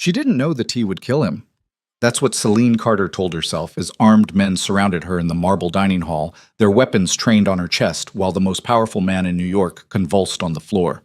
She didn't know the tea would kill him. That's what Celine Carter told herself as armed men surrounded her in the marble dining hall, their weapons trained on her chest, while the most powerful man in New York convulsed on the floor.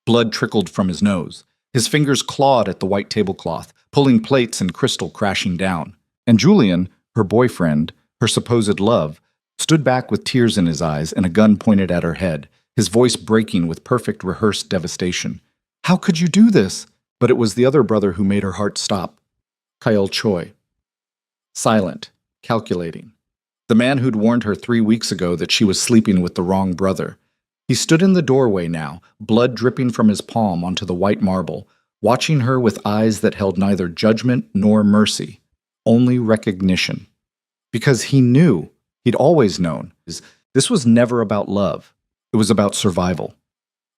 Blood trickled from his nose. His fingers clawed at the white tablecloth, pulling plates and crystal crashing down. And Julian, her boyfriend, her supposed love, stood back with tears in his eyes and a gun pointed at her head, his voice breaking with perfect rehearsed devastation. "How could you do this?" But it was the other brother who made her heart stop. Kyle Choi. Silent, calculating. The man who'd warned her 3 weeks ago that she was sleeping with the wrong brother. He stood in the doorway now, blood dripping from his palm onto the white marble, watching her with eyes that held neither judgment nor mercy, only recognition. Because he knew, he'd always known, this was never about love. It was about survival.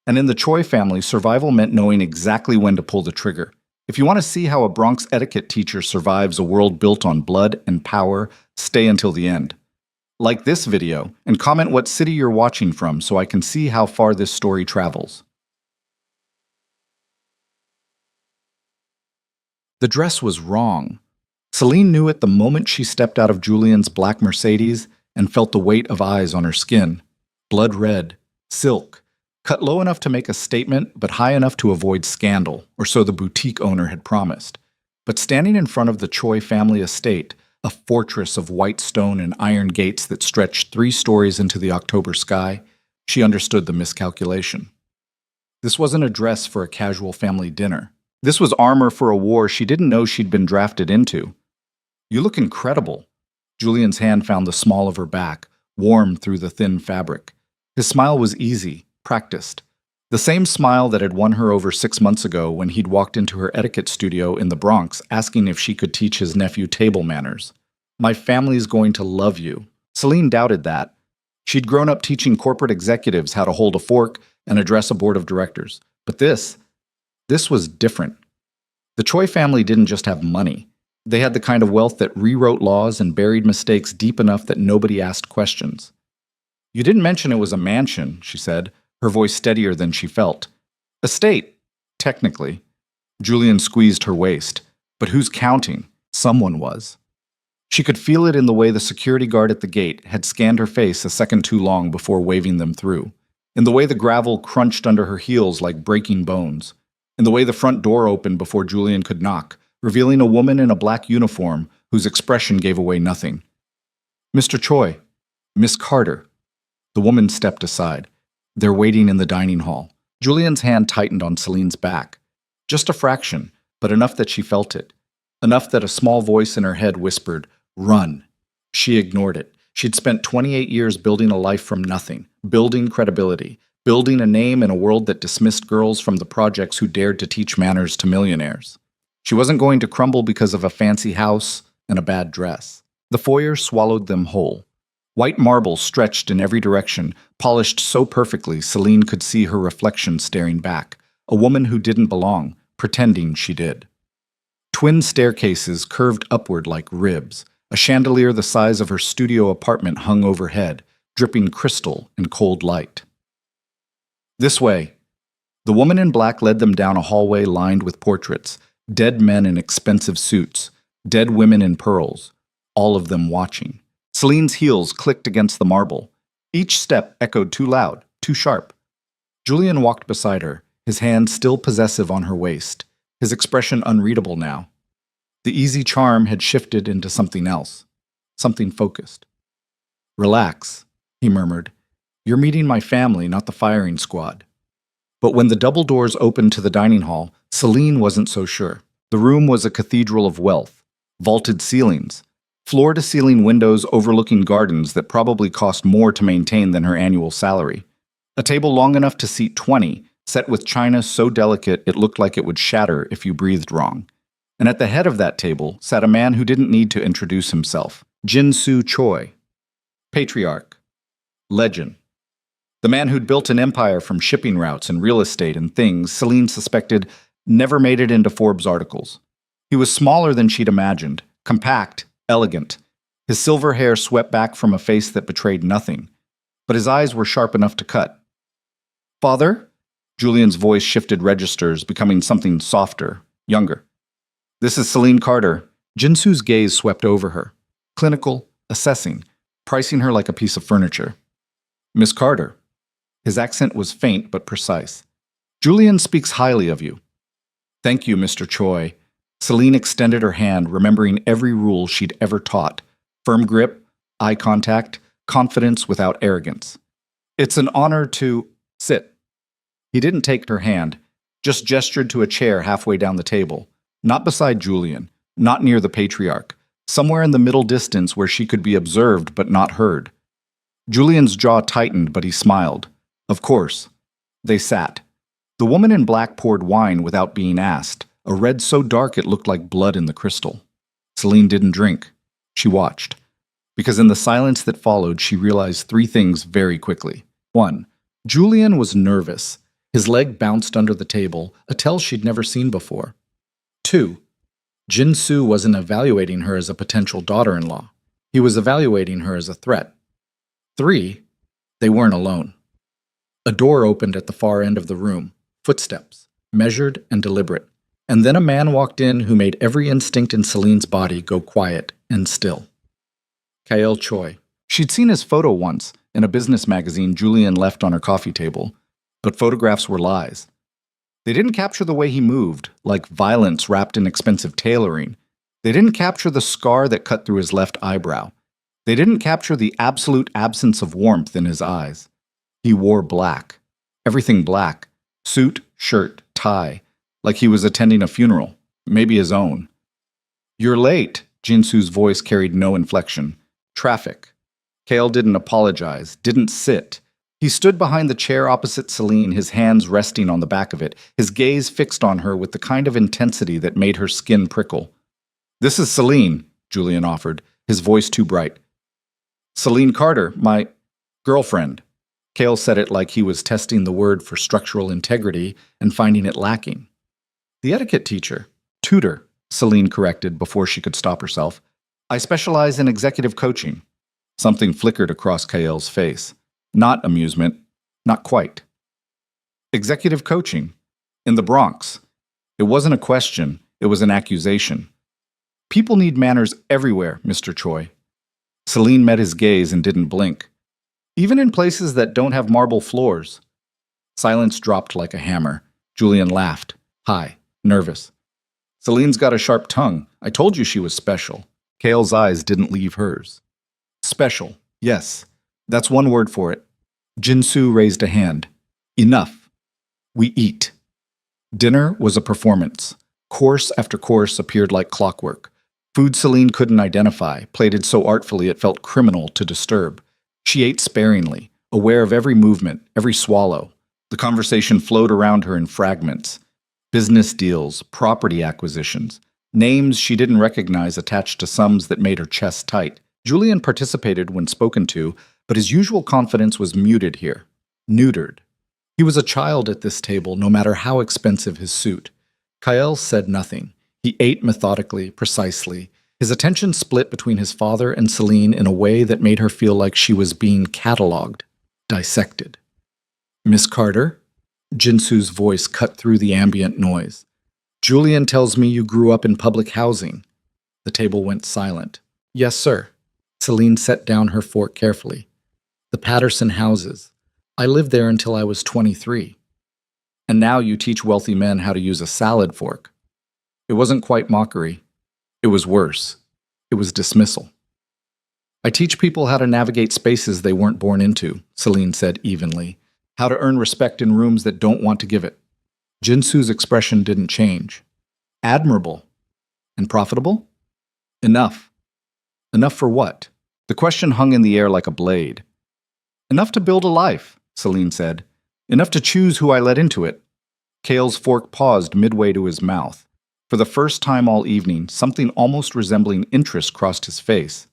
And in the Choi family, survival meant knowing exactly when to pull the trigger. If you want to see how a Bronx etiquette teacher survives a world built on blood and power, stay until the end. Like this video, and comment what city you're watching from so I can see how far this story travels. The dress was wrong. Celine knew it the moment she stepped out of Julian's black Mercedes and felt the weight of eyes on her skin. Blood red, silk, cut low enough to make a statement, but high enough to avoid scandal, or so the boutique owner had promised. But standing in front of the Choi family estate, a fortress of white stone and iron gates that stretched 3 stories into the October sky, she understood the miscalculation. This wasn't a dress for a casual family dinner. This was armor for a war she didn't know she'd been drafted into. "You look incredible." Julian's hand found the small of her back, warm through the thin fabric. His smile was easy, practiced. The same smile that had won her over 6 months ago when he'd walked into her etiquette studio in the Bronx asking if she could teach his nephew table manners. "My family's going to love you." Celine doubted that. She'd grown up teaching corporate executives how to hold a fork and address a board of directors. But this was different. The Choi family didn't just have money. They had the kind of wealth that rewrote laws and buried mistakes deep enough that nobody asked questions. "You didn't mention it was a mansion," she said, her voice steadier than she felt. "Estate, technically." Julian squeezed her waist. But who's counting? Someone was. She could feel it in the way the security guard at the gate had scanned her face a second too long before waving them through, in the way the gravel crunched under her heels like breaking bones, in the way the front door opened before Julian could knock, revealing a woman in a black uniform whose expression gave away nothing. "Mr. Choi, Miss Carter." The woman stepped aside. "They're waiting in the dining hall." Julian's hand tightened on Celine's back. Just a fraction, but enough that she felt it. Enough that a small voice in her head whispered, "Run." She ignored it. She'd spent 28 years building a life from nothing, building credibility, building a name in a world that dismissed girls from the projects who dared to teach manners to millionaires. She wasn't going to crumble because of a fancy house and a bad dress. The foyer swallowed them whole. White marble stretched in every direction, polished so perfectly Celine could see her reflection staring back, a woman who didn't belong, pretending she did. Twin staircases curved upward like ribs. A chandelier the size of her studio apartment hung overhead, dripping crystal and cold light. "This way." The woman in black led them down a hallway lined with portraits, dead men in expensive suits, dead women in pearls, all of them watching. Celine's heels clicked against the marble. Each step echoed too loud, too sharp. Julian walked beside her, his hand still possessive on her waist, his expression unreadable now. The easy charm had shifted into something else, something focused. "Relax," he murmured. "You're meeting my family, not the firing squad." But when the double doors opened to the dining hall, Celine wasn't so sure. The room was a cathedral of wealth, vaulted ceilings, floor-to-ceiling windows overlooking gardens that probably cost more to maintain than her annual salary. A table long enough to seat 20, set with china so delicate it looked like it would shatter if you breathed wrong. And at the head of that table sat a man who didn't need to introduce himself, Jin-Soo Choi. Patriarch. Legend. The man who'd built an empire from shipping routes and real estate and things Celine suspected never made it into Forbes articles. He was smaller than she'd imagined, compact, elegant. His silver hair swept back from a face that betrayed nothing, but his eyes were sharp enough to cut. "Father?" Julian's voice shifted registers, becoming something softer, younger. This is Celine Carter. Jinsu's gaze swept over her. Clinical, assessing, pricing her like a piece of furniture. Miss Carter. His accent was faint but precise. Julian speaks highly of you. Thank you, Mr. Choi. Celine extended her hand, remembering every rule she'd ever taught. Firm grip, eye contact, confidence without arrogance. It's an honor to sit. He didn't take her hand, just gestured to a chair halfway down the table, not beside Julian, not near the patriarch, somewhere in the middle distance where she could be observed but not heard. Julian's jaw tightened, but he smiled. Of course. They sat. The woman in black poured wine without being asked, a red so dark it looked like blood in the crystal. Celine didn't drink. She watched. Because in the silence that followed, she realized three things very quickly. 1. Julian was nervous. His leg bounced under the table, a tell she'd never seen before. 2. Jinsu wasn't evaluating her as a potential daughter-in-law. He was evaluating her as a threat. 3. They weren't alone. A door opened at the far end of the room. Footsteps, measured and deliberate. And then a man walked in who made every instinct in Celine's body go quiet and still. Kael Choi. She'd seen his photo once in a business magazine Julian left on her coffee table, but photographs were lies. They didn't capture the way he moved, like violence wrapped in expensive tailoring. They didn't capture the scar that cut through his left eyebrow. They didn't capture the absolute absence of warmth in his eyes. He wore black. Everything black. Suit, shirt, tie. Like he was attending a funeral. Maybe his own. You're late, Jinsu's voice carried no inflection. Traffic. Kael didn't apologize, didn't sit. He stood behind the chair opposite Celine, his hands resting on the back of it, his gaze fixed on her with the kind of intensity that made her skin prickle. This is Celine, Julian offered, his voice too bright. Celine Carter, my girlfriend. Kael said it like he was testing the word for structural integrity and finding it lacking. The etiquette teacher. Tutor, Celine corrected before she could stop herself. I specialize in executive coaching. Something flickered across Kael's face. Not amusement. Not quite. Executive coaching. In the Bronx. It wasn't a question. It was an accusation. People need manners everywhere, Mr. Choi. Celine met his gaze and didn't blink. Even in places that don't have marble floors. Silence dropped like a hammer. Julian laughed. High. Nervous. Celine's got a sharp tongue. I told you she was special. Kael's eyes didn't leave hers. Special. Yes. That's one word for it. Jinsu raised a hand. Enough. We eat. Dinner was a performance. Course after course appeared like clockwork. Food Celine couldn't identify, plated so artfully it felt criminal to disturb. She ate sparingly, aware of every movement, every swallow. The conversation flowed around her in fragments. Business deals, property acquisitions, names she didn't recognize attached to sums that made her chest tight. Julian participated when spoken to, but his usual confidence was muted here. Neutered. He was a child at this table, no matter how expensive his suit. Kael said nothing. He ate methodically, precisely. His attention split between his father and Celine in a way that made her feel like she was being catalogued, dissected. Miss Carter? Jinsu's voice cut through the ambient noise. Julian tells me you grew up in public housing. The table went silent. Yes, sir. Celine set down her fork carefully. The Patterson houses. I lived there until I was 23. And now you teach wealthy men how to use a salad fork. It wasn't quite mockery. It was worse. It was dismissal. I teach people how to navigate spaces they weren't born into, Celine said evenly. How to earn respect in rooms that don't want to give it. Jinsu's expression didn't change. Admirable. And profitable? Enough. Enough for what? The question hung in the air like a blade. Enough to build a life, Celine said. Enough to choose who I let into it. Kael's fork paused midway to his mouth. For the first time all evening, something almost resembling interest crossed his face.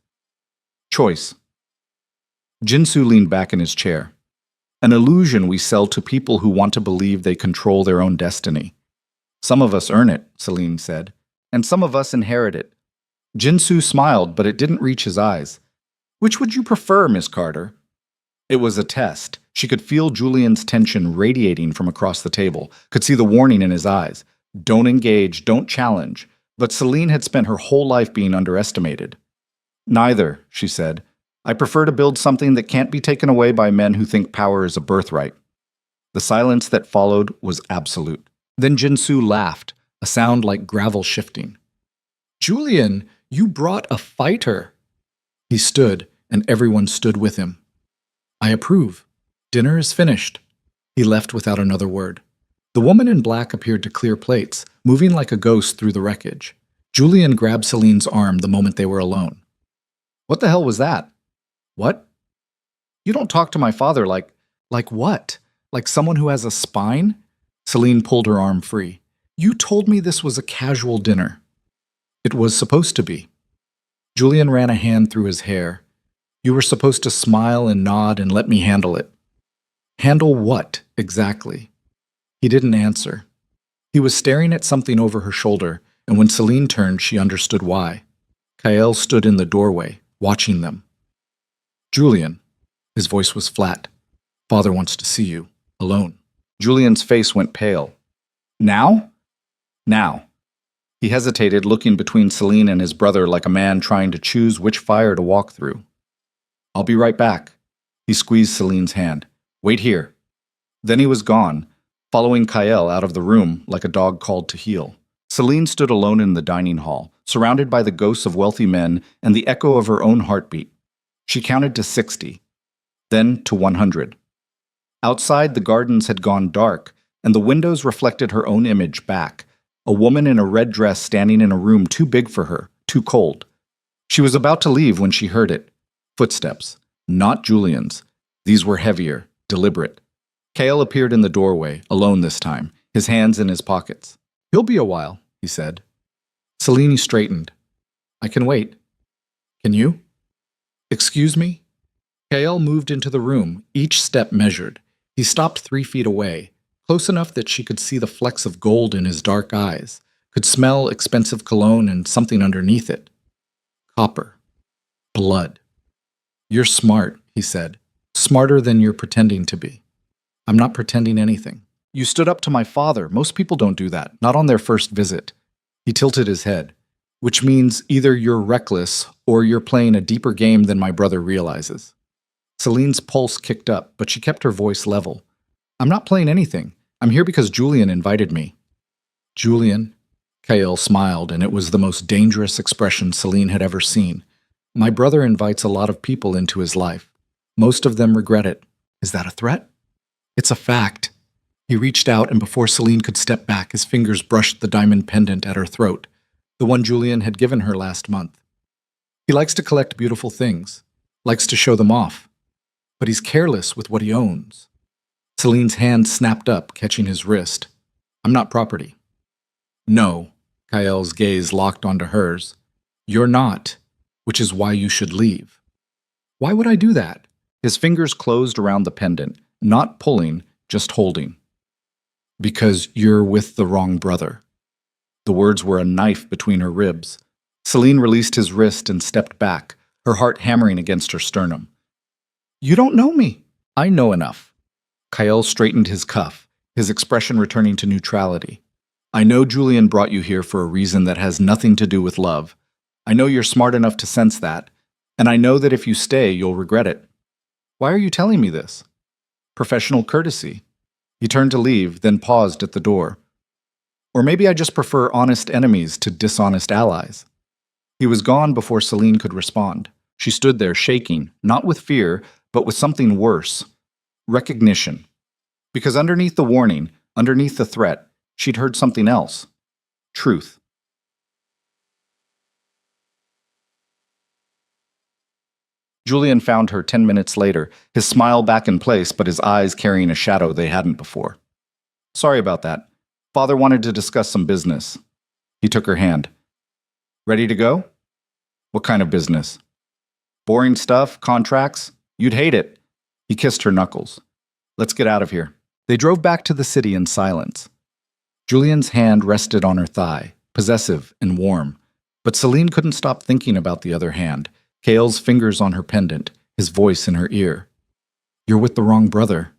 Choice. Jinsu leaned back in his chair. An illusion we sell to people who want to believe they control their own destiny. Some of us earn it, Celine said, and some of us inherit it. Jinsu smiled, but it didn't reach his eyes. Which would you prefer, Miss Carter? It was a test. She could feel Julian's tension radiating from across the table, could see the warning in his eyes. Don't engage, don't challenge. But Celine had spent her whole life being underestimated. Neither, she said. I prefer to build something that can't be taken away by men who think power is a birthright. The silence that followed was absolute. Then Jinsu laughed, a sound like gravel shifting. Julian, you brought a fighter. He stood, and everyone stood with him. I approve. Dinner is finished. He left without another word. The woman in black appeared to clear plates, moving like a ghost through the wreckage. Julian grabbed Celine's arm the moment they were alone. What the hell was that? What? You don't talk to my father like what? Like someone who has a spine? Celine pulled her arm free. You told me this was a casual dinner. It was supposed to be. Julian ran a hand through his hair. You were supposed to smile and nod and let me handle it. Handle what, exactly? He didn't answer. He was staring at something over her shoulder, and when Celine turned, she understood why. Kael stood in the doorway, watching them. Julian. His voice was flat. Father wants to see you, alone. Julian's face went pale. Now? Now. He hesitated, looking between Celine and his brother like a man trying to choose which fire to walk through. I'll be right back. He squeezed Celine's hand. Wait here. Then he was gone, following Kael out of the room like a dog called to heel. Celine stood alone in the dining hall, surrounded by the ghosts of wealthy men and the echo of her own heartbeat. She counted to 60, then to 100. Outside, the gardens had gone dark, and the windows reflected her own image back, a woman in a red dress standing in a room too big for her, too cold. She was about to leave when she heard it. Footsteps. Not Julian's. These were heavier, deliberate. Kael appeared in the doorway, alone this time, his hands in his pockets. He'll be a while, he said. Celine straightened. I can wait. Can you? Excuse me? Kael moved into the room, each step measured. He stopped 3 feet away, close enough that she could see the flecks of gold in his dark eyes, could smell expensive cologne and something underneath it. Copper. Blood. You're smart, he said. Smarter than you're pretending to be. I'm not pretending anything. You stood up to my father. Most people don't do that, not on their first visit. He tilted his head, which means either you're reckless or you're playing a deeper game than my brother realizes. Celine's pulse kicked up, but she kept her voice level. I'm not playing anything. I'm here because Julian invited me. Julian? Kael smiled, and it was the most dangerous expression Celine had ever seen. My brother invites a lot of people into his life. Most of them regret it. Is that a threat? It's a fact. He reached out, and before Celine could step back, his fingers brushed the diamond pendant at her throat, the one Julian had given her last month. He likes to collect beautiful things, likes to show them off, but he's careless with what he owns. Celine's hand snapped up, catching his wrist. I'm not property. No, Kael's gaze locked onto hers. You're not, which is why you should leave. Why would I do that? His fingers closed around the pendant, not pulling, just holding. Because you're with the wrong brother. The words were a knife between her ribs. Celine released his wrist and stepped back, her heart hammering against her sternum. You don't know me. I know enough. Kael straightened his cuff, his expression returning to neutrality. I know Julian brought you here for a reason that has nothing to do with love. I know you're smart enough to sense that, and I know that if you stay, you'll regret it. Why are you telling me this? Professional courtesy. He turned to leave, then paused at the door. Or maybe I just prefer honest enemies to dishonest allies. He was gone before Celine could respond. She stood there shaking, not with fear, but with something worse. Recognition. Because underneath the warning, underneath the threat, she'd heard something else. Truth. Julian found her 10 minutes later, his smile back in place, but his eyes carrying a shadow they hadn't before. Sorry about that. Father wanted to discuss some business. He took her hand. Ready to go? What kind of business? Boring stuff, contracts? You'd hate it. He kissed her knuckles. Let's get out of here. They drove back to the city in silence. Julian's hand rested on her thigh, possessive and warm, but Celine couldn't stop thinking about the other hand, Kael's fingers on her pendant, his voice in her ear. You're with the wrong brother.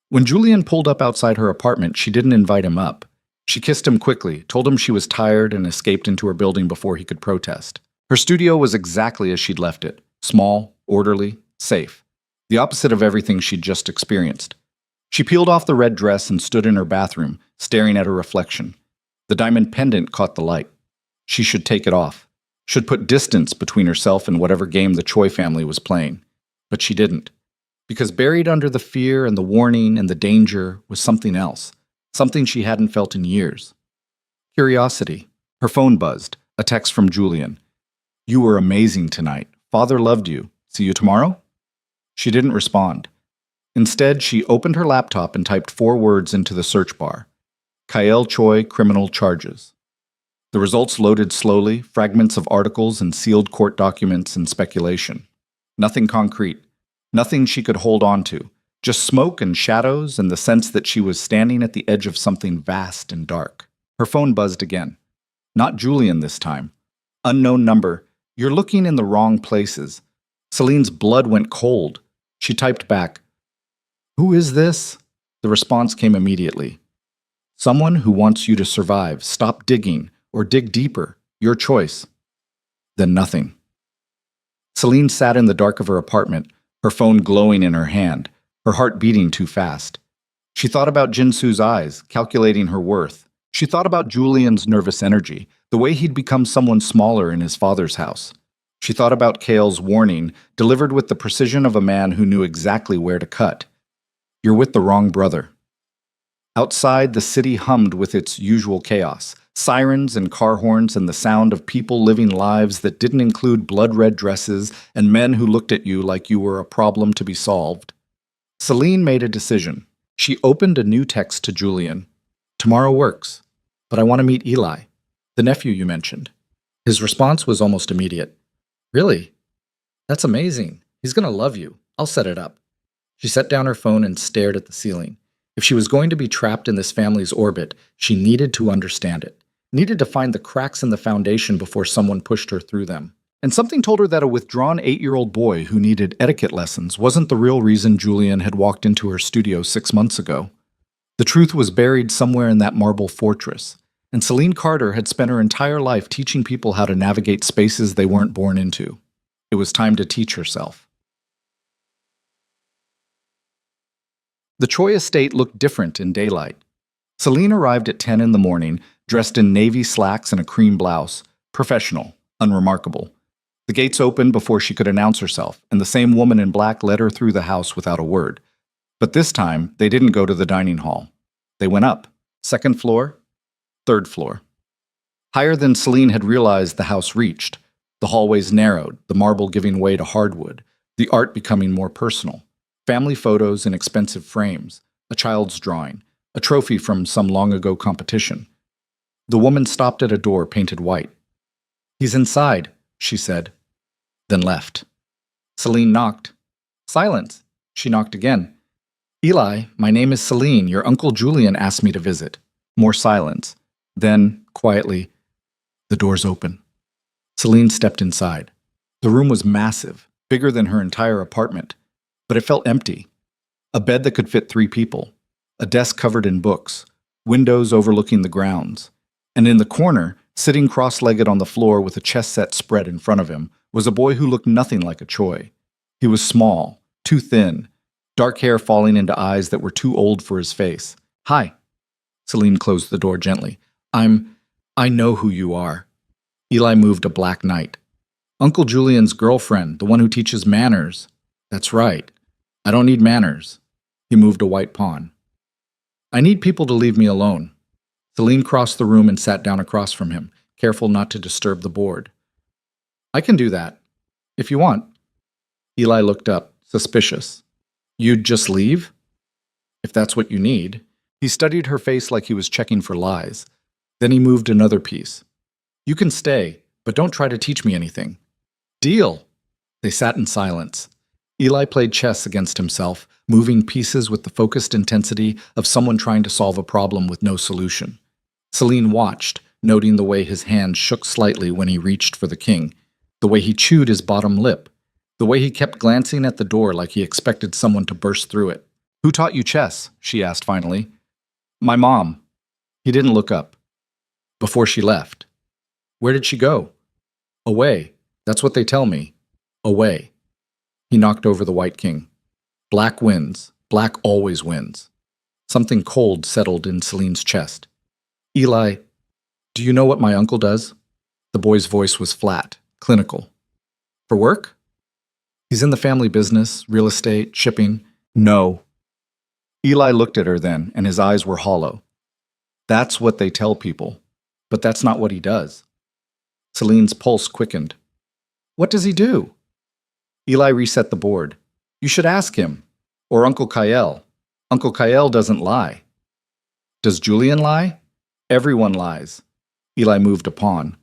When Julian pulled up outside her apartment, she didn't invite him up. She kissed him quickly, told him she was tired, and escaped into her building before he could protest. Her studio was exactly as she'd left it: small, orderly, safe. The opposite of everything she'd just experienced. She peeled off the red dress and stood in her bathroom, staring at her reflection. The diamond pendant caught the light. She should take it off. Should put distance between herself and whatever game the Choi family was playing. But she didn't. Because buried under the fear and the warning and the danger was something else. Something she hadn't felt in years. Curiosity. Her phone buzzed. A text from Julian. "You were amazing tonight. Father loved you. See you tomorrow?" She didn't respond. Instead, she opened her laptop and typed 4 words into the search bar. Kyle Choi criminal charges. The results loaded slowly, fragments of articles and sealed court documents and speculation. Nothing concrete. Nothing she could hold on to. Just smoke and shadows and the sense that she was standing at the edge of something vast and dark. Her phone buzzed again. Not Julian this time. Unknown number. "You're looking in the wrong places." Celine's blood went cold. She typed back, "Who is this?" The response came immediately. "Someone who wants you to survive. Stop digging, or dig deeper. Your choice." Then nothing. Celine sat in the dark of her apartment, her phone glowing in her hand, her heart beating too fast. She thought about Jinsu's eyes, calculating her worth. She thought about Julian's nervous energy, the way he'd become someone smaller in his father's house. She thought about Kale's warning, delivered with the precision of a man who knew exactly where to cut. "You're with the wrong brother." Outside, the city hummed with its usual chaos. Sirens and car horns and the sound of people living lives that didn't include blood-red dresses and men who looked at you like you were a problem to be solved. Celine made a decision. She opened a new text to Julian. "Tomorrow works, but I want to meet Eli, the nephew you mentioned." His response was almost immediate. "Really? That's amazing. He's going to love you. I'll set it up." She set down her phone and stared at the ceiling. If she was going to be trapped in this family's orbit, she needed to understand it. Needed to find the cracks in the foundation before someone pushed her through them. And something told her that a withdrawn 8-year-old boy who needed etiquette lessons wasn't the real reason Julian had walked into her studio 6 months ago. The truth was buried somewhere in that marble fortress, and Celine Carter had spent her entire life teaching people how to navigate spaces they weren't born into. It was time to teach herself. The Choi estate looked different in daylight. Celine arrived at 10 in the morning, dressed in navy slacks and a cream blouse. Professional, unremarkable. The gates opened before she could announce herself, and the same woman in black led her through the house without a word. But this time, they didn't go to the dining hall. They went up. 2nd floor, 3rd floor. Higher than Celine had realized the house reached. The hallways narrowed, the marble giving way to hardwood, the art becoming more personal. Family photos in expensive frames, a child's drawing, a trophy from some long-ago competition. The woman stopped at a door painted white. "He's inside," she said, then left. Celine knocked. Silence. She knocked again. "Eli, my name is Celine. Your Uncle Julian asked me to visit." More silence. Then, quietly, "The door's open." Celine stepped inside. The room was massive, bigger than her entire apartment. But it felt empty. A bed that could fit 3 people. A desk covered in books. Windows overlooking the grounds. And in the corner, sitting cross-legged on the floor with a chess set spread in front of him, was a boy who looked nothing like a Choi. He was small, too thin, dark hair falling into eyes that were too old for his face. "Hi." Celine closed the door gently. I know who you are." Eli moved a black knight. "Uncle Julian's girlfriend, the one who teaches manners." "That's right. I don't need manners." He moved a white pawn. "I need people to leave me alone." Celine crossed the room and sat down across from him, careful not to disturb the board. "I can do that, if you want." Eli looked up, suspicious. "You'd just leave?" "If that's what you need." He studied her face like he was checking for lies. Then he moved another piece. "You can stay, but don't try to teach me anything." "Deal." They sat in silence. Eli played chess against himself, moving pieces with the focused intensity of someone trying to solve a problem with no solution. Celine watched, noting the way his hand shook slightly when he reached for the king, the way he chewed his bottom lip, the way he kept glancing at the door like he expected someone to burst through it. "Who taught you chess?" she asked finally. "My mom." He didn't look up. Before she left. Where did she go? Away. That's what they tell me. Away. He knocked over the White King. Black wins. Black always wins. Something cold settled in Celine's chest. Eli, do you know what my uncle does? The boy's voice was flat, clinical. For work? He's in the family business, real estate, shipping. No. Eli looked at her then, and his eyes were hollow. That's what they tell people, but that's not what he does. Celine's pulse quickened. What does he do? Eli reset the board. You should ask him. Or Uncle Kyle. Uncle Kyle doesn't lie. Does Julian lie? Everyone lies. Eli moved a pawn.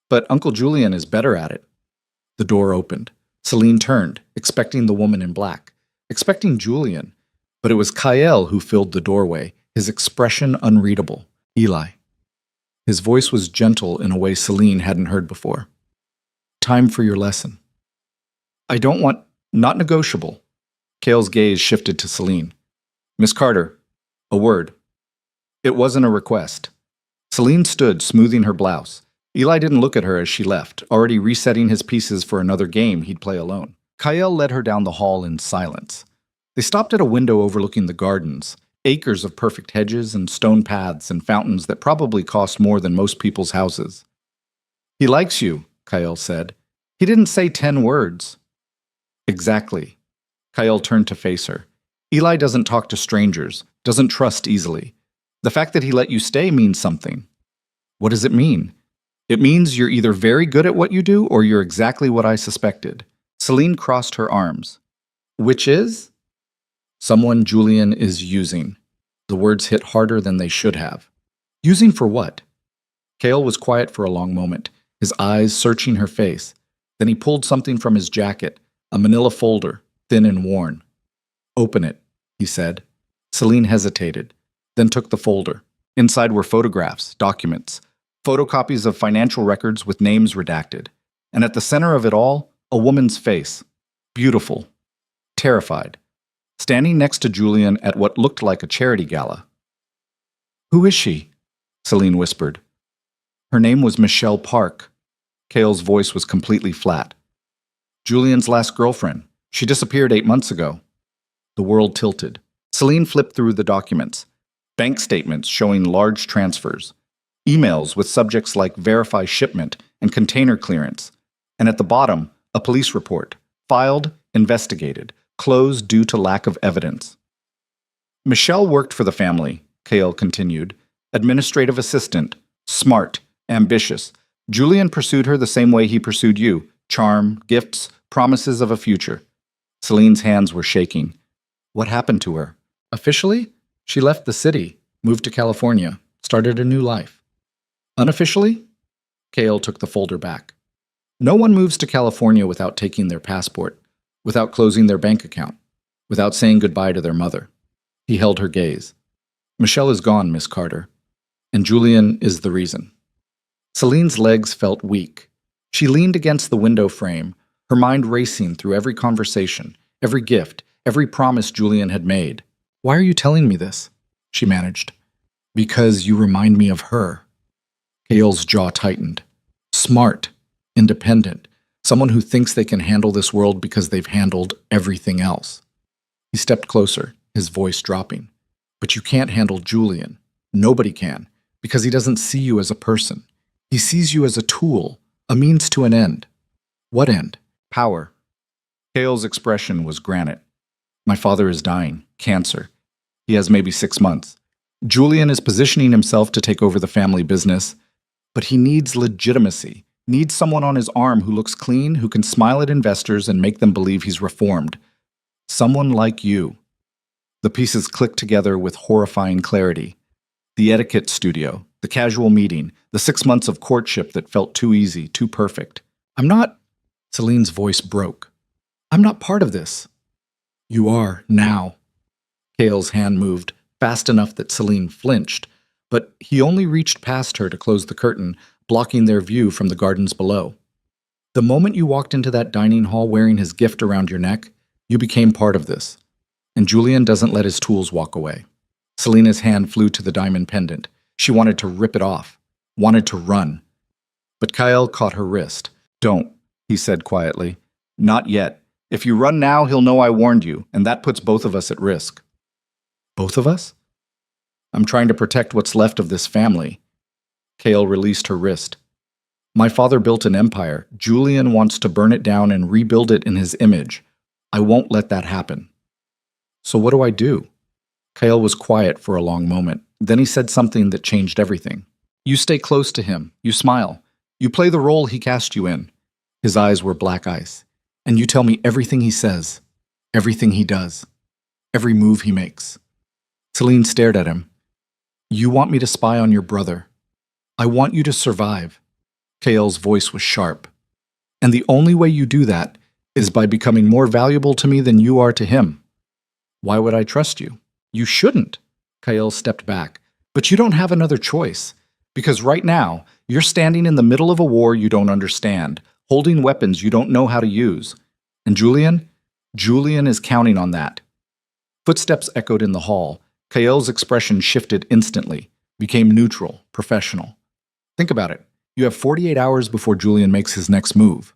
But Uncle Julian is better at it. The door opened. Celine turned, expecting the woman in black, expecting Julian. But it was Kyle who filled the doorway, his expression unreadable. Eli. His voice was gentle in a way Celine hadn't heard before. Time for your lesson. I don't want... Not negotiable. Kale's gaze shifted to Celine. Miss Carter, a word. It wasn't a request. Celine stood, smoothing her blouse. Eli didn't look at her as she left, already resetting his pieces for another game he'd play alone. Kyle led her down the hall in silence. They stopped at a window overlooking the gardens, acres of perfect hedges and stone paths and fountains that probably cost more than most people's houses. He likes you, Kyle said. He didn't say 10 words. Exactly. Kyle turned to face her. Eli doesn't talk to strangers, doesn't trust easily. The fact that he let you stay means something. What does it mean? It means you're either very good at what you do or you're exactly what I suspected. Celine crossed her arms. Which is? Someone Julian is using. The words hit harder than they should have. Using for what? Kale was quiet for a long moment, his eyes searching her face. Then he pulled something from his jacket, a manila folder, thin and worn. Open it, he said. Celine hesitated, then took the folder. Inside were photographs, documents, photocopies of financial records with names redacted. And at the center of it all, a woman's face. Beautiful. Terrified. Standing next to Julian at what looked like a charity gala. Who is she? Celine whispered. Her name was Michelle Park. Kale's voice was completely flat. Julian's last girlfriend. She disappeared 8 months ago. The world tilted. Celine flipped through the documents. Bank statements showing large transfers. Emails with subjects like verify shipment and container clearance. And at the bottom, a police report. Filed, investigated, closed due to lack of evidence. Michelle worked for the family, Kale continued. Administrative assistant. Smart. Ambitious. Julian pursued her the same way he pursued you. Charm, gifts, promises of a future. Celine's hands were shaking. What happened to her? Officially, she left the city, moved to California, started a new life. Unofficially? Kale took the folder back. No one moves to California without taking their passport, without closing their bank account, without saying goodbye to their mother. He held her gaze. Michelle is gone, Miss Carter, and Julian is the reason. Celine's legs felt weak. She leaned against the window frame, her mind racing through every conversation, every gift, every promise Julian had made. Why are you telling me this? She managed. Because you remind me of her. Kale's jaw tightened. Smart, independent, someone who thinks they can handle this world because they've handled everything else. He stepped closer, his voice dropping. But you can't handle Julian. Nobody can, because he doesn't see you as a person. He sees you as a tool, a means to an end. What end? Power. Kale's expression was granite. My father is dying. Cancer. He has maybe 6 months. Julian is positioning himself to take over the family business, but he needs legitimacy, needs someone on his arm who looks clean, who can smile at investors and make them believe he's reformed. Someone like you. The pieces clicked together with horrifying clarity. The etiquette studio, the casual meeting, the 6 months of courtship that felt too easy, too perfect. I'm not... Celine's voice broke. I'm not part of this. You are, now. Kale's hand moved, fast enough that Celine flinched, but he only reached past her to close the curtain, blocking their view from the gardens below. The moment you walked into that dining hall wearing his gift around your neck, you became part of this. And Julian doesn't let his tools walk away. Selena's hand flew to the diamond pendant. She wanted to rip it off, wanted to run. But Kyle caught her wrist. "Don't," he said quietly. "Not yet. If you run now, he'll know I warned you, and that puts both of us at risk." "Both of us?" "I'm trying to protect what's left of this family." Kale released her wrist. "My father built an empire. Julian wants to burn it down and rebuild it in his image. I won't let that happen." "So what do I do?" Kale was quiet for a long moment. Then he said something that changed everything. "You stay close to him. You smile. You play the role he cast you in." His eyes were black ice. "And you tell me everything he says, everything he does, every move he makes." Celine stared at him. "You want me to spy on your brother. I want you to survive." Kale's voice was sharp. "And the only way you do that is by becoming more valuable to me than you are to him." "Why would I trust you?" "You shouldn't." Kale stepped back. "But you don't have another choice. Because right now, you're standing in the middle of a war you don't understand, holding weapons you don't know how to use. And Julian is counting on that." Footsteps echoed in the hall. Kale's expression shifted instantly, became neutral, professional. "Think about it. You have 48 hours before Julian makes his next move."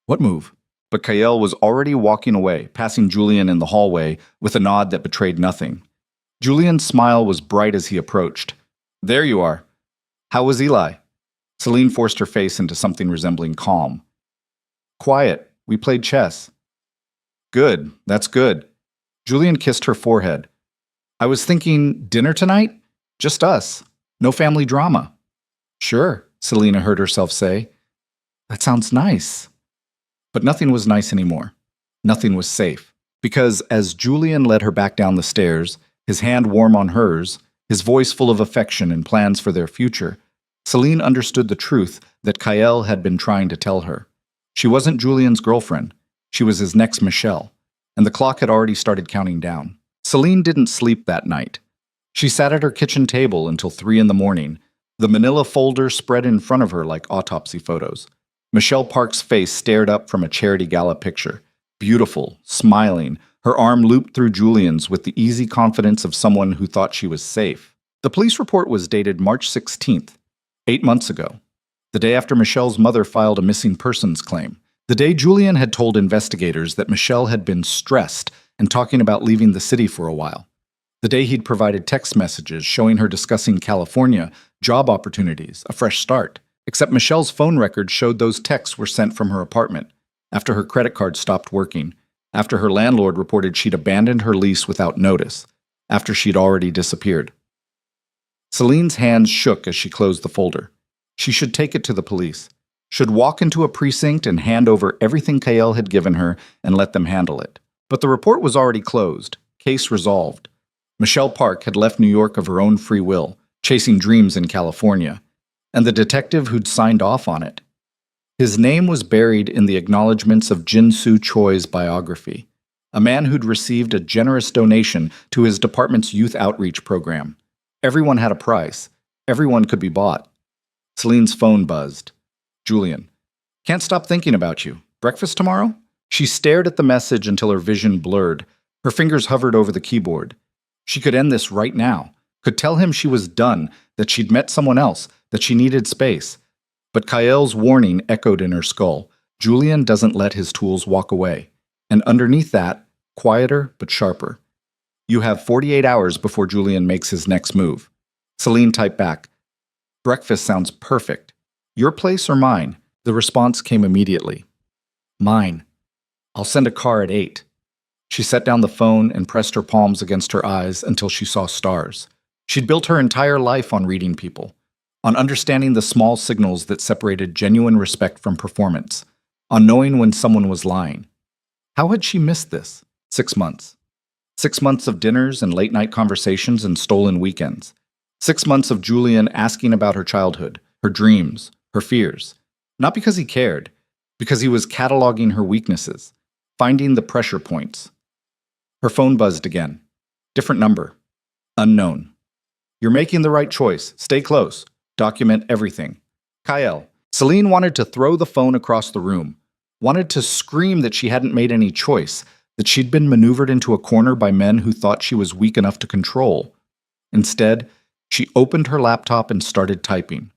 "What move?" But Kale was already walking away, passing Julian in the hallway with a nod that betrayed nothing. Julian's smile was bright as he approached. "There you are. How was Eli?" Celine forced her face into something resembling calm. "Quiet. We played chess." "Good. That's good." Julian kissed her forehead. "I was thinking, dinner tonight? Just us. No family drama." "Sure," Selena heard herself say. "That sounds nice." But nothing was nice anymore. Nothing was safe. Because as Julian led her back down the stairs, his hand warm on hers, his voice full of affection and plans for their future, Celine understood the truth that Kyle had been trying to tell her. She wasn't Julian's girlfriend. She was his next Michelle. And the clock had already started counting down. Celine didn't sleep that night. She sat at her kitchen table until 3 in the morning, the manila folder spread in front of her like autopsy photos. Michelle Park's face stared up from a charity gala picture. Beautiful, smiling, her arm looped through Julian's with the easy confidence of someone who thought she was safe. The police report was dated March 16th, 8 months ago, the day after Michelle's mother filed a missing persons claim. The day Julian had told investigators that Michelle had been stressed and talking about leaving the city for a while. The day he'd provided text messages showing her discussing California, job opportunities, a fresh start. Except Michelle's phone records showed those texts were sent from her apartment, after her credit card stopped working, after her landlord reported she'd abandoned her lease without notice, after she'd already disappeared. Celine's hands shook as she closed the folder. She should take it to the police, should walk into a precinct and hand over everything Kyle had given her and let them handle it. But the report was already closed, case resolved. Michelle Park had left New York of her own free will, chasing dreams in California, and the detective who'd signed off on it. His name was buried in the acknowledgments of Jin-Soo Choi's biography, a man who'd received a generous donation to his department's youth outreach program. Everyone had a price. Everyone could be bought. Celine's phone buzzed. "Julian, can't stop thinking about you. Breakfast tomorrow?" She stared at the message until her vision blurred. Her fingers hovered over the keyboard. She could end this right now, could tell him she was done, that she'd met someone else, that she needed space. But Kyle's warning echoed in her skull. Julian doesn't let his tools walk away. And underneath that, quieter but sharper. "You have 48 hours before Julian makes his next move." Celine typed back. "Breakfast sounds perfect. Your place or mine?" The response came immediately. "Mine. I'll send a car at 8. She set down the phone and pressed her palms against her eyes until she saw stars. She'd built her entire life on reading people, on understanding the small signals that separated genuine respect from performance, on knowing when someone was lying. How had she missed this? 6 months. 6 months of dinners and late-night conversations and stolen weekends. 6 months of Julian asking about her childhood, her dreams, her fears. Not because he cared, because he was cataloging her weaknesses, finding the pressure points. Her phone buzzed again. Different number. Unknown. "You're making the right choice. Stay close. Document everything. Kyle." Celine wanted to throw the phone across the room, wanted to scream that she hadn't made any choice, that she'd been maneuvered into a corner by men who thought she was weak enough to control. Instead, She opened her laptop and started typing.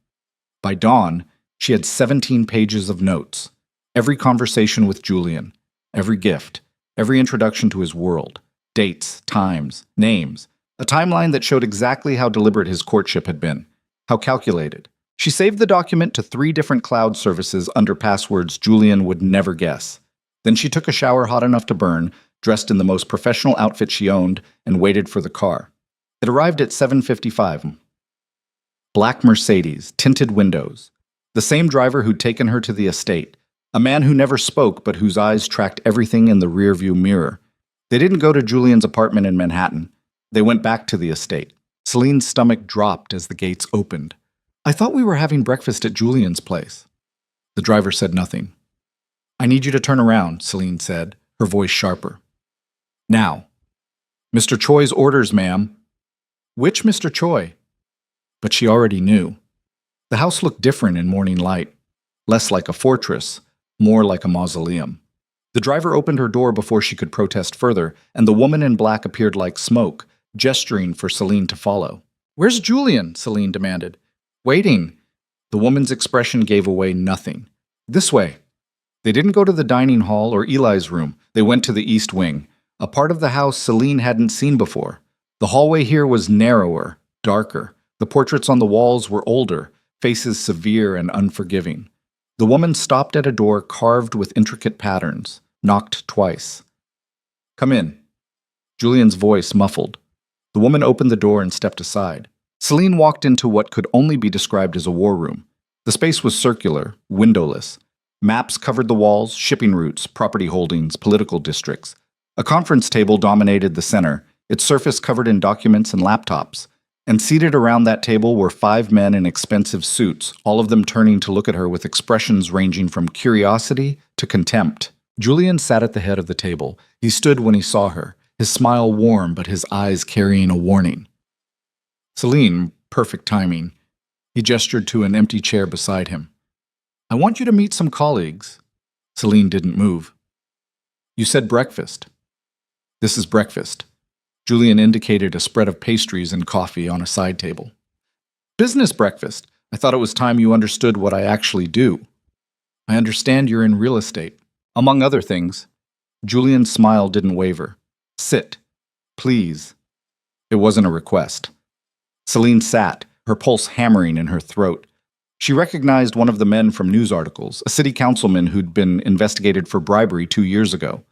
By dawn, she had 17 pages of notes. Every conversation with Julian, every gift, every introduction to his world, dates, times, names, a timeline that showed exactly how deliberate his courtship had been, how calculated. She saved the document to 3 different cloud services under passwords Julian would never guess. Then she took a shower hot enough to burn, dressed in the most professional outfit she owned, and waited for the car. It arrived at 7:55. Black Mercedes, tinted windows. The same driver who'd taken her to the estate. A man who never spoke but whose eyes tracked everything in the rearview mirror. They didn't go to Julian's apartment in Manhattan. They went back to the estate. Celine's stomach dropped as the gates opened. "I thought we were having breakfast at Julian's place." The driver said nothing. "I need you to turn around," Celine said, her voice sharper. "Now." "Mr. Choi's orders, ma'am." "Which Mr. Choi?" But she already knew. The house looked different in morning light. Less like a fortress, more like a mausoleum. The driver opened her door before she could protest further, and the woman in black appeared like smoke, gesturing for Celine to follow. "Where's Julian?" Celine demanded. "Waiting." The woman's expression gave away nothing. "This way." They didn't go to the dining hall or Eli's room. They went to the east wing, a part of the house Celine hadn't seen before. The hallway here was narrower, darker. The portraits on the walls were older, faces severe and unforgiving. The woman stopped at a door carved with intricate patterns, knocked twice. "Come in." Julian's voice muffled. The woman opened the door and stepped aside. Celine walked into what could only be described as a war room. The space was circular, windowless. Maps covered the walls, shipping routes, property holdings, political districts. A conference table dominated the center, its surface covered in documents and laptops. And seated around that table were 5 men in expensive suits, all of them turning to look at her with expressions ranging from curiosity to contempt. Julian sat at the head of the table. He stood when he saw her, his smile warm but his eyes carrying a warning. "Celine, perfect timing." He gestured to an empty chair beside him. "I want you to meet some colleagues." Celine didn't move. "You said breakfast." "This is breakfast." Julian indicated a spread of pastries and coffee on a side table. "Business breakfast. I thought it was time you understood what I actually do." "I understand you're in real estate, among other things." Julian's smile didn't waver. "Sit. Please." It wasn't a request. Celine sat, her pulse hammering in her throat. She recognized one of the men from news articles, a city councilman who'd been investigated for bribery 2 years ago.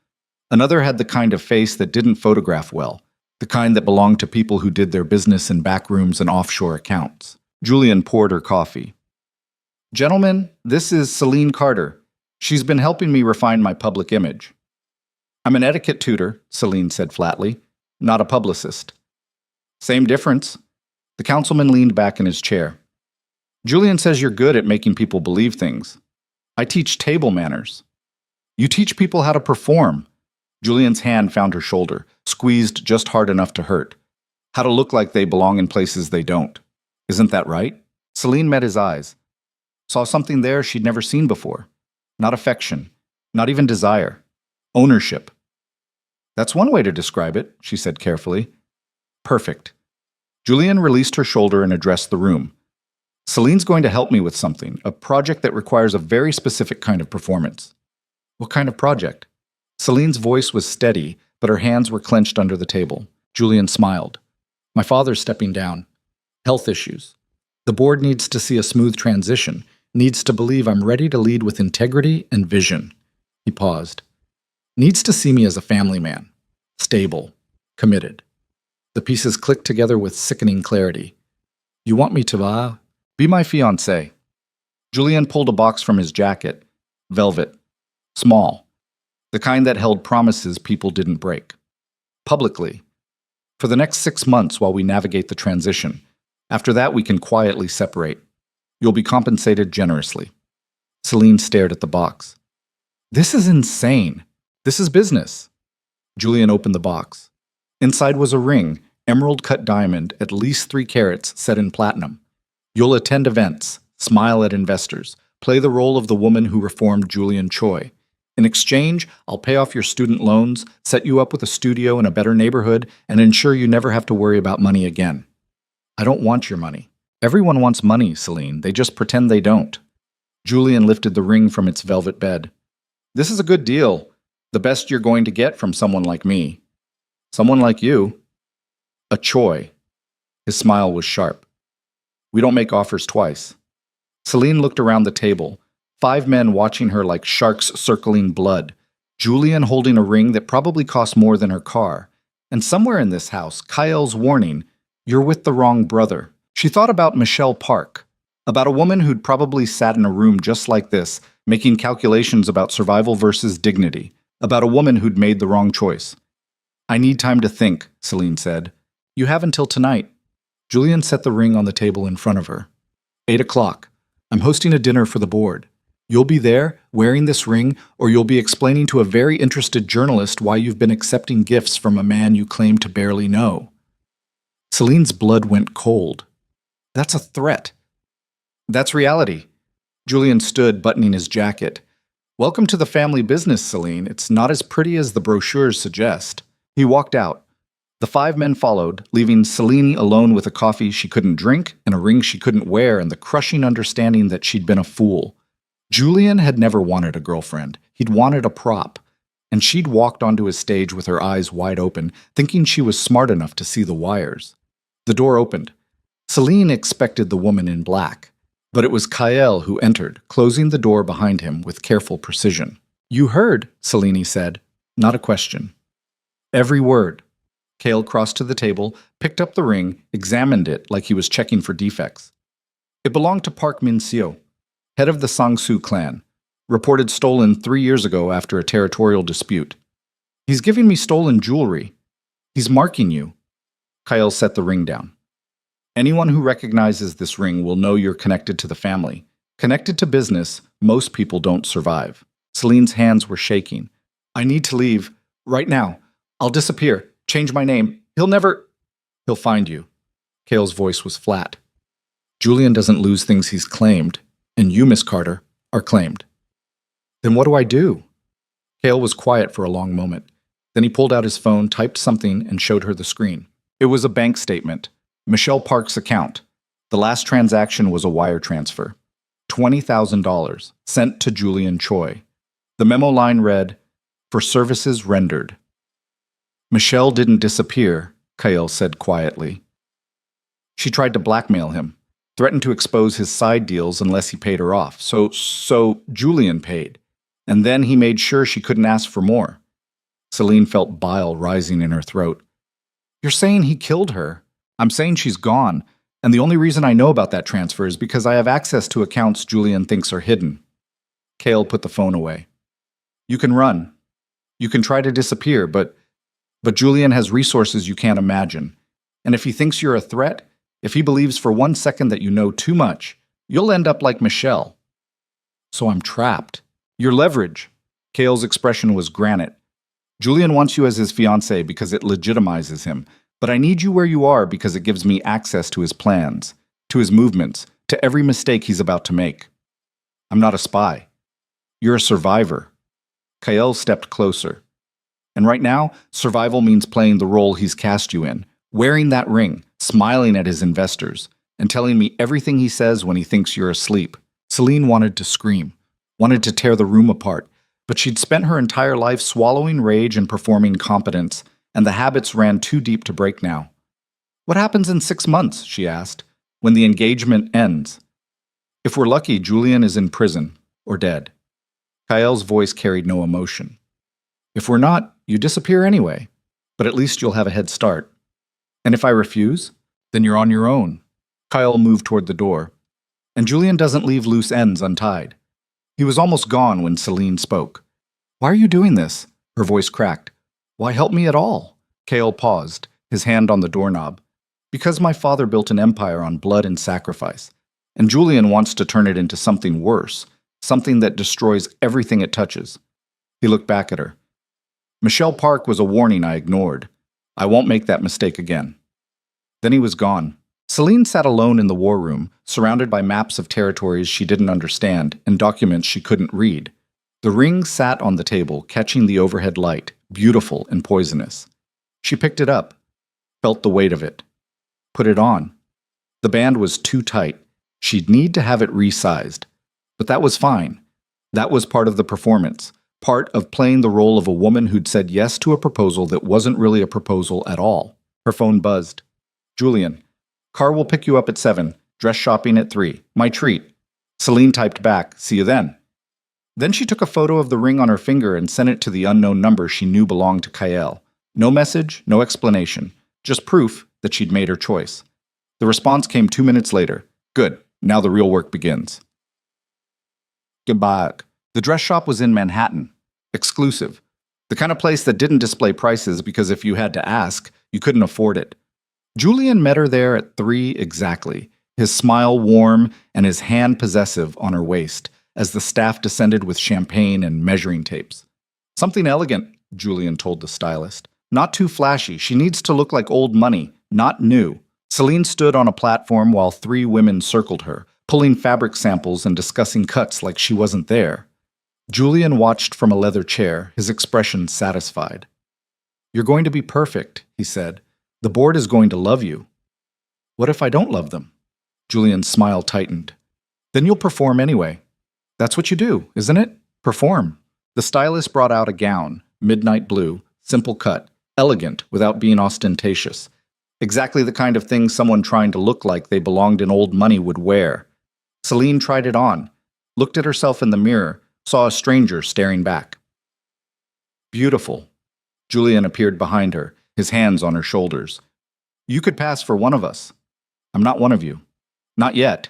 Another had the kind of face that didn't photograph well, the kind that belonged to people who did their business in back rooms and offshore accounts. Julian poured her coffee. "Gentlemen, this is Celine Carter. She's been helping me refine my public image." "I'm an etiquette tutor," Celine said flatly, "not a publicist." "Same difference." The councilman leaned back in his chair. "Julian says you're good at making people believe things. I teach table manners." "You teach people how to perform." Julian's hand found her shoulder, squeezed just hard enough to hurt. "How to look like they belong in places they don't. Isn't that right?" Celine met his eyes. Saw something there she'd never seen before. Not affection, not even desire. Ownership. "That's one way to describe it," she said carefully. "Perfect." Julian released her shoulder and addressed the room. "Celine's going to help me with something, a project that requires a very specific kind of performance." "What kind of project?" Celine's voice was steady, but her hands were clenched under the table. Julian smiled. "My father's stepping down. Health issues. The board needs to see a smooth transition, needs to believe I'm ready to lead with integrity and vision." He paused. "Needs to see me as a family man. Stable. Committed." The pieces clicked together with sickening clarity. "You want me to, be my fiancé." Julian pulled a box from his jacket. Velvet. Small. The kind that held promises people didn't break. Publicly. For the next 6 months while we navigate the transition. After that, we can quietly separate. You'll be compensated generously. Celine stared at the box. "This is insane. This is business." Julian opened the box. Inside was a ring, emerald-cut diamond, at least 3 carats, set in platinum. "You'll attend events, smile at investors, play the role of the woman who reformed Julian Choi. In exchange, I'll pay off your student loans, set you up with a studio in a better neighborhood, and ensure you never have to worry about money again." I don't want your money. Everyone wants money, Celine. They just pretend they don't. Julian lifted the ring from its velvet bed. This is a good deal. The best you're going to get from someone like me. Someone like you. A Choi. His smile was sharp. We don't make offers twice. Celine looked around the table, 5 men watching her like sharks circling blood, Julian holding a ring that probably cost more than her car, and somewhere in this house, Kyl's warning, "You're with the wrong brother." She thought about Michelle Park, about a woman who'd probably sat in a room just like this, making calculations about survival versus dignity, about a woman who'd made the wrong choice. I need time to think, Celine said. You have until tonight. Julian set the ring on the table in front of her. 8 o'clock. I'm hosting a dinner for the board. You'll be there, wearing this ring, or you'll be explaining to a very interested journalist why you've been accepting gifts from a man you claim to barely know. Celine's blood went cold. That's a threat. That's reality. Julian stood, buttoning his jacket. Welcome to the family business, Celine. It's not as pretty as the brochures suggest. He walked out. The 5 men followed, leaving Celine alone with a coffee she couldn't drink and a ring she couldn't wear and the crushing understanding that she'd been a fool. Julian had never wanted a girlfriend. He'd wanted a prop. And she'd walked onto his stage with her eyes wide open, thinking she was smart enough to see the wires. The door opened. Celine expected the woman in black. But it was Kyle who entered, closing the door behind him with careful precision. You heard, Celine said. Not a question. Every word. Kale crossed to the table, picked up the ring, examined it like he was checking for defects. It belonged to Park Min-seo, head of the Sang-soo clan, reported stolen 3 years ago after a territorial dispute. He's giving me stolen jewelry. He's marking you. Kyle set the ring down. Anyone who recognizes this ring will know you're connected to the family. Connected to business, most people don't survive. Celine's hands were shaking. I need to leave. Right now. I'll disappear. Change my name. He'll find you. Kale's voice was flat. Julian doesn't lose things he's claimed, and you, Miss Carter, are claimed. Then what do I do? Kale was quiet for a long moment. Then he pulled out his phone, typed something, and showed her the screen. It was a bank statement. Michelle Park's account. The last transaction was a wire transfer. $20,000 sent to Julian Choi. The memo line read, "For services rendered." Michelle didn't disappear, Kyle said quietly. She tried to blackmail him, threatened to expose his side deals unless he paid her off. So Julian paid. And then he made sure she couldn't ask for more. Celine felt bile rising in her throat. You're saying he killed her? I'm saying she's gone, and the only reason I know about that transfer is because I have access to accounts Julian thinks are hidden. Kale put the phone away. You can run. You can try to disappear, but Julian has resources you can't imagine. And if he thinks you're a threat, if he believes for 1 second that you know too much, you'll end up like Michelle. So I'm trapped. Your leverage. Kale's expression was granite. Julian wants you as his fiancée because it legitimizes him. But I need you where you are because it gives me access to his plans, to his movements, to every mistake he's about to make. I'm not a spy. You're a survivor. Kyle stepped closer. And right now, survival means playing the role he's cast you in, wearing that ring, smiling at his investors, and telling me everything he says when he thinks you're asleep. Celine wanted to scream, wanted to tear the room apart, but she'd spent her entire life swallowing rage and performing competence, and the habits ran too deep to break now. What happens in 6 months, she asked, when the engagement ends? If we're lucky, Julian is in prison or dead. Kyle's voice carried no emotion. If we're not, you disappear anyway, but at least you'll have a head start. And if I refuse, then you're on your own. Kyle moved toward the door. And Julian doesn't leave loose ends untied. He was almost gone when Celine spoke. Why are you doing this? Her voice cracked. Why help me at all? Kale paused, his hand on the doorknob. Because my father built an empire on blood and sacrifice, and Julian wants to turn it into something worse, something that destroys everything it touches. He looked back at her. Michelle Park was a warning I ignored. I won't make that mistake again. Then he was gone. Celine sat alone in the war room, surrounded by maps of territories she didn't understand and documents she couldn't read. The ring sat on the table, catching the overhead light, beautiful and poisonous. She picked it up, felt the weight of it, put it on. The band was too tight. She'd need to have it resized. But that was fine. That was part of the performance, part of playing the role of a woman who'd said yes to a proposal that wasn't really a proposal at all. Her phone buzzed. Julian, car will pick you up at 7, dress shopping at 3. My treat. Celine typed back, see you then. Then she took a photo of the ring on her finger and sent it to the unknown number she knew belonged to Kael. No message, no explanation, just proof that she'd made her choice. The response came 2 minutes later. Good, now the real work begins. Goodbye. The dress shop was in Manhattan. Exclusive. The kind of place that didn't display prices because if you had to ask, you couldn't afford it. Julian met her there at 3 exactly, his smile warm and his hand possessive on her waist, as the staff descended with champagne and measuring tapes. Something elegant, Julian told the stylist. Not too flashy. She needs to look like old money, not new. Celine stood on a platform while 3 women circled her, pulling fabric samples and discussing cuts like she wasn't there. Julian watched from a leather chair, his expression satisfied. You're going to be perfect, he said. The board is going to love you. What if I don't love them? Julian's smile tightened. Then you'll perform anyway. That's what you do, isn't it? Perform. The stylist brought out a gown, midnight blue, simple cut, elegant without being ostentatious. Exactly the kind of thing someone trying to look like they belonged in old money would wear. Celine tried it on, looked at herself in the mirror, saw a stranger staring back. Beautiful. Julian appeared behind her, his hands on her shoulders. You could pass for one of us. I'm not one of you. Not yet.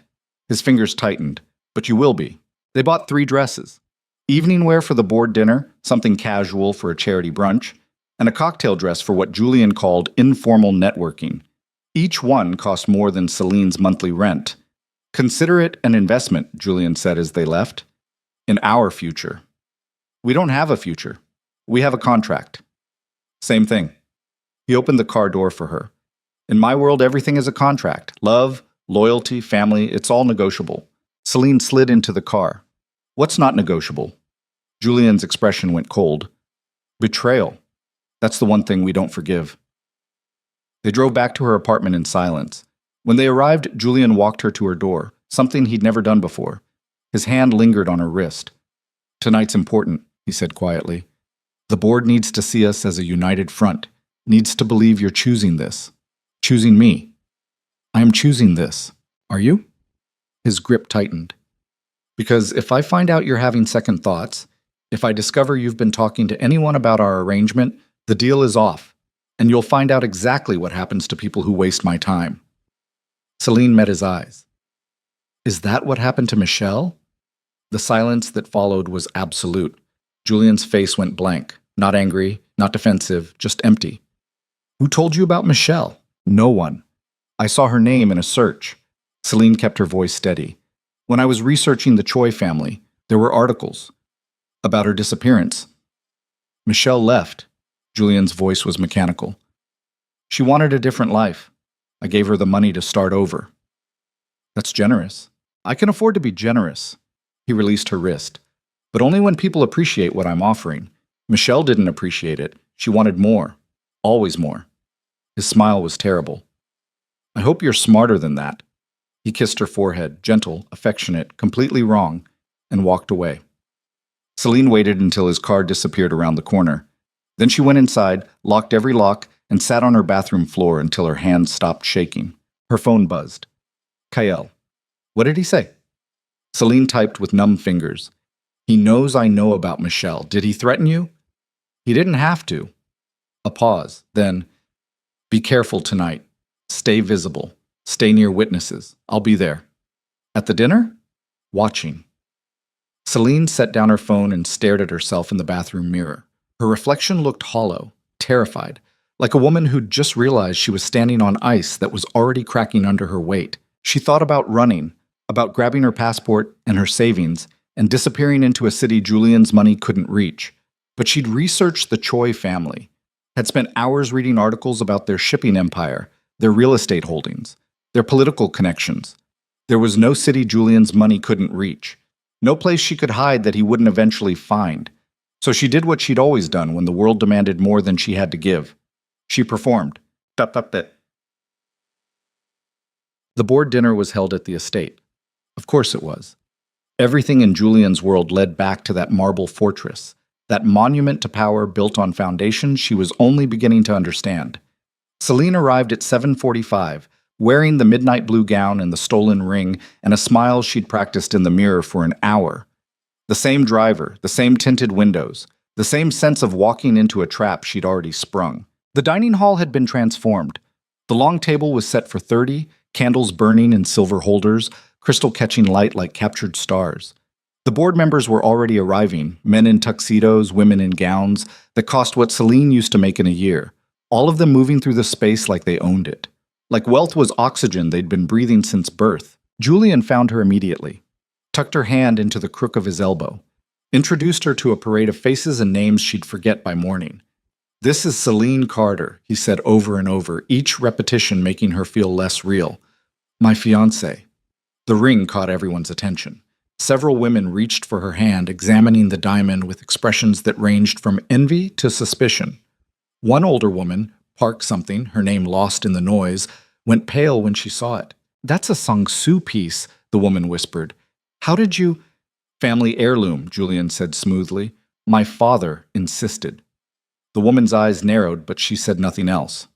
His fingers tightened. But you will be. They bought 3 dresses. Evening wear for the board dinner, something casual for a charity brunch, and a cocktail dress for what Julian called informal networking. Each one cost more than Celine's monthly rent. Consider it an investment, Julian said as they left. In our future. We don't have a future. We have a contract. Same thing. He opened the car door for her. In my world, everything is a contract. Love, loyalty, family, it's all negotiable. Celine slid into the car. What's not negotiable? Julian's expression went cold. Betrayal. That's the one thing we don't forgive. They drove back to her apartment in silence. When they arrived, Julian walked her to her door, something he'd never done before. His hand lingered on her wrist. Tonight's important, he said quietly. The board needs to see us as a united front, needs to believe you're choosing this. Choosing me. I am choosing this. Are you? His grip tightened. Because if I find out you're having second thoughts, if I discover you've been talking to anyone about our arrangement, the deal is off, and you'll find out exactly what happens to people who waste my time. Celine met his eyes. Is that what happened to Michelle? The silence that followed was absolute. Julian's face went blank. Not angry, not defensive, just empty. Who told you about Michelle? No one. I saw her name in a search. Celine kept her voice steady. When I was researching the Choi family, there were articles about her disappearance. Michelle left. Julian's voice was mechanical. She wanted a different life. I gave her the money to start over. That's generous. I can afford to be generous. He released her wrist. But only when people appreciate what I'm offering. Michelle didn't appreciate it. She wanted more. Always more. His smile was terrible. I hope you're smarter than that. He kissed her forehead, gentle, affectionate, completely wrong, and walked away. Celine waited until his car disappeared around the corner. Then she went inside, locked every lock, and sat on her bathroom floor until her hands stopped shaking. Her phone buzzed. Kael. What did he say? Celine typed with numb fingers. He knows I know about Michelle. Did he threaten you? He didn't have to. A pause. Then, be careful tonight. Stay visible. Stay near witnesses. I'll be there. At the dinner? Watching. Celine set down her phone and stared at herself in the bathroom mirror. Her reflection looked hollow, terrified, like a woman who'd just realized she was standing on ice that was already cracking under her weight. She thought about running, about grabbing her passport and her savings, and disappearing into a city Julian's money couldn't reach. But she'd researched the Choi family, had spent hours reading articles about their shipping empire, their real estate holdings, their political connections. There was no city Julian's money couldn't reach, no place she could hide that he wouldn't eventually find. So she did what she'd always done when the world demanded more than she had to give. She performed. Tap, tap, tap. The board dinner was held at the estate. Of course it was. Everything in Julian's world led back to that marble fortress, that monument to power built on foundations she was only beginning to understand. Celine arrived at 7:45, wearing the midnight blue gown and the stolen ring and a smile she'd practiced in the mirror for an hour. The same driver, the same tinted windows, the same sense of walking into a trap she'd already sprung. The dining hall had been transformed. The long table was set for 30, candles burning in silver holders, crystal catching light like captured stars. The board members were already arriving, men in tuxedos, women in gowns, that cost what Celine used to make in a year, all of them moving through the space like they owned it. Like wealth was oxygen they'd been breathing since birth. Julian found her immediately, tucked her hand into the crook of his elbow, introduced her to a parade of faces and names she'd forget by morning. "This is Celine Carter," he said over and over, each repetition making her feel less real. "My fiancée." The ring caught everyone's attention. Several women reached for her hand, examining the diamond with expressions that ranged from envy to suspicion. One older woman, Park something, her name lost in the noise, went pale when she saw it. "That's a Sangsu piece," the woman whispered. "How did you—" "Family heirloom," Julian said smoothly. "My father insisted." The woman's eyes narrowed, but she said nothing else.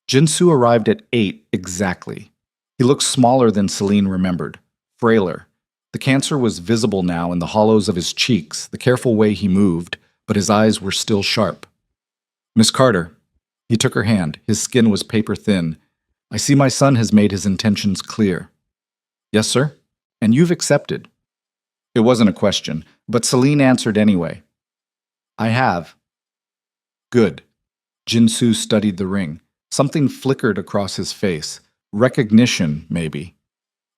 Jinsu arrived at 8 exactly. He looked smaller than Celine remembered, frailer. The cancer was visible now in the hollows of his cheeks, the careful way he moved, but his eyes were still sharp. "Miss Carter." He took her hand. His skin was paper thin. "I see my son has made his intentions clear." "Yes, sir?" "And you've accepted." It wasn't a question, but Celine answered anyway. "I have." "Good." Jinsu studied the ring. Something flickered across his face. Recognition, maybe.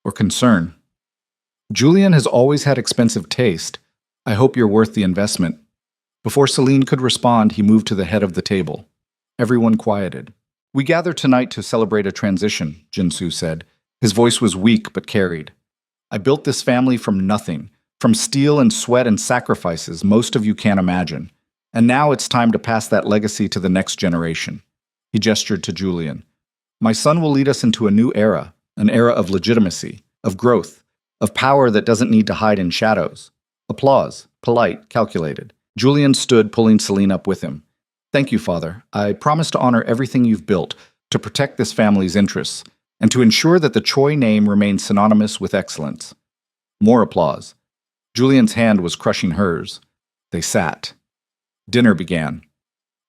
Or concern. "Julian has always had expensive taste. I hope you're worth the investment." Before Celine could respond, he moved to the head of the table. Everyone quieted. "We gather tonight to celebrate a transition," Jinsu said. His voice was weak but carried. "I built this family from nothing, from steel and sweat and sacrifices most of you can't imagine. And now it's time to pass that legacy to the next generation." He gestured to Julian. "My son will lead us into a new era, an era of legitimacy, of growth, of power that doesn't need to hide in shadows." Applause, polite, calculated. Julian stood, pulling Celine up with him. "Thank you, Father. I promise to honor everything you've built, to protect this family's interests, and to ensure that the Choi name remains synonymous with excellence." More applause. Julian's hand was crushing hers. They sat. Dinner began.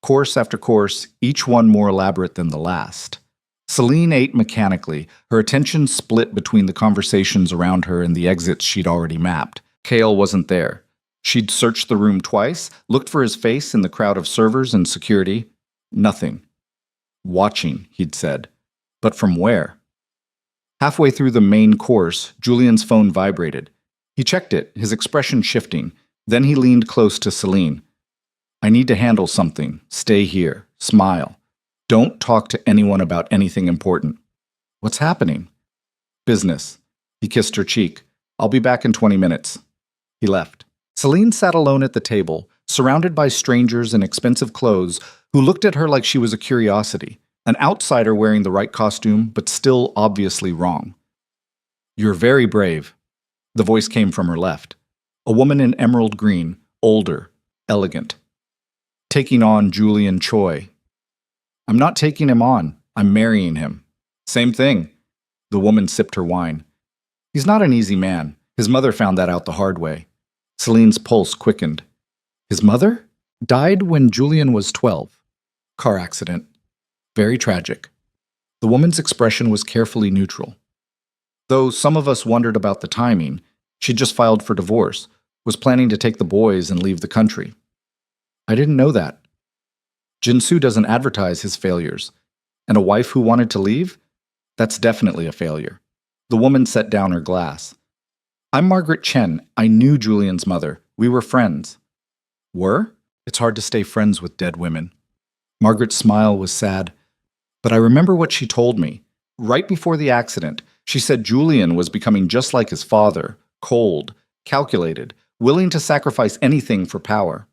Course after course, each one more elaborate than the last. Celine ate mechanically, her attention split between the conversations around her and the exits she'd already mapped. Kale wasn't there. She'd searched the room twice, looked for his face in the crowd of servers and security. Nothing. "Watching," he'd said. But from where? Halfway through the main course, Julian's phone vibrated. He checked it, his expression shifting. Then he leaned close to Celine. "I need to handle something. Stay here. Smile. Don't talk to anyone about anything important." "What's happening?" "Business." He kissed her cheek. "I'll be back in 20 minutes. He left. Celine sat alone at the table, surrounded by strangers in expensive clothes who looked at her like she was a curiosity, an outsider wearing the right costume, but still obviously wrong. "You're very brave." The voice came from her left. A woman in emerald green, older, elegant. "Taking on Julian Choi." "I'm not taking him on. I'm marrying him." "Same thing." The woman sipped her wine. "He's not an easy man. His mother found that out the hard way." Celine's pulse quickened. "His mother?" "Died when Julian was 12. Car accident. Very tragic." The woman's expression was carefully neutral. Though some of us wondered about the timing, she'd just filed for divorce, was planning to take the boys and leave the country. "I didn't know that." Jinsu doesn't advertise his failures. And a wife who wanted to leave? That's definitely a failure. The woman set down her glass. "I'm Margaret Chen. I knew Julian's mother. We were friends." "Were?" It's hard to stay friends with dead women. Margaret's smile was sad. "But I remember what she told me. Right before the accident, she said Julian was becoming just like his father, cold, calculated, willing to sacrifice anything for power."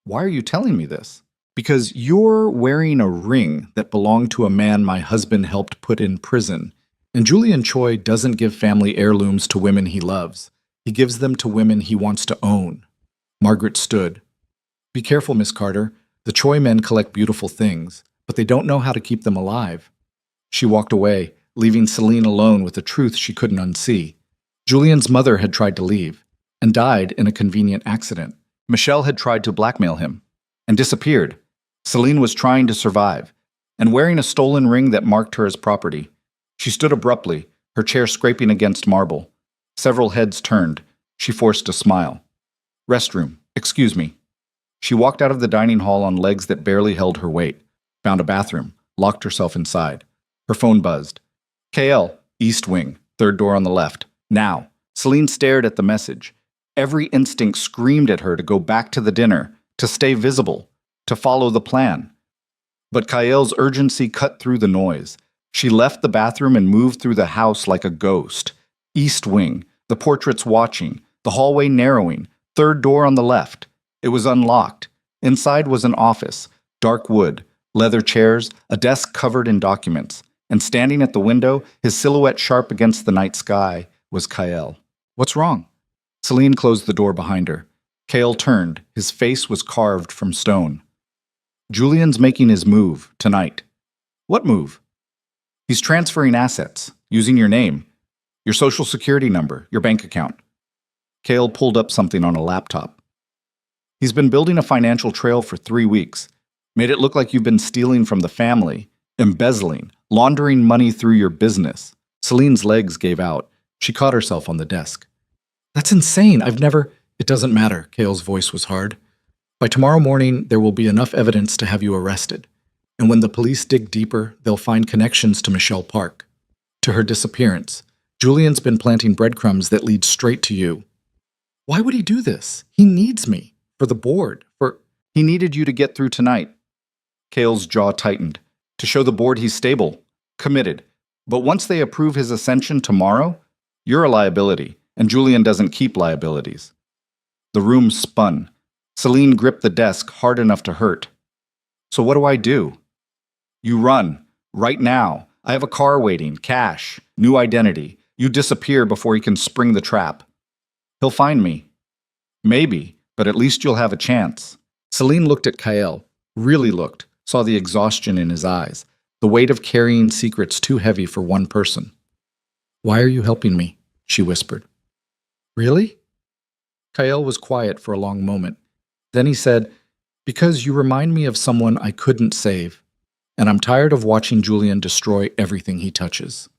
"Why are you telling me this?" "Because you're wearing a ring that belonged to a man my husband helped put in prison. And Julian Choi doesn't give family heirlooms to women he loves. He gives them to women he wants to own. Margaret stood. Be careful, Miss Carter. The Choi men collect beautiful things, but they don't know how to keep them alive. She walked away, leaving Celine alone with a truth she couldn't unsee. Julian's mother had tried to leave, and died in a convenient accident. Michelle had tried to blackmail him, and disappeared. Celine was trying to survive, and wearing a stolen ring that marked her as property. She stood abruptly, her chair scraping against marble. Several heads turned. She forced a smile. Restroom, excuse me. She walked out of the dining hall on legs that barely held her weight, found a bathroom, locked herself inside. Her phone buzzed. KL, East Wing, third door on the left. Now. Celine stared at the message. Every instinct screamed at her to go back to the dinner, to stay visible, to follow the plan. But Kael's urgency cut through the noise. She left the bathroom and moved through the house like a ghost. East Wing, the portraits watching, the hallway narrowing, third door on the left. It was unlocked. Inside was an office, dark wood, leather chairs, a desk covered in documents. And standing at the window, his silhouette sharp against the night sky, was Kael. What's wrong? Celine closed the door behind her. Kael turned. His face was carved from stone. Julian's making his move, tonight. What move? He's transferring assets, using your name, your social security number, your bank account. Kael pulled up something on a laptop. He's been building a financial trail for 3 weeks. Made it look like you've been stealing from the family, embezzling, laundering money through your business. Celine's legs gave out. She caught herself on the desk. That's insane. It doesn't matter. Kael's voice was hard. By tomorrow morning, there will be enough evidence to have you arrested. And when the police dig deeper, they'll find connections to Michelle Park, to her disappearance. Julian's been planting breadcrumbs that lead straight to you. Why would he do this? He needs me. For the board. He needed you to get through tonight. Kael's jaw tightened. To show the board he's stable, committed. But once they approve his ascension tomorrow, you're a liability, and Julian doesn't keep liabilities. The room spun. Celine gripped the desk hard enough to hurt. So what do I do? You run. Right now. I have a car waiting, cash, new identity. You disappear before he can spring the trap. He'll find me. Maybe, but at least you'll have a chance. Celine looked at Kael, really looked, saw the exhaustion in his eyes, the weight of carrying secrets too heavy for one person. Why are you helping me? She whispered. Really? Kael was quiet for a long moment. Then he said, because you remind me of someone I couldn't save, and I'm tired of watching Julian destroy everything he touches.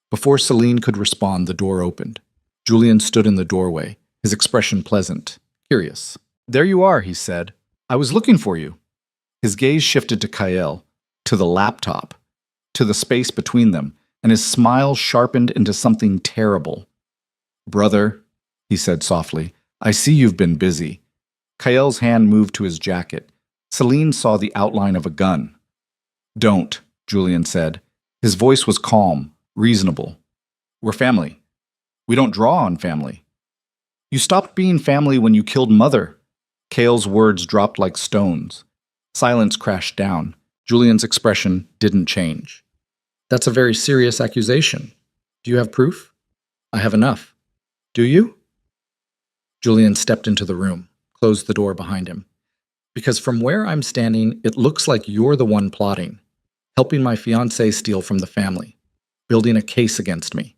Before Celine could respond, the door opened. Julian stood in the doorway, his expression pleasant, curious. There you are, he said. I was looking for you. His gaze shifted to Kael, to the laptop, to the space between them, and his smile sharpened into something terrible. Brother, he said softly, I see you've been busy. Kael's hand moved to his jacket. Celine saw the outline of a gun. Don't, Julian said. His voice was calm, reasonable. We're family. We don't draw on family. You stopped being family when you killed Mother. Kael's words dropped like stones. Silence crashed down. Julian's expression didn't change. That's a very serious accusation. Do you have proof? I have enough. Do you? Julian stepped into the room, closed the door behind him. Because from where I'm standing, it looks like you're the one plotting, helping my fiancé steal from the family, building a case against me.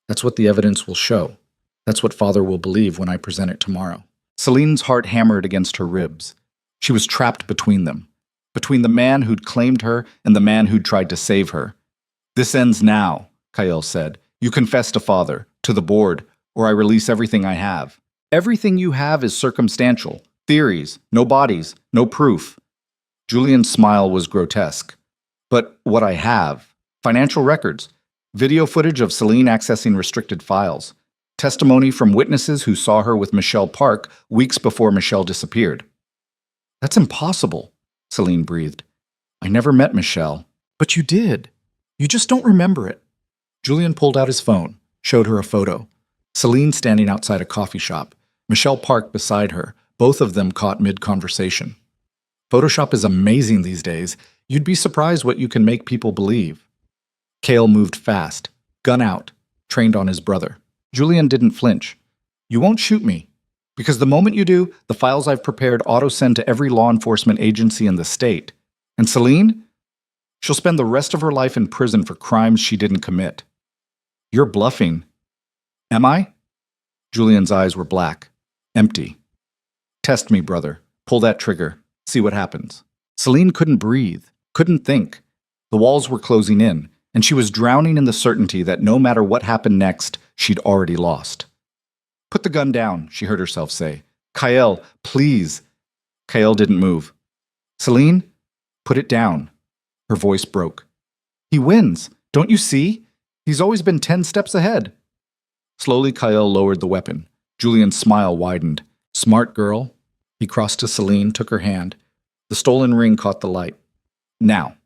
That's what the evidence will show. That's what Father will believe when I present it tomorrow. Celine's heart hammered against her ribs. She was trapped between them, between the man who'd claimed her and the man who'd tried to save her. This ends now, Kael said. You confess to Father, to the board, or I release everything I have. Everything you have is circumstantial. Theories, no bodies, no proof. Julian's smile was grotesque. But what I have, financial records, video footage of Celine accessing restricted files, testimony from witnesses who saw her with Michelle Park weeks before Michelle disappeared. That's impossible, Celine breathed. I never met Michelle. But you did. You just don't remember it. Julian pulled out his phone, showed her a photo. Celine standing outside a coffee shop, Michelle Park beside her, both of them caught mid-conversation. Photoshop is amazing these days. You'd be surprised what you can make people believe. Kael moved fast. gun out, trained on his brother. Julian didn't flinch. You won't shoot me. Because the moment you do, the files I've prepared auto-send to every law enforcement agency in the state. And Celine? She'll spend the rest of her life in prison for crimes she didn't commit. You're bluffing. Am I? Julian's eyes were black, empty. Test me, brother. Pull that trigger. See what happens. Celine couldn't breathe, couldn't think. The walls were closing in, and she was drowning in the certainty that no matter what happened next, she'd already lost. Put the gun down, she heard herself say. Kael, please. Kael didn't move. Celine, put it down. Her voice broke. He wins. Don't you see? He's always been 10 steps ahead. Slowly, Kael lowered the weapon. Julian's smile widened. Smart girl. He crossed to Celine, took her hand. The stolen ring caught the light. Now,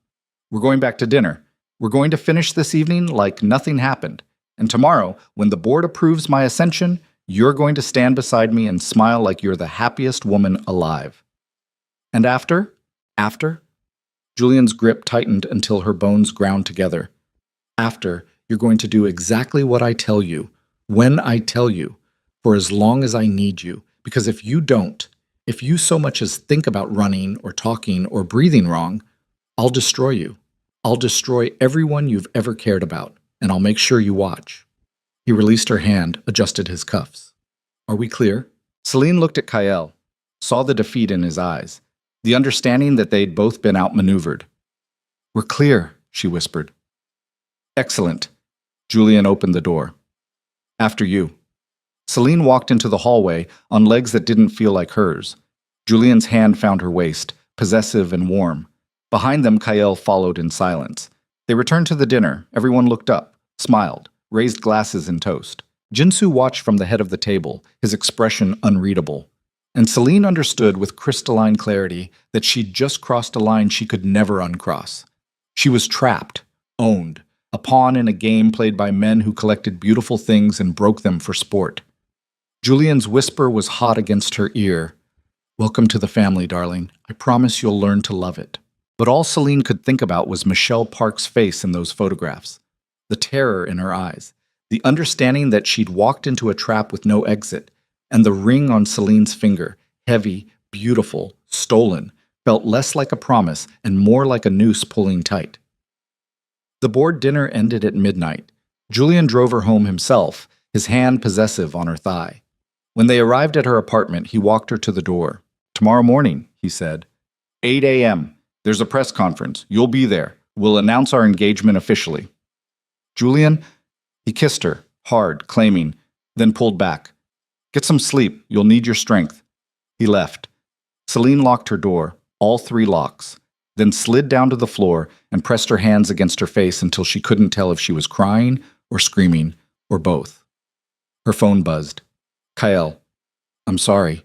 we're going back to dinner. We're going to finish this evening like nothing happened. And tomorrow, when the board approves my ascension, you're going to stand beside me and smile like you're the happiest woman alive. And after? Julian's grip tightened until her bones ground together. After, you're going to do exactly what I tell you, when I tell you, for as long as I need you. Because if you don't, if you so much as think about running or talking or breathing wrong, I'll destroy you. I'll destroy everyone you've ever cared about, and I'll make sure you watch. He released her hand, adjusted his cuffs. Are we clear? Celine looked at Kael, saw the defeat in his eyes, the understanding that they'd both been outmaneuvered. We're clear, she whispered. Excellent. Julian opened the door. After you. Celine walked into the hallway on legs that didn't feel like hers. Julian's hand found her waist, possessive and warm. Behind them, Kael followed in silence. They returned to the dinner. Everyone looked up, smiled, raised glasses in toast. Jinsu watched from the head of the table, his expression unreadable. And Celine understood with crystalline clarity that she'd just crossed a line she could never uncross. She was trapped, owned, a pawn in a game played by men who collected beautiful things and broke them for sport. Julian's whisper was hot against her ear. Welcome to the family, darling. I promise you'll learn to love it. But all Celine could think about was Michelle Park's face in those photographs, the terror in her eyes, the understanding that she'd walked into a trap with no exit, and the ring on Celine's finger, heavy, beautiful, stolen, felt less like a promise and more like a noose pulling tight. The board dinner ended at midnight. Julian drove her home himself, his hand possessive on her thigh. When they arrived at her apartment, he walked her to the door. Tomorrow morning, he said. 8 a.m. There's a press conference. You'll be there. We'll announce our engagement officially. Julian, he kissed her, hard, claiming, then pulled back. Get some sleep. You'll need your strength. He left. Celine locked her door, all 3 locks, then slid down to the floor and pressed her hands against her face until she couldn't tell if she was crying or screaming or both. Her phone buzzed. Kael, I'm sorry.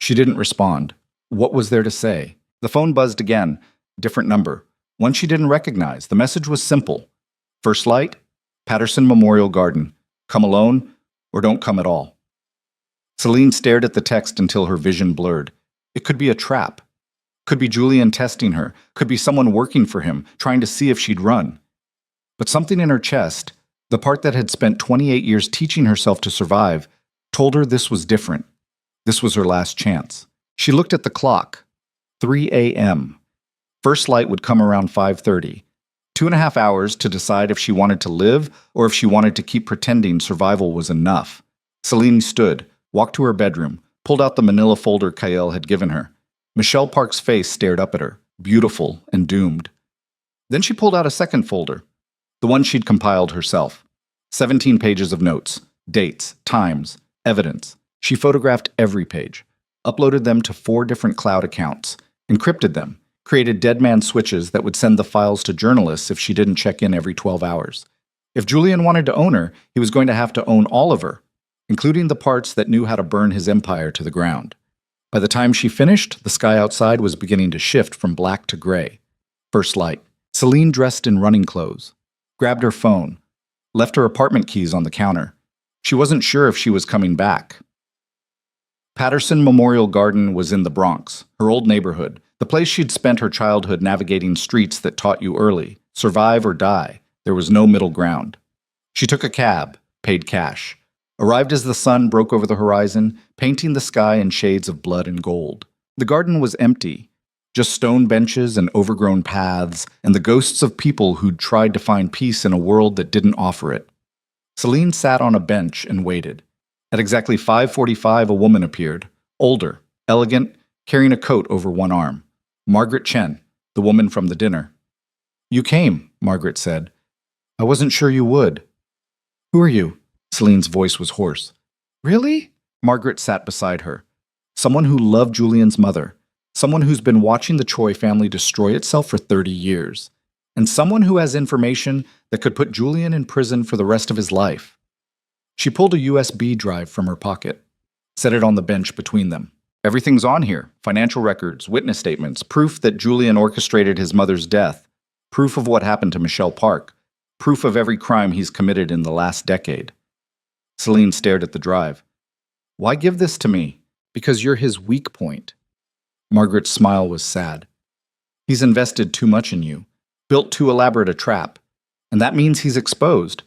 She didn't respond. What was there to say? The phone buzzed again, different number, one she didn't recognize. The message was simple. First light, Patterson Memorial Garden. Come alone or don't come at all. Celine stared at the text until her vision blurred. It could be a trap. Could be Julian testing her. Could be someone working for him, trying to see if she'd run. But something in her chest, the part that had spent 28 years teaching herself to survive, told her this was different. This was her last chance. She looked at the clock. 3 a.m. First light would come around 5:30. 2.5 hours to decide if she wanted to live or if she wanted to keep pretending survival was enough. Celine stood, walked to her bedroom, pulled out the manila folder Kael had given her. Michelle Park's face stared up at her, beautiful and doomed. Then she pulled out a second folder, the one she'd compiled herself. 17 pages of notes, dates, times, evidence. She photographed every page, uploaded them to 4 different cloud accounts, encrypted them, created dead man switches that would send the files to journalists if she didn't check in every 12 hours. If Julian wanted to own her, he was going to have to own all of her, including the parts that knew how to burn his empire to the ground. By the time she finished, the sky outside was beginning to shift from black to gray. First light. Celine dressed in running clothes, grabbed her phone, left her apartment keys on the counter. She wasn't sure if she was coming back. Patterson Memorial Garden was in the Bronx, her old neighborhood, the place she'd spent her childhood navigating streets that taught you early, survive or die. There was no middle ground. She took a cab, paid cash, arrived as the sun broke over the horizon, painting the sky in shades of blood and gold. The garden was empty, just stone benches and overgrown paths, and the ghosts of people who'd tried to find peace in a world that didn't offer it. Celine sat on a bench and waited. At exactly 5:45, a woman appeared, older, elegant, carrying a coat over one arm. Margaret Chen, the woman from the dinner. "You came," Margaret said. "I wasn't sure you would." "Who are you?" Celine's voice was hoarse. "Really?" Margaret sat beside her. Someone who loved Julian's mother. Someone who's been watching the Choi family destroy itself for 30 years. And someone who has information that could put Julian in prison for the rest of his life. She pulled a USB drive from her pocket, set it on the bench between them. "Everything's on here. Financial records, witness statements, proof that Julian orchestrated his mother's death, proof of what happened to Michelle Park, proof of every crime he's committed in the last decade." Celine stared at the drive. "Why give this to me? Because you're his weak point." Margaret's smile was sad. "He's invested too much in you, built too elaborate a trap, and that means he's exposed.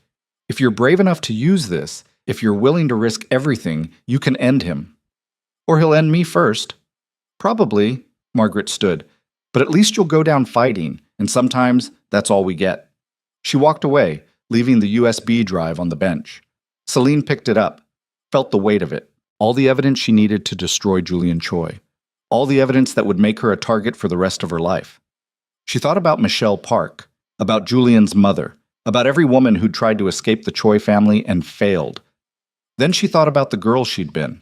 If you're brave enough to use this, if you're willing to risk everything, you can end him. Or he'll end me first." "Probably," Margaret stood, "but at least you'll go down fighting, and sometimes that's all we get." She walked away, leaving the USB drive on the bench. Celine picked it up, felt the weight of it, all the evidence she needed to destroy Julian Choi, all the evidence that would make her a target for the rest of her life. She thought about Michelle Park, about Julian's mother, about every woman who'd tried to escape the Choi family and failed. Then she thought about the girl she'd been,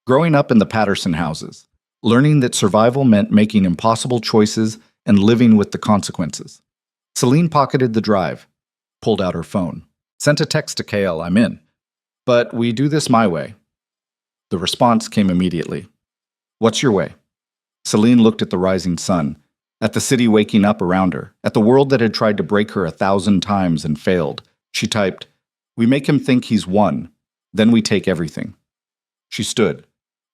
growing up in the Patterson houses, learning that survival meant making impossible choices and living with the consequences. Celine pocketed the drive, pulled out her phone, sent a text to KL, "I'm in. But we do this my way." The response came immediately. "What's your way?" Celine looked at the rising sun, at the city waking up around her, at the world that had tried to break her 1,000 times and failed. She typed, "We make him think he's won, then we take everything." She stood,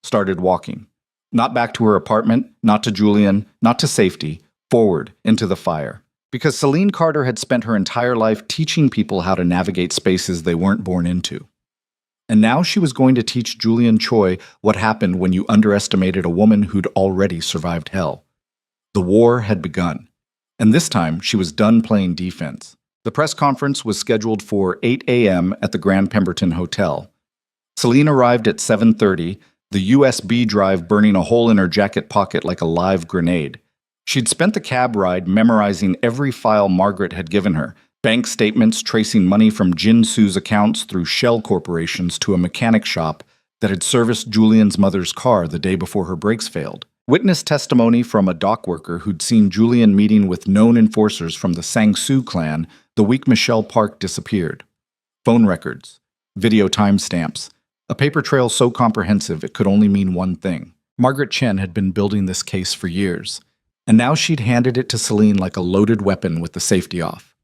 started walking. Not back to her apartment, not to Julian, not to safety, forward, into the fire. Because Celine Carter had spent her entire life teaching people how to navigate spaces they weren't born into. And now she was going to teach Julian Choi what happened when you underestimated a woman who'd already survived hell. The war had begun, and this time she was done playing defense. The press conference was scheduled for 8 a.m. at the Grand Pemberton Hotel. Celine arrived at 7:30, the USB drive burning a hole in her jacket pocket like a live grenade. She'd spent the cab ride memorizing every file Margaret had given her, bank statements tracing money from Jin Su's accounts through shell corporations to a mechanic shop that had serviced Julian's mother's car the day before her brakes failed. Witness testimony from a dock worker who'd seen Julian meeting with known enforcers from the Sang-Soo clan the week Michelle Park disappeared. Phone records, video timestamps, a paper trail so comprehensive it could only mean one thing. Margaret Chen had been building this case for years, and now she'd handed it to Celine like a loaded weapon with the safety off.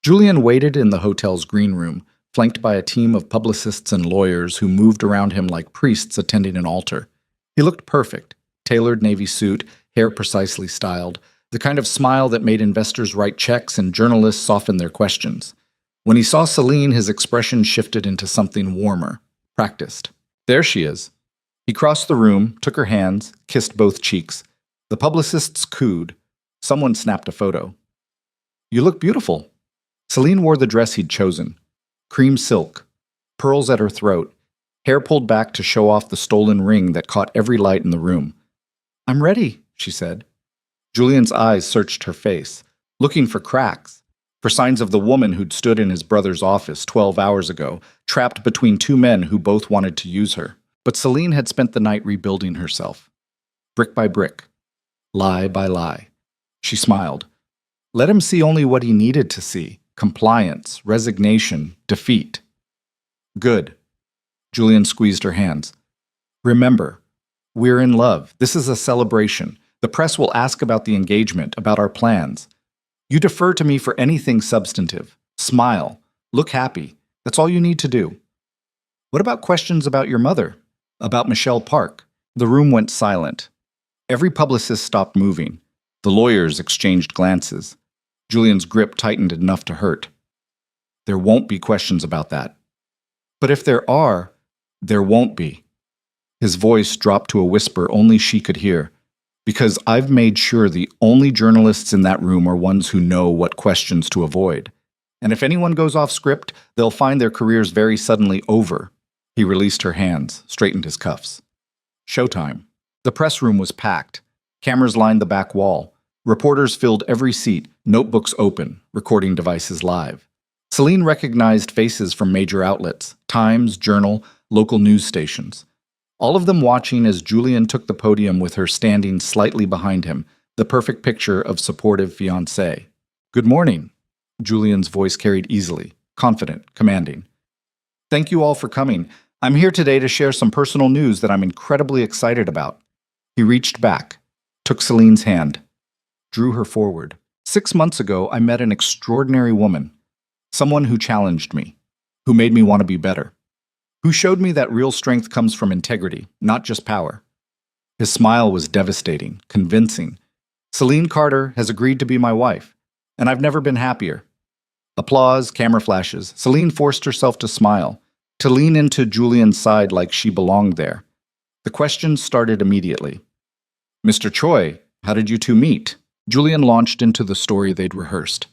Julian waited in the hotel's green room, flanked by a team of publicists and lawyers who moved around him like priests attending an altar. He looked perfect, tailored navy suit, hair precisely styled, the kind of smile that made investors write checks and journalists soften their questions. When he saw Celine, his expression shifted into something warmer, practiced. "There she is." He crossed the room, took her hands, kissed both cheeks. The publicists cooed. Someone snapped a photo. "You look beautiful." Celine wore the dress he'd chosen. Cream silk, pearls at her throat, hair pulled back to show off the stolen ring that caught every light in the room. "I'm ready," she said. Julian's eyes searched her face, looking for cracks, for signs of the woman who'd stood in his brother's office 12 hours ago, trapped between two men who both wanted to use her. But Celine had spent the night rebuilding herself, brick by brick, lie by lie. She smiled. Let him see only what he needed to see: compliance, resignation, defeat. Good. Julian squeezed her hands. Remember, we're in love. This is a celebration. The press will ask about the engagement, about our plans. You defer to me for anything substantive. Smile. Look happy. That's all you need to do. What about questions about your mother? About Michelle Park? The room went silent. Every publicist stopped moving. The lawyers exchanged glances. Julian's grip tightened enough to hurt. There won't be questions about that. But if there are, there won't be. His voice dropped to a whisper only she could hear. Because I've made sure the only journalists in that room are ones who know what questions to avoid. And if anyone goes off script, they'll find their careers very suddenly over. He released her hands, straightened his cuffs. Showtime. The press room was packed. Cameras lined the back wall. Reporters filled every seat, notebooks open, recording devices live. Celine recognized faces from major outlets, Times, Journal, local news stations. All of them watching as Julian took the podium with her standing slightly behind him, the perfect picture of supportive fiancé. Good morning. Julian's voice carried easily, confident, commanding. Thank you all for coming. I'm here today to share some personal news that I'm incredibly excited about. He reached back, took Celine's hand, drew her forward. 6 months ago, I met an extraordinary woman, someone who challenged me, who made me want to be better, who showed me that real strength comes from integrity, not just power. His smile was devastating, convincing. Celine Carter has agreed to be my wife, and I've never been happier. Applause, camera flashes. Celine forced herself to smile, to lean into Julian's side like she belonged there. The questions started immediately. Mr. Choi, how did you two meet? Julian launched into the story they'd rehearsed.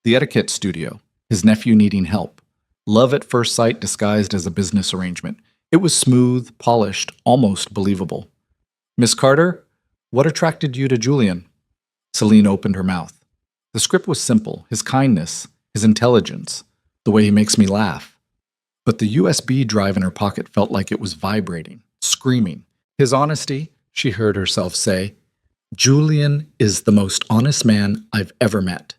The etiquette studio, his nephew needing help. Love at first sight disguised as a business arrangement. It was smooth, polished, almost believable. Miss Carter, what attracted you to Julian? Celine opened her mouth. The script was simple, his kindness, his intelligence, the way he makes me laugh. But the USB drive in her pocket felt like it was vibrating, screaming. His honesty, she heard herself say. Julian is the most honest man I've ever met.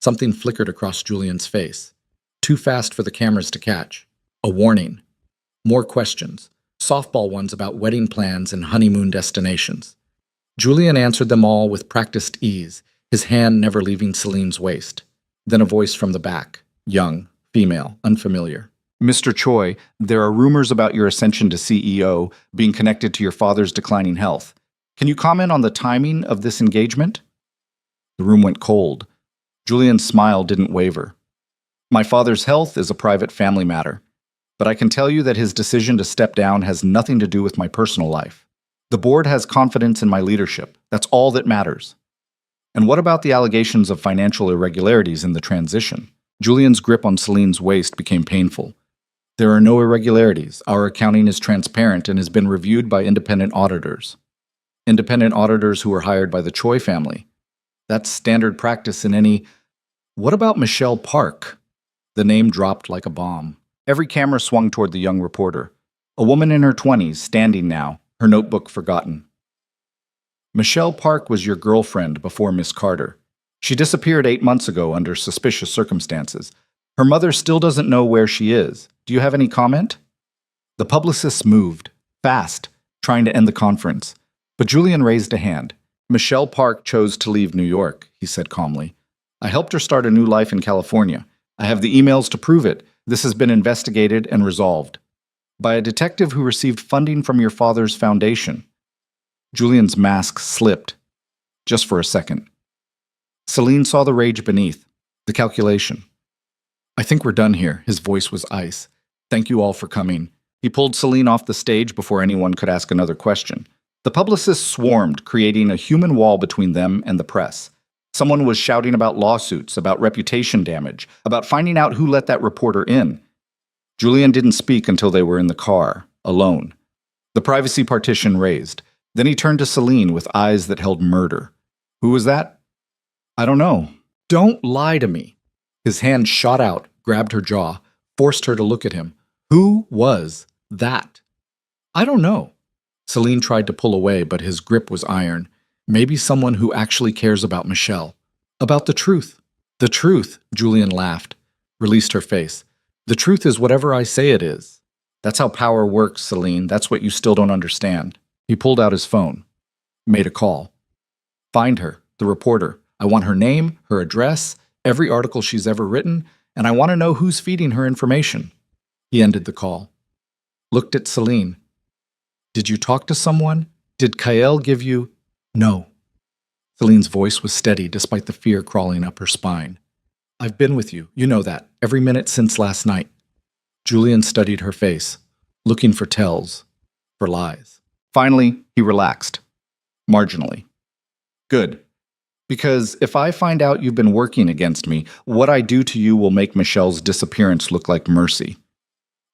Something flickered across Julian's face. Too fast for the cameras to catch. A warning. More questions. Softball ones about wedding plans and honeymoon destinations. Julian answered them all with practiced ease, his hand never leaving Celine's waist. Then a voice from the back. Young, female, unfamiliar. Mr. Choi, there are rumors about your ascension to CEO being connected to your father's declining health. Can you comment on the timing of this engagement? The room went cold. Julian's smile didn't waver. My father's health is a private family matter, but I can tell you that his decision to step down has nothing to do with my personal life. The board has confidence in my leadership. That's all that matters. And what about the allegations of financial irregularities in the transition? Julian's grip on Celine's waist became painful. There are no irregularities. Our accounting is transparent and has been reviewed by independent auditors. Independent auditors who were hired by the Choi family. That's standard practice in any... What about Michelle Park? The name dropped like a bomb. Every camera swung toward the young reporter. A woman in her 20s, standing now, her notebook forgotten. Michelle Park was your girlfriend before Miss Carter. She disappeared 8 months ago under suspicious circumstances. Her mother still doesn't know where she is. Do you have any comment? The publicists moved, fast, trying to end the conference. But Julian raised a hand. Michelle Park chose to leave New York, he said calmly. I helped her start a new life in California. I have the emails to prove it. This has been investigated and resolved. By a detective who received funding from your father's foundation. Julian's mask slipped, just for a second. Celine saw the rage beneath, the calculation. I think we're done here. His voice was ice. Thank you all for coming. He pulled Celine off the stage before anyone could ask another question. The publicists swarmed, creating a human wall between them and the press. Someone was shouting about lawsuits, about reputation damage, about finding out who let that reporter in. Julian didn't speak until they were in the car, alone. The privacy partition raised. Then he turned to Celine with eyes that held murder. Who was that? I don't know. Don't lie to me. His hand shot out, grabbed her jaw, forced her to look at him. Who was that? I don't know. Celine tried to pull away, but his grip was iron. Maybe someone who actually cares about Michelle. About the truth. The truth, Julian laughed, released her face. The truth is whatever I say it is. That's how power works, Celine. That's what you still don't understand. He pulled out his phone, made a call. Find her, the reporter. I want her name, her address, every article she's ever written, and I want to know who's feeding her information. He ended the call. Looked at Celine. Did you talk to someone? Did Kael give you... No. Celine's voice was steady despite the fear crawling up her spine. I've been with you, you know that, every minute since last night. Julian studied her face, looking for tells, for lies. Finally, he relaxed. Marginally. Good. Because if I find out you've been working against me, what I do to you will make Michelle's disappearance look like mercy.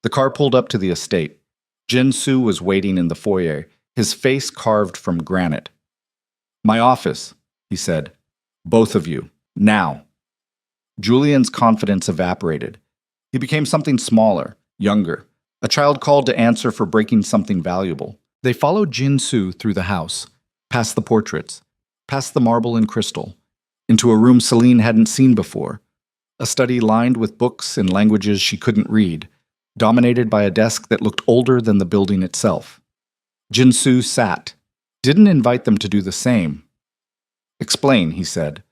The car pulled up to the estate. Jin-Soo was waiting in the foyer, his face carved from granite. My office, he said. Both of you. Now. Julian's confidence evaporated. He became something smaller, younger, a child called to answer for breaking something valuable. They followed Jin-Soo through the house, past the portraits, past the marble and crystal, into a room Celine hadn't seen before, a study lined with books in languages she couldn't read, dominated by a desk that looked older than the building itself. Jin-Soo sat, didn't invite them to do the same. Explain, he said.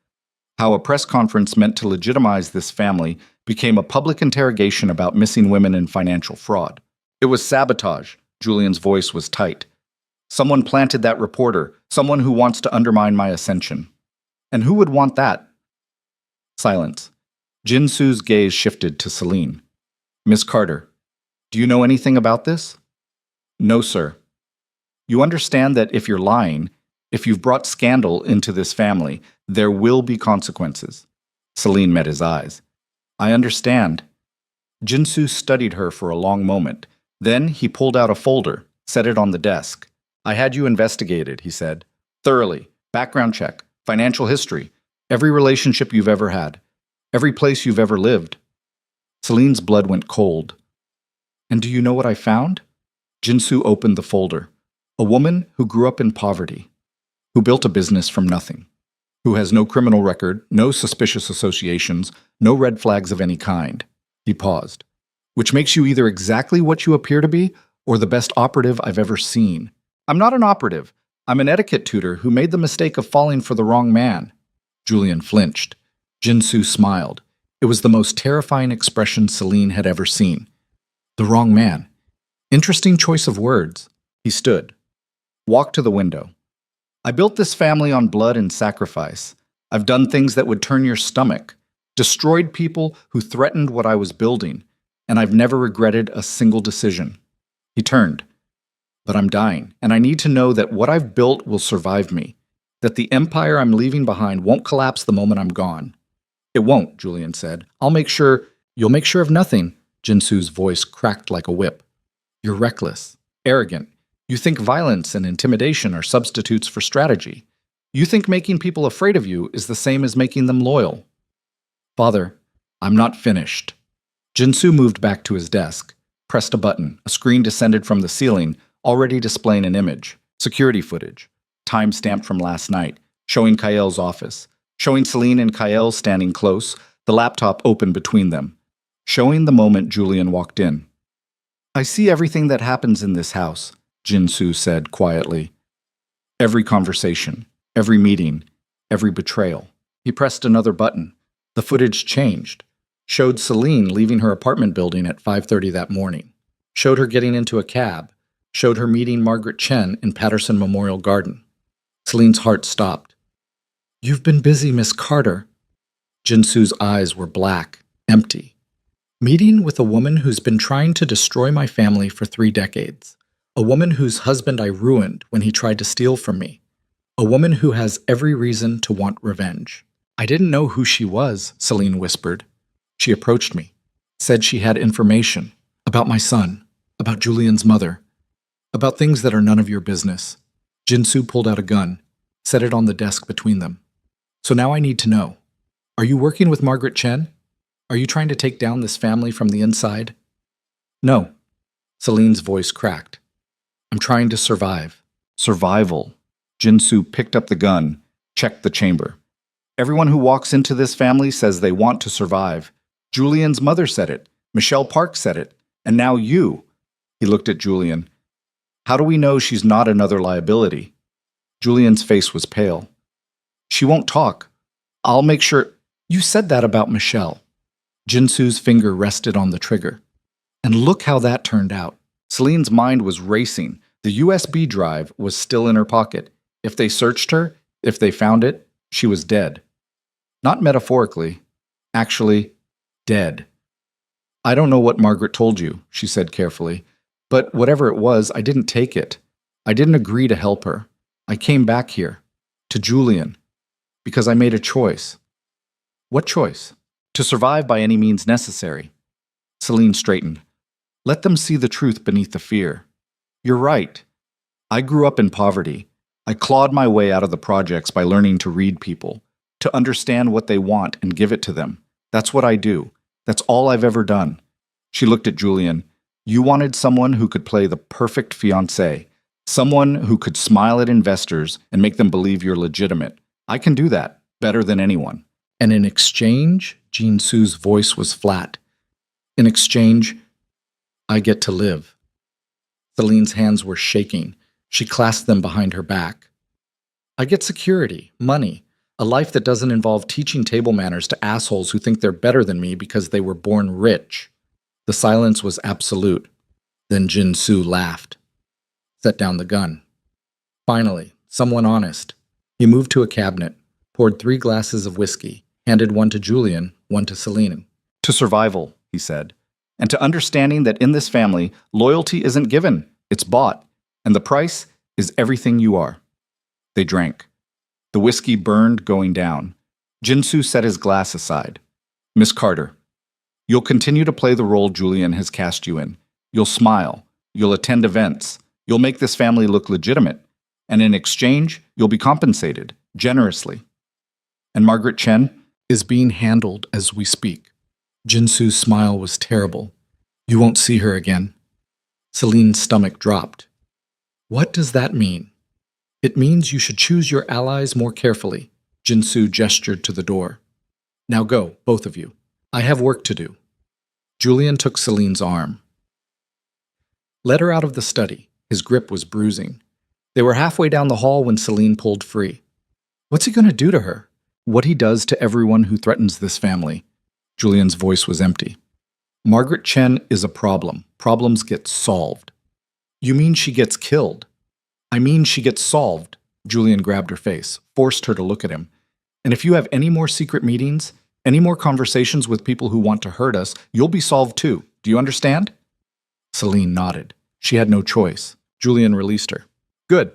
How a press conference meant to legitimize this family became a public interrogation about missing women and financial fraud. It was sabotage. Julian's voice was tight. Someone planted that reporter, someone who wants to undermine my ascension. And who would want that? Silence. Jin-Soo's gaze shifted to Celine. Miss Carter, do you know anything about this? No, sir. You understand that if you're lying, if you've brought scandal into this family, there will be consequences. Celine met his eyes. I understand. Jin-Soo studied her for a long moment. Then he pulled out a folder, set it on the desk. I had you investigated, he said. Thoroughly. Background check. Financial history. Every relationship you've ever had. Every place you've ever lived. Celine's blood went cold. And do you know what I found? Jin-Soo opened the folder. A woman who grew up in poverty, who built a business from nothing, who has no criminal record, no suspicious associations, no red flags of any kind. He paused. Which makes you either exactly what you appear to be or the best operative I've ever seen. I'm not an operative. I'm an etiquette tutor who made the mistake of falling for the wrong man. Julian flinched. Jin-Soo smiled. It was the most terrifying expression Celine had ever seen. The wrong man. Interesting choice of words. He stood. Walked to the window. I built this family on blood and sacrifice. I've done things that would turn your stomach. Destroyed people who threatened what I was building. And I've never regretted a single decision. He turned. But I'm dying, and I need to know that what I've built will survive me. That the empire I'm leaving behind won't collapse the moment I'm gone. It won't, Julian said. I'll make sure. You'll make sure of nothing. Jin-Soo's voice cracked like a whip. You're reckless, arrogant. You think violence and intimidation are substitutes for strategy. You think making people afraid of you is the same as making them loyal. Father, I'm not finished. Jin-Soo moved back to his desk, pressed a button. A screen descended from the ceiling, already displaying an image, security footage, time-stamped from last night, showing Kael's office, showing Celine and Kael standing close, the laptop open between them, showing the moment Julian walked in. I see everything that happens in this house, Jin-Soo said quietly. Every conversation, every meeting, every betrayal. He pressed another button. The footage changed. Showed Celine leaving her apartment building at 5:30 that morning. Showed her getting into a cab. Showed her meeting Margaret Chen in Patterson Memorial Garden. Celine's heart stopped. You've been busy, Miss Carter. Jin-Soo's eyes were black, empty. Meeting with a woman who's been trying to destroy my family for 3 decades. A woman whose husband I ruined when he tried to steal from me. A woman who has every reason to want revenge. I didn't know who she was, Celine whispered. She approached me, said she had information about my son, about Julian's mother, about things that are none of your business. Jin-Soo pulled out a gun, set it on the desk between them. So now I need to know. Are you working with Margaret Chen? Are you trying to take down this family from the inside? No. Celine's voice cracked. I'm trying to survive. Survival. Jin-Soo picked up the gun, checked the chamber. Everyone who walks into this family says they want to survive. Julian's mother said it. Michelle Park said it. And now you. He looked at Julian. How do we know she's not another liability? Julian's face was pale. She won't talk. I'll make sure. You said that about Michelle. Jin-Soo's finger rested on the trigger. And look how that turned out. Celine's mind was racing. The USB drive was still in her pocket. If they searched her, if they found it, she was dead. Not metaphorically, Actually, dead. I don't know what Margaret told you, she said carefully, but whatever it was, I didn't take it. I didn't agree to help her. I came back here, to Julian, because I made a choice. What choice? To survive by any means necessary. Celine straightened. Let them see the truth beneath the fear. You're right. I grew up in poverty. I clawed my way out of the projects by learning to read people, to understand what they want and give it to them. That's what I do. That's all I've ever done. She looked at Julian. You wanted someone who could play the perfect fiancé, someone who could smile at investors and make them believe you're legitimate. I can do that better than anyone. And in exchange, Jean Su's voice was flat. In exchange, I get to live. Celine's hands were shaking. She clasped them behind her back. I get security, money, a life that doesn't involve teaching table manners to assholes who think they're better than me because they were born rich. The silence was absolute. Then Jin Su laughed. Set down the gun. Finally, someone honest. He moved to a cabinet, poured 3 glasses of whiskey, handed one to Julian, one to Celine. To survival, he said, and to understanding that in this family, loyalty isn't given, it's bought, and the price is everything you are. They drank. The whiskey burned, going down. Jinsu set his glass aside. Miss Carter, you'll continue to play the role Julian has cast you in. You'll smile. You'll attend events. You'll make this family look legitimate. And in exchange, you'll be compensated, generously. And Margaret Chen is being handled as we speak. Jinsu's smile was terrible. You won't see her again. Celine's stomach dropped. What does that mean? It means you should choose your allies more carefully. Jinsu gestured to the door. Now go, both of you. I have work to do. Julian took Celine's arm. Led her out of the study. His grip was bruising. They were halfway down the hall when Celine pulled free. What's he going to do to her? What he does to everyone who threatens this family. Julian's voice was empty. Margaret Chen is a problem. Problems get solved. You mean she gets killed? I mean she gets solved. Julian grabbed her face, forced her to look at him. And if you have any more secret meetings, any more conversations with people who want to hurt us, you'll be solved too. Do you understand? Celine nodded. She had no choice. Julian released her. Good.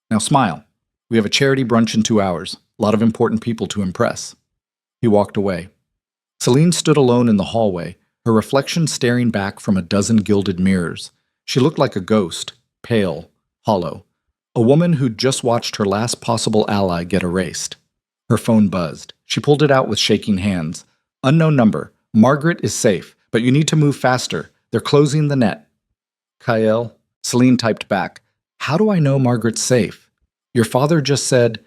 Now smile. We have a charity brunch in 2 hours. A lot of important people to impress. He walked away. Celine stood alone in the hallway, her reflection staring back from a dozen gilded mirrors. She looked like a ghost, pale, hollow. A woman who'd just watched her last possible ally get erased. Her phone buzzed. She pulled it out with shaking hands. Unknown number. Margaret is safe, but you need to move faster. They're closing the net. Kyle, Celine typed back. How do I know Margaret's safe? Your father just said,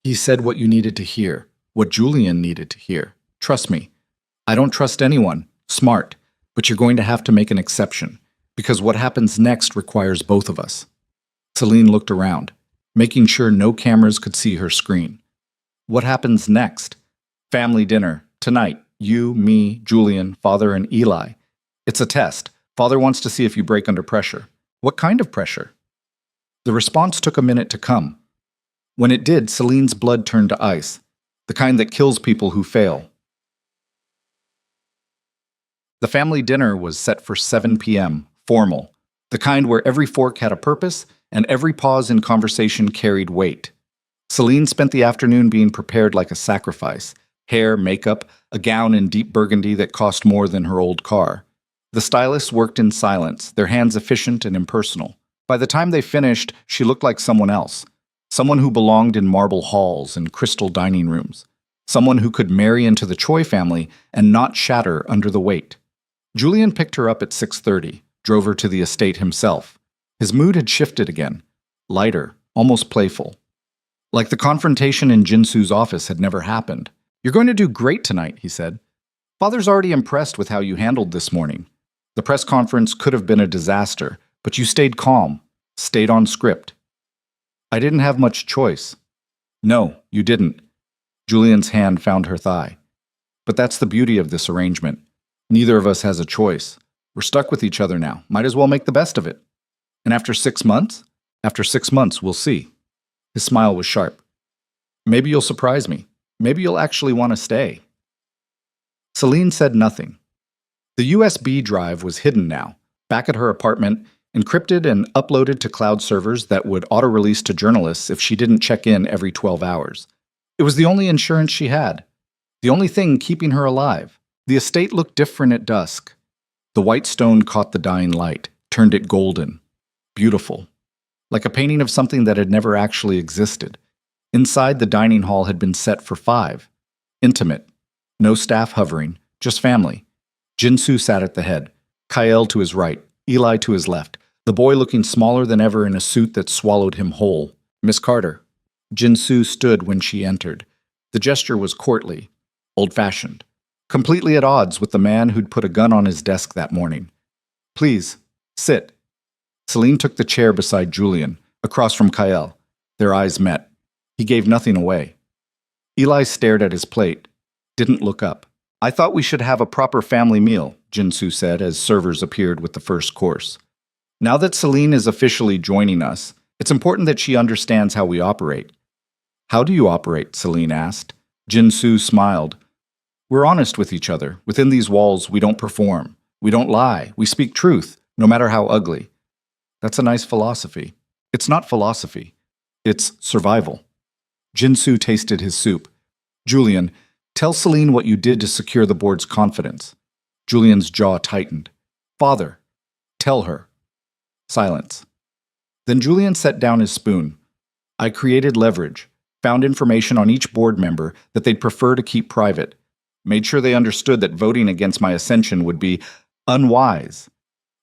he said what you needed to hear, what Julian needed to hear. Trust me. I don't trust anyone. Smart. But you're going to have to make an exception, because what happens next requires both of us. Celine looked around, making sure no cameras could see her screen. What happens next? Family dinner. Tonight. You, me, Julian, Father, and Eli. It's a test. Father wants to see if you break under pressure. What kind of pressure? The response took a minute to come. When it did, Celine's blood turned to ice, the kind that kills people who fail. The family dinner was set for 7 p.m., formal, the kind where every fork had a purpose and every pause in conversation carried weight. Celine spent the afternoon being prepared like a sacrifice, hair, makeup, a gown in deep burgundy that cost more than her old car. The stylists worked in silence, their hands efficient and impersonal. By the time they finished, she looked like someone else, someone who belonged in marble halls and crystal dining rooms, someone who could marry into the Choi family and not shatter under the weight. Julian picked her up at 6:30, drove her to the estate himself. His mood had shifted again, lighter, almost playful. Like the confrontation in Jinsu's office had never happened. You're going to do great tonight, he said. Father's already impressed with how you handled this morning. The press conference could have been a disaster, but you stayed calm, stayed on script. I didn't have much choice. No, you didn't. Julian's hand found her thigh. But that's the beauty of this arrangement. Neither of us has a choice. We're stuck with each other now. Might as well make the best of it. And after 6 months? After 6 months, we'll see. His smile was sharp. Maybe you'll surprise me. Maybe you'll actually want to stay. Celine said nothing. The USB drive was hidden now, back at her apartment, encrypted and uploaded to cloud servers that would auto-release to journalists if she didn't check in every 12 hours. It was the only insurance she had, the only thing keeping her alive. The estate looked different at dusk. The white stone caught the dying light, turned it golden, beautiful, like a painting of something that had never actually existed. Inside, the dining hall had been set for 5. Intimate. No staff hovering, just family. Jinsu sat at the head, Kael to his right, Eli to his left, the boy looking smaller than ever in a suit that swallowed him whole. Miss Carter. Jinsu stood when she entered. The gesture was courtly, old-fashioned, completely at odds with the man who'd put a gun on his desk that morning. Please, sit. Celine took the chair beside Julian, across from Kael. Their eyes met. He gave nothing away. Eli stared at his plate, didn't look up. I thought we should have a proper family meal, Jinsu said as servers appeared with the first course. Now that Celine is officially joining us, it's important that she understands how we operate. How do you operate? Celine asked. Jinsu smiled. We're honest with each other. Within these walls, we don't perform. We don't lie. We speak truth, no matter how ugly. That's a nice philosophy. It's not philosophy. It's survival. Jinsu tasted his soup. Julian, tell Celine what you did to secure the board's confidence. Julian's jaw tightened. Father, tell her. Silence. Then Julian set down his spoon. I created leverage, found information on each board member that they'd prefer to keep private, made sure they understood that voting against my ascension would be unwise.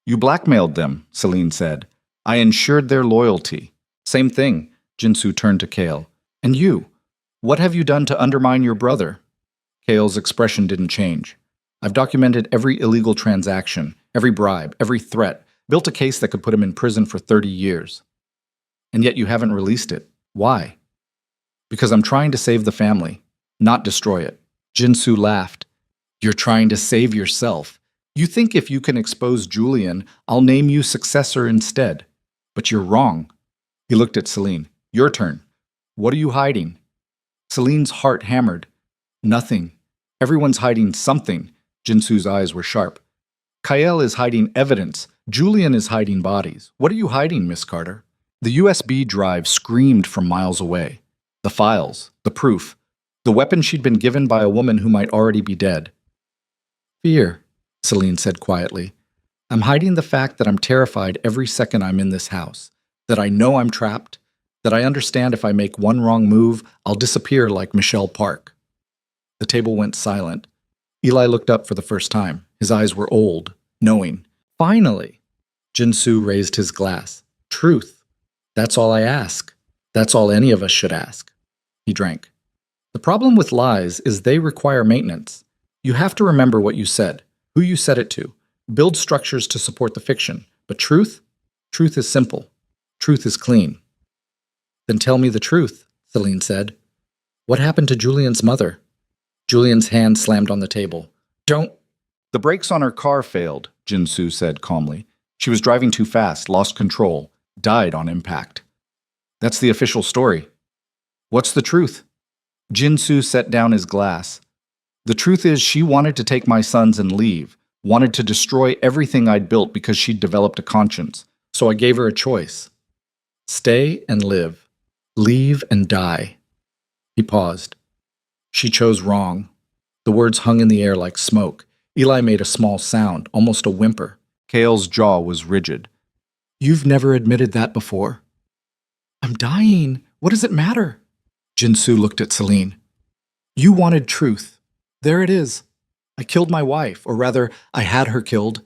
You blackmailed them, Celine said. I ensured their loyalty. Same thing, Jinsu turned to Kael. And you? What have you done to undermine your brother? Kael's expression didn't change. I've documented every illegal transaction, every bribe, every threat, built a case that could put him in prison for 30 years. And yet you haven't released it. Why? Because I'm trying to save the family, not destroy it. Jinsu laughed. You're trying to save yourself. You think if you can expose Julian, I'll name you successor instead. But you're wrong. He looked at Celine. Your turn. What are you hiding? Celine's heart hammered. Nothing. Everyone's hiding something. Jinsu's eyes were sharp. Kael is hiding evidence. Julian is hiding bodies. What are you hiding, Miss Carter? The USB drive screamed from miles away. The files, the proof, the weapon she'd been given by a woman who might already be dead. Fear, Celine said quietly. I'm hiding the fact that I'm terrified every second I'm in this house, that I know I'm trapped, that I understand if I make one wrong move, I'll disappear like Michelle Park. The table went silent. Eli looked up for the first time. His eyes were old, knowing. Finally! Jinsu raised his glass. Truth. That's all I ask. That's all any of us should ask. He drank. The problem with lies is they require maintenance. You have to remember what you said, who you said it to, build structures to support the fiction. But truth? Truth is simple. Truth is clean. Then tell me the truth, Celine said. What happened to Julian's mother? Julian's hand slammed on the table. Don't. The brakes on her car failed, Jinsu said calmly. She was driving too fast, lost control, died on impact. That's the official story. What's the truth? Jinsu set down his glass. The truth is she wanted to take my sons and leave, wanted to destroy everything I'd built because she'd developed a conscience. So I gave her a choice. Stay and live. Leave and die. He paused. She chose wrong. The words hung in the air like smoke. Eli made a small sound, almost a whimper. Kael's jaw was rigid. You've never admitted that before. I'm dying. What does it matter? Jinsu looked at Celine. You wanted truth. There it is. I killed my wife, or rather, I had her killed.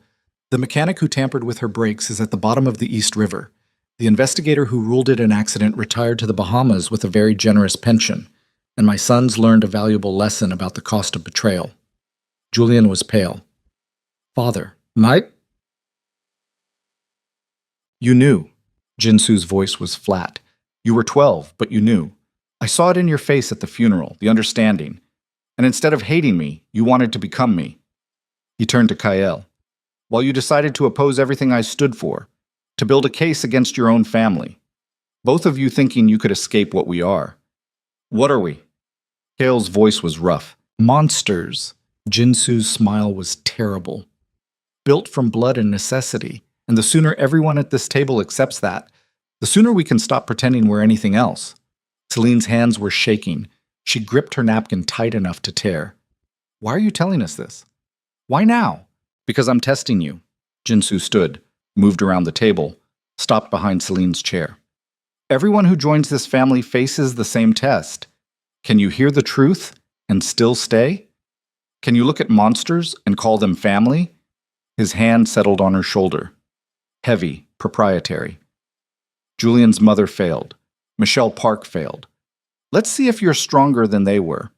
The mechanic who tampered with her brakes is at the bottom of the East River. The investigator who ruled it an accident retired to the Bahamas with a very generous pension, and my sons learned a valuable lesson about the cost of betrayal. Julian was pale. Father, You knew. Jinsu's voice was flat. You were 12, but you knew. I saw it in your face at the funeral, the understanding. And instead of hating me, you wanted to become me. He turned to Kael. While you decided to oppose everything I stood for, to build a case against your own family. Both of you thinking you could escape what we are. What are we? Kael's voice was rough. Monsters. Jinsu's smile was terrible. Built from blood and necessity, and the sooner everyone at this table accepts that, the sooner we can stop pretending we're anything else. Celine's hands were shaking. She gripped her napkin tight enough to tear. Why are you telling us this? Why now? Because I'm testing you. Jinsu stood, moved around the table, stopped behind Celine's chair. Everyone who joins this family faces the same test. Can you hear the truth and still stay? Can you look at monsters and call them family? His hand settled on her shoulder. Heavy, proprietary. Julian's mother failed. Michelle Park failed. Let's see if you're stronger than they were.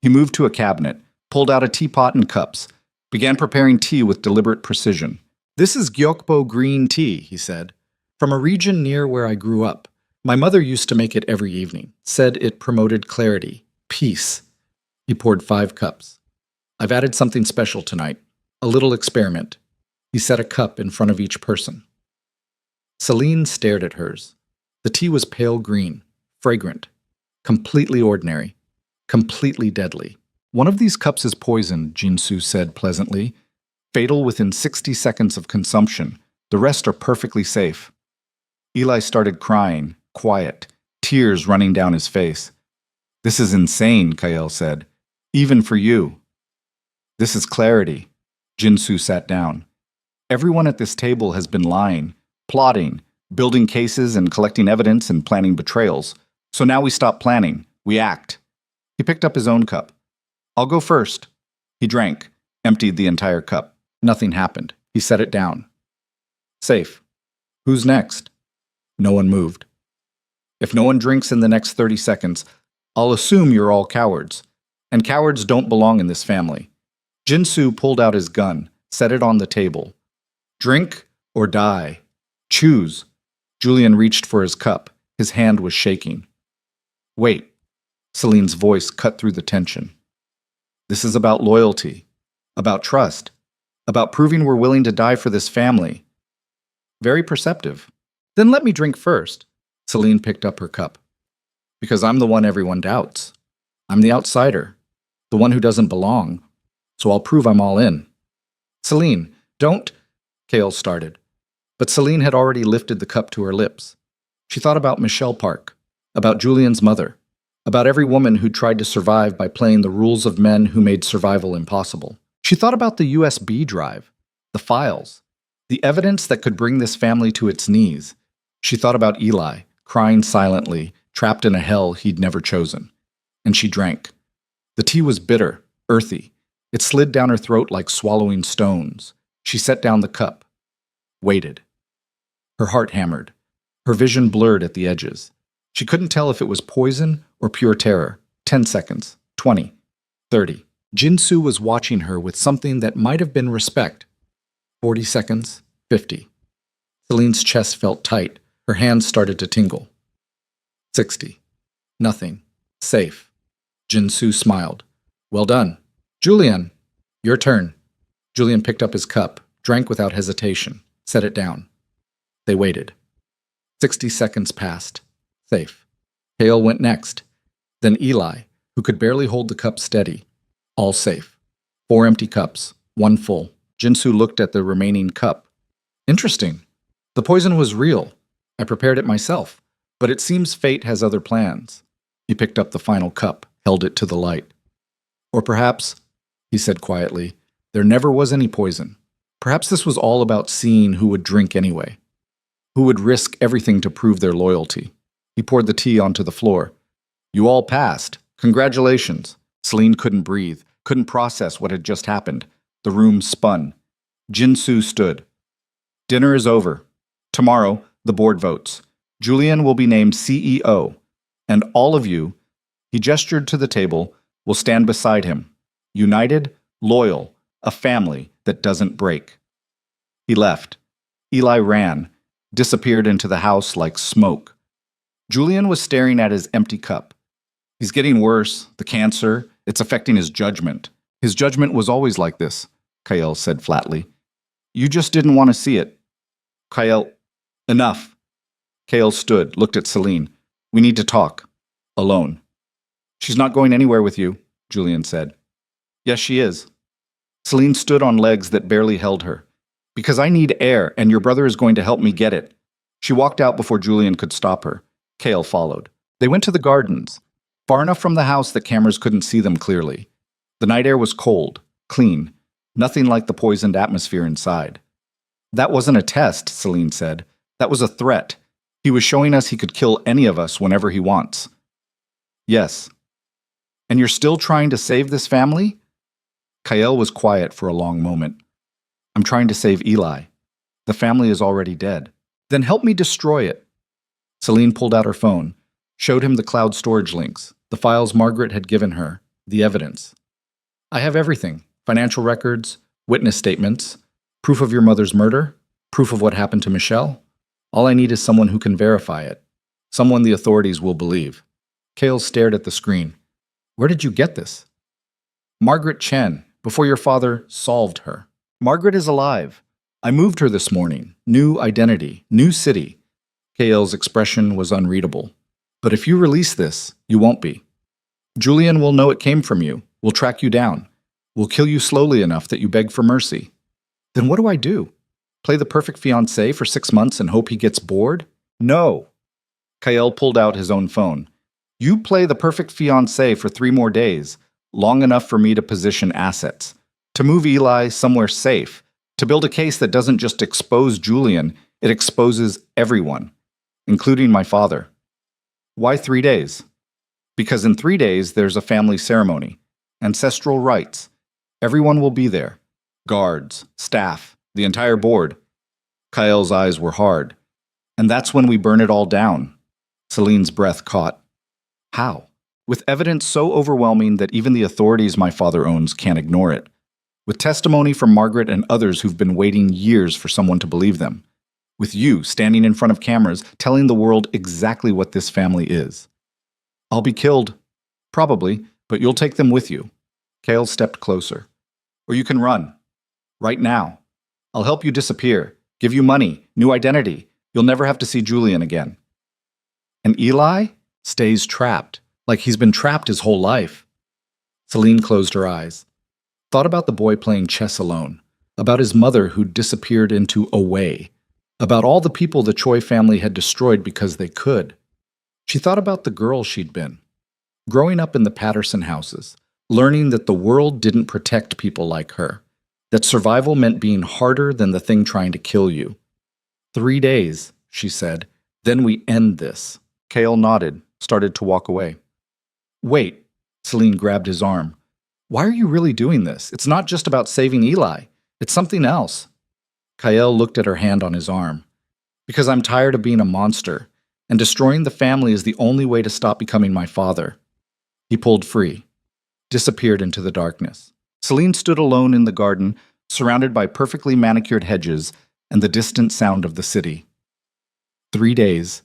He moved to a cabinet, pulled out a teapot and cups, began preparing tea with deliberate precision. This is Gyokbo green tea, he said, from a region near where I grew up. My mother used to make it every evening, said it promoted clarity, peace. He poured 5 cups. I've added something special tonight, a little experiment. He set a cup in front of each person. Celine stared at hers. The tea was pale green, fragrant, completely ordinary, completely deadly. One of these cups is poison, Jinsu said pleasantly. Fatal within 60 seconds of consumption. The rest are perfectly safe. Eli started crying, quiet, tears running down his face. This is insane, Kael said. Even for you. This is clarity. Jinsu sat down. Everyone at this table has been lying, plotting, building cases and collecting evidence and planning betrayals. So now we stop planning. We act. He picked up his own cup. I'll go first. He drank, emptied the entire cup. Nothing happened. He set it down. Safe. Who's next? No one moved. If no one drinks in the next 30 seconds, I'll assume you're all cowards. And cowards don't belong in this family. Jinsu pulled out his gun, set it on the table. Drink or die. Choose. Julian reached for his cup. His hand was shaking. Wait. Celine's voice cut through the tension. This is about loyalty, about trust, about proving we're willing to die for this family. Very perceptive. Then let me drink first. Celine picked up her cup. Because I'm the one everyone doubts. I'm the outsider, the one who doesn't belong. So I'll prove I'm all in. Celine, don't... Kael started. But Celine had already lifted the cup to her lips. She thought about Michelle Park, about Julian's mother, about every woman who'd tried to survive by playing the rules of men who made survival impossible. She thought about the USB drive, the files, the evidence that could bring this family to its knees. She thought about Eli, crying silently, trapped in a hell he'd never chosen. And she drank. The tea was bitter, earthy. It slid down her throat like swallowing stones. She set down the cup, waited. Her heart hammered. Her vision blurred at the edges. She couldn't tell if it was poison or pure terror. 10 seconds, 20, 30. Jinsu was watching her with something that might have been respect. 40 seconds, 50. Celine's chest felt tight. Her hands started to tingle. 60. Nothing. Safe. Jinsu smiled. Well done. Julian, your turn. Julian picked up his cup, drank without hesitation, set it down. They waited. 60 seconds passed. Safe. Kael went next. Then Eli, who could barely hold the cup steady. All safe. 4 empty cups, 1 full. Jinsu looked at the remaining cup. Interesting. The poison was real. I prepared it myself. But it seems fate has other plans. He picked up the final cup, held it to the light. Or perhaps, he said quietly, there never was any poison. Perhaps this was all about seeing who would drink anyway. Who would risk everything to prove their loyalty. He poured the tea onto the floor. You all passed. Congratulations. Celine couldn't breathe, couldn't process what had just happened. The room spun. Jinsu stood. Dinner is over. Tomorrow, the board votes. Julian will be named CEO. And all of you, he gestured to the table, will stand beside him. United, loyal, a family that doesn't break. He left. Eli ran, disappeared into the house like smoke. Julian was staring at his empty cup. He's getting worse, the cancer, it's affecting his judgment. His judgment was always like this, Kael said flatly. You just didn't want to see it. Kael, enough. Kael stood, looked at Celine. We need to talk. Alone. She's not going anywhere with you, Julian said. Yes, she is. Celine stood on legs that barely held her. Because I need air, and your brother is going to help me get it. She walked out before Julian could stop her. Cale followed. They went to the gardens, far enough from the house that cameras couldn't see them clearly. The night air was cold, clean, nothing like the poisoned atmosphere inside. That wasn't a test, Celine said. That was a threat. He was showing us he could kill any of us whenever he wants. Yes. And you're still trying to save this family? Kael was quiet for a long moment. I'm trying to save Eli. The family is already dead. Then help me destroy it. Celine pulled out her phone, showed him the cloud storage links, the files Margaret had given her, the evidence. I have everything. Financial records, witness statements, proof of your mother's murder, proof of what happened to Michelle. All I need is someone who can verify it. Someone the authorities will believe. Cale stared at the screen. Where did you get this? Margaret Chen, before your father solved her. Margaret is alive. I moved her this morning. New identity, new city. Cale's expression was unreadable. But if you release this, you won't be. Julian will know it came from you, will track you down, will kill you slowly enough that you beg for mercy. Then what do I do? Play the perfect fiancé for 6 months and hope he gets bored? No. Kael pulled out his own phone. You play the perfect fiancé for 3 more days, long enough for me to position assets, to move Eli somewhere safe, to build a case that doesn't just expose Julian, it exposes everyone, including my father. Why 3 days? Because in 3 days there's a family ceremony, ancestral rites. Everyone will be there. Guards, staff, the entire board. Kael's eyes were hard. And that's when we burn it all down. Celine's breath caught. How? With evidence so overwhelming that even the authorities my father owns can't ignore it. With testimony from Margaret and others who've been waiting years for someone to believe them. With you standing in front of cameras telling the world exactly what this family is. I'll be killed. Probably, but you'll take them with you. Cale stepped closer. Or you can run. Right now. I'll help you disappear. Give you money, new identity. You'll never have to see Julian again. And Eli stays trapped, like he's been trapped his whole life. Celine closed her eyes. Thought about the boy playing chess alone. About his mother who'd disappeared into away. About all the people the Choi family had destroyed because they could. She thought about the girl she'd been. Growing up in the Patterson houses, learning that the world didn't protect people like her. That survival meant being harder than the thing trying to kill you. 3 days, she said. Then we end this. Cale nodded, started to walk away. Wait, Celine grabbed his arm. Why are you really doing this? It's not just about saving Eli. It's something else. Kael looked at her hand on his arm. Because I'm tired of being a monster, and destroying the family is the only way to stop becoming my father. He pulled free, disappeared into the darkness. Celine stood alone in the garden, surrounded by perfectly manicured hedges and the distant sound of the city. 3 days,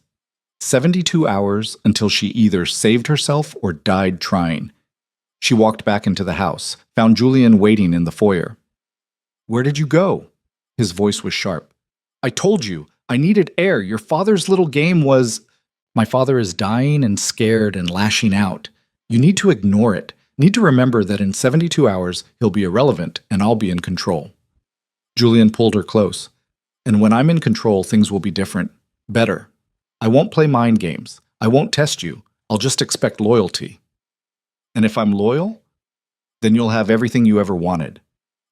72 hours until she either saved herself or died trying. She walked back into the house, found Julian waiting in the foyer. Where did you go? His voice was sharp. I told you, I needed air. Your father's little game was... My father is dying and scared and lashing out. You need to ignore it. Need to remember that in 72 hours, he'll be irrelevant and I'll be in control. Julian pulled her close. And when I'm in control, things will be different. Better. I won't play mind games. I won't test you. I'll just expect loyalty. And if I'm loyal, then you'll have everything you ever wanted.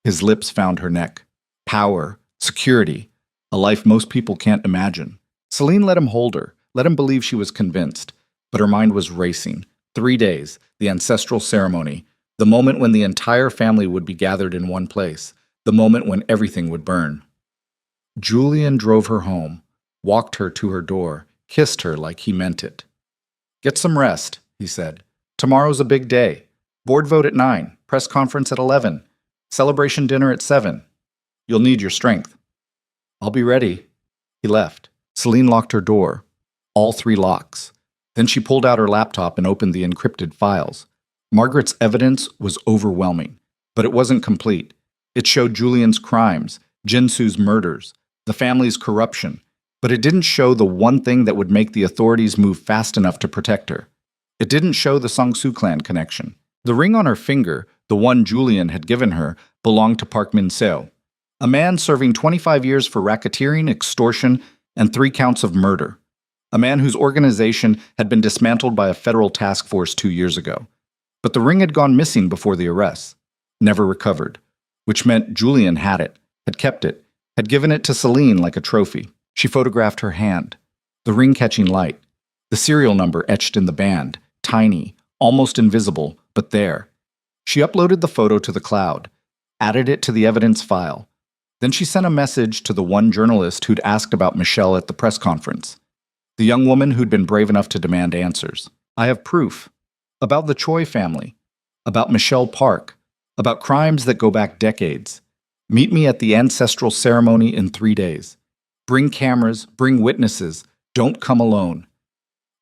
His lips found her neck. Power, security, a life most people can't imagine. Celine let him hold her, let him believe she was convinced. But her mind was racing. 3 days, the ancestral ceremony, the moment when the entire family would be gathered in one place, the moment when everything would burn. Julian drove her home, walked her to her door, kissed her like he meant it. Get some rest, he said. Tomorrow's a big day. Board vote at 9, press conference at 11, celebration dinner at 7. You'll need your strength. I'll be ready. He left. Celine locked her door. All 3 locks. Then she pulled out her laptop and opened the encrypted files. Margaret's evidence was overwhelming, but it wasn't complete. It showed Julian's crimes, Jinsu's murders, the family's corruption, but it didn't show the one thing that would make the authorities move fast enough to protect her. It didn't show the Sangsu clan connection. The ring on her finger, the one Julian had given her, belonged to Park Min-seo, a man serving 25 years for racketeering, extortion, and 3 counts of murder. A man whose organization had been dismantled by a federal task force 2 years ago. But the ring had gone missing before the arrests, never recovered, which meant Julian had it, had kept it, had given it to Celine like a trophy. She photographed her hand, the ring catching light, the serial number etched in the band, tiny, almost invisible, but there. She uploaded the photo to the cloud, added it to the evidence file. Then she sent a message to the one journalist who'd asked about Michelle at the press conference, the young woman who'd been brave enough to demand answers. I have proof. About the Choi family. About Michelle Park. About crimes that go back decades. Meet me at the ancestral ceremony in 3 days. Bring cameras, bring witnesses. Don't come alone.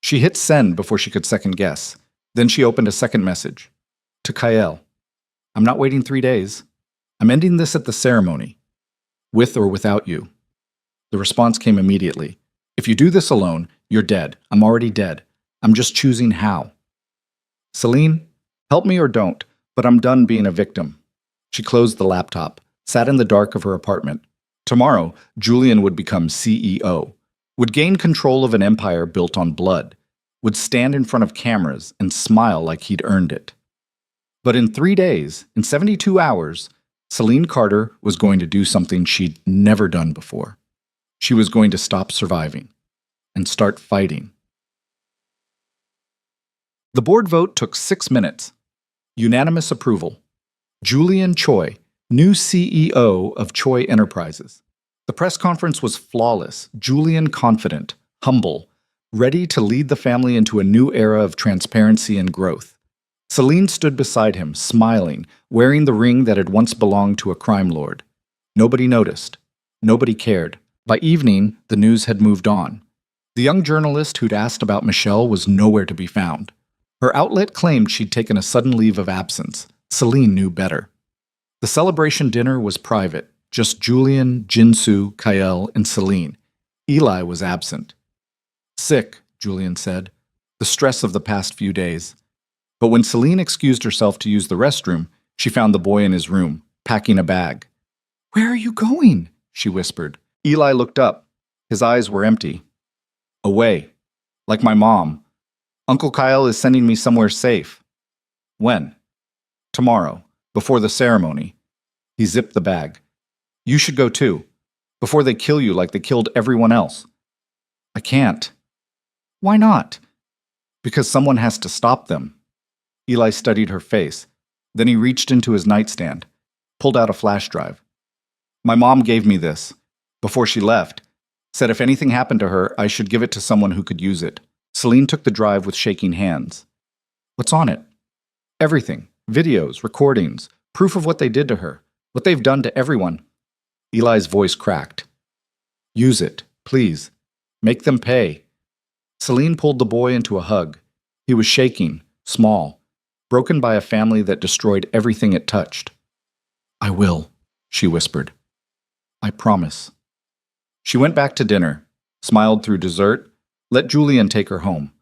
She hit send before she could second guess. Then she opened a second message. To Kael. I'm not waiting 3 days. I'm ending this at the ceremony. With or without you. The response came immediately. If you do this alone, you're dead. I'm already dead. I'm just choosing how. Celine, help me or don't, but I'm done being a victim. She closed the laptop, sat in the dark of her apartment. Tomorrow, Julian would become CEO, would gain control of an empire built on blood, would stand in front of cameras and smile like he'd earned it. But in 3 days, in 72 hours, Celine Carter was going to do something she'd never done before. She was going to stop surviving and start fighting. The board vote took 6 minutes. Unanimous approval. Julian Choi, new CEO of Choi Enterprises. The press conference was flawless, Julian confident, humble, ready to lead the family into a new era of transparency and growth. Celine stood beside him, smiling, wearing the ring that had once belonged to a crime lord. Nobody noticed. Nobody cared. By evening, the news had moved on. The young journalist who'd asked about Michelle was nowhere to be found. Her outlet claimed she'd taken a sudden leave of absence. Celine knew better. The celebration dinner was private, just Julian, Jinsu, Kael, and Celine. Eli was absent. Sick, Julian said. The stress of the past few days. But when Celine excused herself to use the restroom, she found the boy in his room, packing a bag. Where are you going? She whispered. Eli looked up. His eyes were empty. Away. Like my mom. Uncle Kyle is sending me somewhere safe. When? Tomorrow, before the ceremony. He zipped the bag. You should go too, before they kill you like they killed everyone else. I can't. Why not? Because someone has to stop them. Eli studied her face. Then he reached into his nightstand, pulled out a flash drive. My mom gave me this. Before she left, said if anything happened to her, I should give it to someone who could use it. Celine took the drive with shaking hands. What's on it? Everything. Videos, recordings, proof of what they did to her, what they've done to everyone. Eli's voice cracked. Use it, please. Make them pay. Celine pulled the boy into a hug. He was shaking, small, broken by a family that destroyed everything it touched. I will, she whispered. I promise. She went back to dinner, smiled through dessert, let Julian take her home.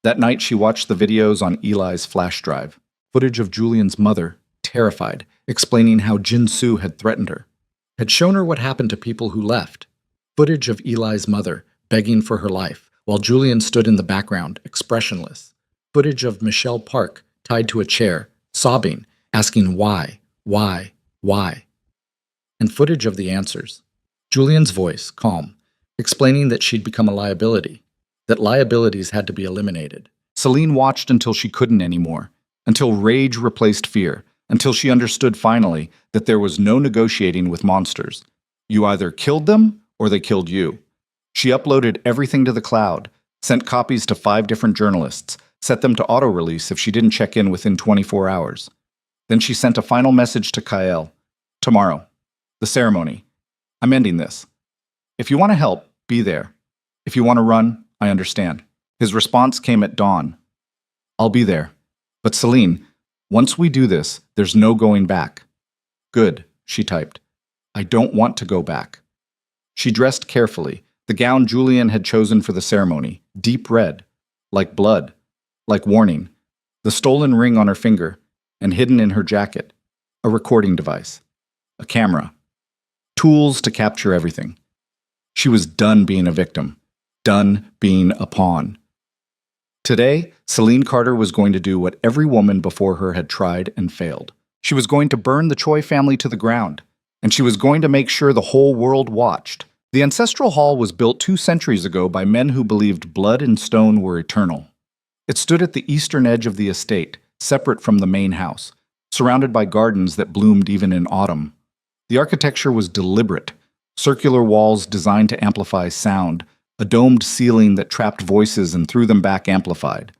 That night she watched the videos on Eli's flash drive, footage of Julian's mother, terrified, explaining how Jin-soo had threatened her, had shown her what happened to people who left, footage of Eli's mother begging for her life, while Julian stood in the background, expressionless, footage of Michelle Park tied to a chair, sobbing, asking why, and footage of the answers. Julian's voice, calm, explaining that she'd become a liability, that liabilities had to be eliminated. Celine watched until she couldn't anymore, until rage replaced fear, until she understood finally that there was no negotiating with monsters. You either killed them or they killed you. She uploaded everything to the cloud, sent copies to 5 different journalists, set them to auto-release if she didn't check in within 24 hours. Then she sent a final message to Kael. Tomorrow. The ceremony. I'm ending this. If you want to help, be there. If you want to run, I understand. His response came at dawn. I'll be there. But Celine, once we do this, there's no going back. Good, she typed. I don't want to go back. She dressed carefully, the gown Julian had chosen for the ceremony, deep red, like blood, like warning, the stolen ring on her finger, and hidden in her jacket, a recording device. a camera, tools to capture everything. She was done being a victim, done being a pawn. Today, Celine Carter was going to do what every woman before her had tried and failed. She was going to burn the Choi family to the ground, and she was going to make sure the whole world watched. The ancestral hall was built 2 centuries ago by men who believed blood and stone were eternal. It stood at the eastern edge of the estate, separate from the main house, surrounded by gardens that bloomed even in autumn. The architecture was deliberate, circular walls designed to amplify sound, a domed ceiling that trapped voices and threw them back amplified.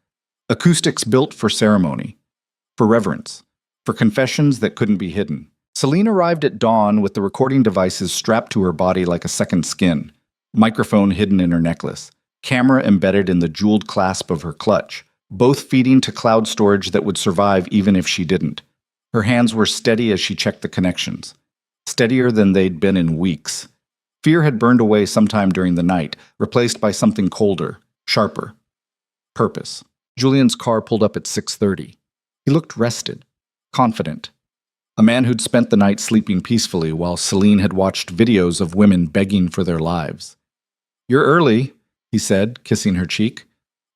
Acoustics built for ceremony, for reverence, for confessions that couldn't be hidden. Celine arrived at dawn with the recording devices strapped to her body like a second skin, microphone hidden in her necklace, camera embedded in the jeweled clasp of her clutch, both feeding to cloud storage that would survive even if she didn't. Her hands were steady as she checked the connections, steadier than they'd been in weeks. Fear had burned away sometime during the night, replaced by something colder, sharper. Purpose. Julian's car pulled up at 6:30. He looked rested, confident. A man who'd spent the night sleeping peacefully while Celine had watched videos of women begging for their lives. "You're early," he said, kissing her cheek.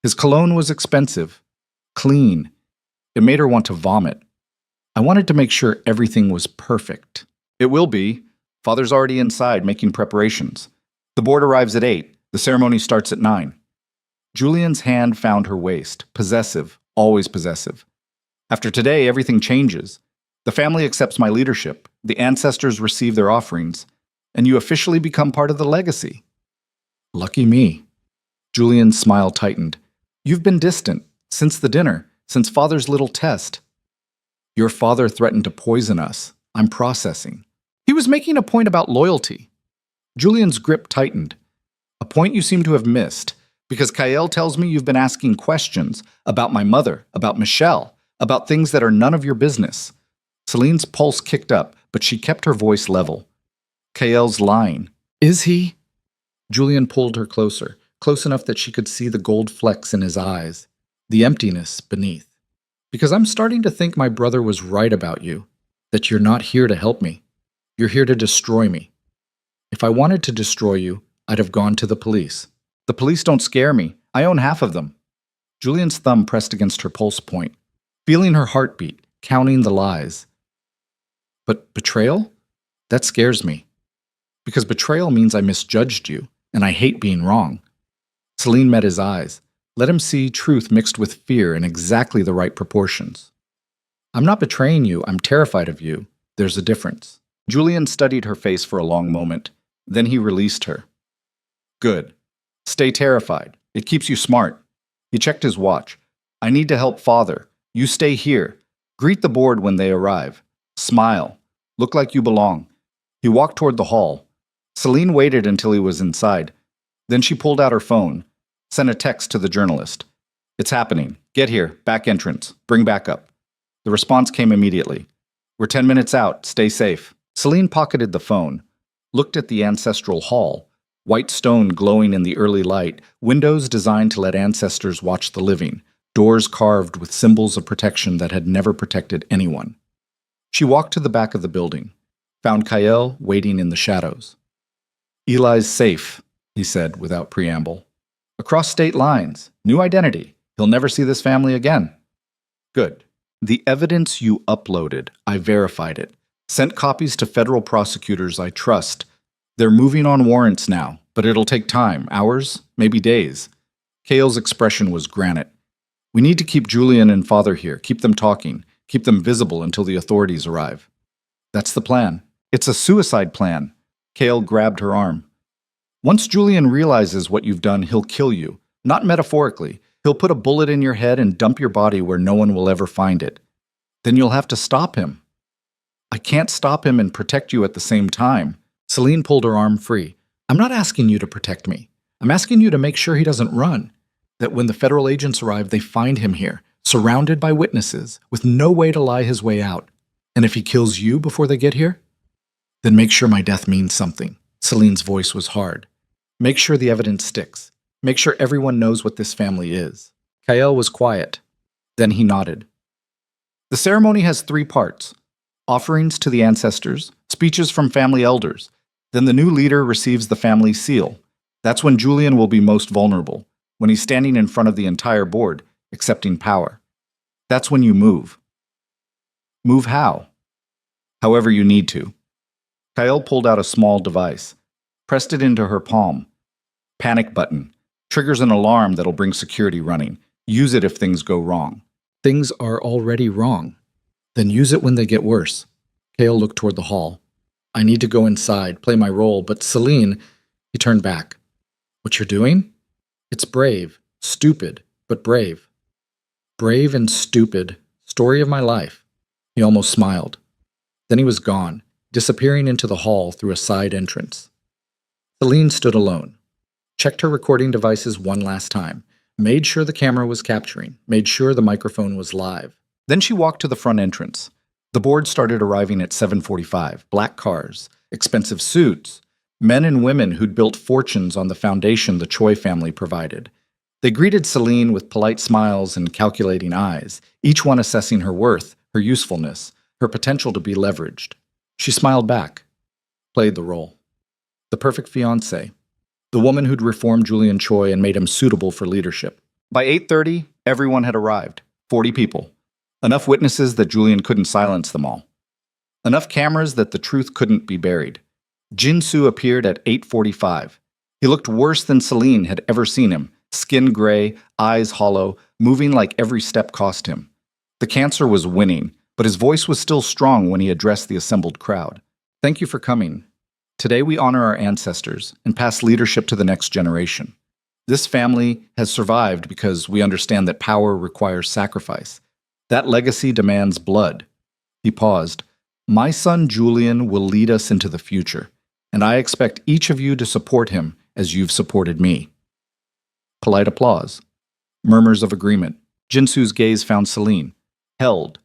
His cologne was expensive, clean. It made her want to vomit. "I wanted to make sure everything was perfect." "It will be. Father's already inside making preparations. The board arrives at 8. The ceremony starts at 9. Julian's hand found her waist, possessive, always possessive. "After today, everything changes. The family accepts my leadership, the ancestors receive their offerings, and you officially become part of the legacy." "Lucky me." Julian's smile tightened. "You've been distant, since the dinner, since Father's little test." "Your father threatened to poison us. I'm processing." He was making a point about loyalty. Julian's grip tightened. "A point you seem to have missed, because Kael tells me you've been asking questions about my mother, about Michelle, about things that are none of your business." Celine's pulse kicked up, but she kept her voice level. "Kael's lying." "Is he?" Julian pulled her closer, close enough that she could see the gold flecks in his eyes, the emptiness beneath. "Because I'm starting to think my brother was right about you, that you're not here to help me. You're here to destroy me. If I wanted to destroy you, I'd have gone to the police. The police don't scare me. I own half of them." Julian's thumb pressed against her pulse point, feeling her heartbeat, counting the lies. "But betrayal? That scares me. Because betrayal means I misjudged you, and I hate being wrong." Celine met his eyes, let him see truth mixed with fear in exactly the right proportions. "I'm not betraying you. I'm terrified of you. There's a difference." Julian studied her face for a long moment. Then he released her. "Good. Stay terrified. It keeps you smart." He checked his watch. "I need to help Father. You stay here. Greet the board when they arrive. Smile. Look like you belong." He walked toward the hall. Celine waited until he was inside. Then she pulled out her phone, sent a text to the journalist. "It's happening. Get here. Back entrance. Bring backup." The response came immediately. "We're 10 minutes out. Stay safe." Celine pocketed the phone, looked at the ancestral hall, white stone glowing in the early light, windows designed to let ancestors watch the living, doors carved with symbols of protection that had never protected anyone. She walked to the back of the building, found Kael waiting in the shadows. "Eli's safe," he said without preamble. "Across state lines, new identity. He'll never see this family again." "Good. The evidence you uploaded, I verified it. Sent copies to federal prosecutors I trust. They're moving on warrants now, but it'll take time, hours, maybe days." Kael's expression was granite. "We need to keep Julian and Father here, keep them talking, keep them visible until the authorities arrive." "That's the plan." "It's a suicide plan." Kael grabbed her arm. "Once Julian realizes what you've done, he'll kill you. Not metaphorically. He'll put a bullet in your head and dump your body where no one will ever find it. Then you'll have to stop him." "I can't stop him and protect you at the same time." Celine pulled her arm free. "I'm not asking you to protect me. I'm asking you to make sure he doesn't run. That when the federal agents arrive, they find him here, surrounded by witnesses, with no way to lie his way out. And if he kills you before they get here, then make sure my death means something." Celine's voice was hard. "Make sure the evidence sticks. Make sure everyone knows what this family is." Kael was quiet. Then he nodded. "The ceremony has 3 parts. Offerings to the ancestors, speeches from family elders. Then the new leader receives the family seal. That's when Julian will be most vulnerable, when he's standing in front of the entire board, accepting power. That's when you move. Move how? However you need to. Kyle pulled out a small device, pressed it into her palm. Panic button. Triggers an alarm that'll bring security running. Use it if things go wrong. Things are already wrong. Then use it when they get worse. Kale looked toward the hall. I need to go inside, play my role, but Celine, he turned back. What you're doing? It's brave, stupid, but brave. Brave and stupid. Story of my life. He almost smiled. Then he was gone, disappearing into the hall through a side entrance. Celine stood alone. Checked her recording devices one last time. Made sure the camera was capturing. Made sure the microphone was live. Then she walked to the front entrance. The board started arriving at 7:45. Black cars, expensive suits, men and women who'd built fortunes on the foundation the Choi family provided. They greeted Celine with polite smiles and calculating eyes, each one assessing her worth, her usefulness, her potential to be leveraged. She smiled back, played the role. The perfect fiancé. The woman who'd reformed Julian Choi and made him suitable for leadership. By 8:30, everyone had arrived. 40 people. Enough witnesses that Julian couldn't silence them all. Enough cameras that the truth couldn't be buried. Jin-soo appeared at 8:45. He looked worse than Celine had ever seen him. Skin gray, eyes hollow, moving like every step cost him. The cancer was winning, but his voice was still strong when he addressed the assembled crowd. Thank you for coming. Today we honor our ancestors and pass leadership to the next generation. This family has survived because we understand that power requires sacrifice. That legacy demands blood. He paused. My son Julian will lead us into the future, and I expect each of you to support him as you've supported me. Polite applause. Murmurs of agreement. Jin-soo's gaze found Celine. Held.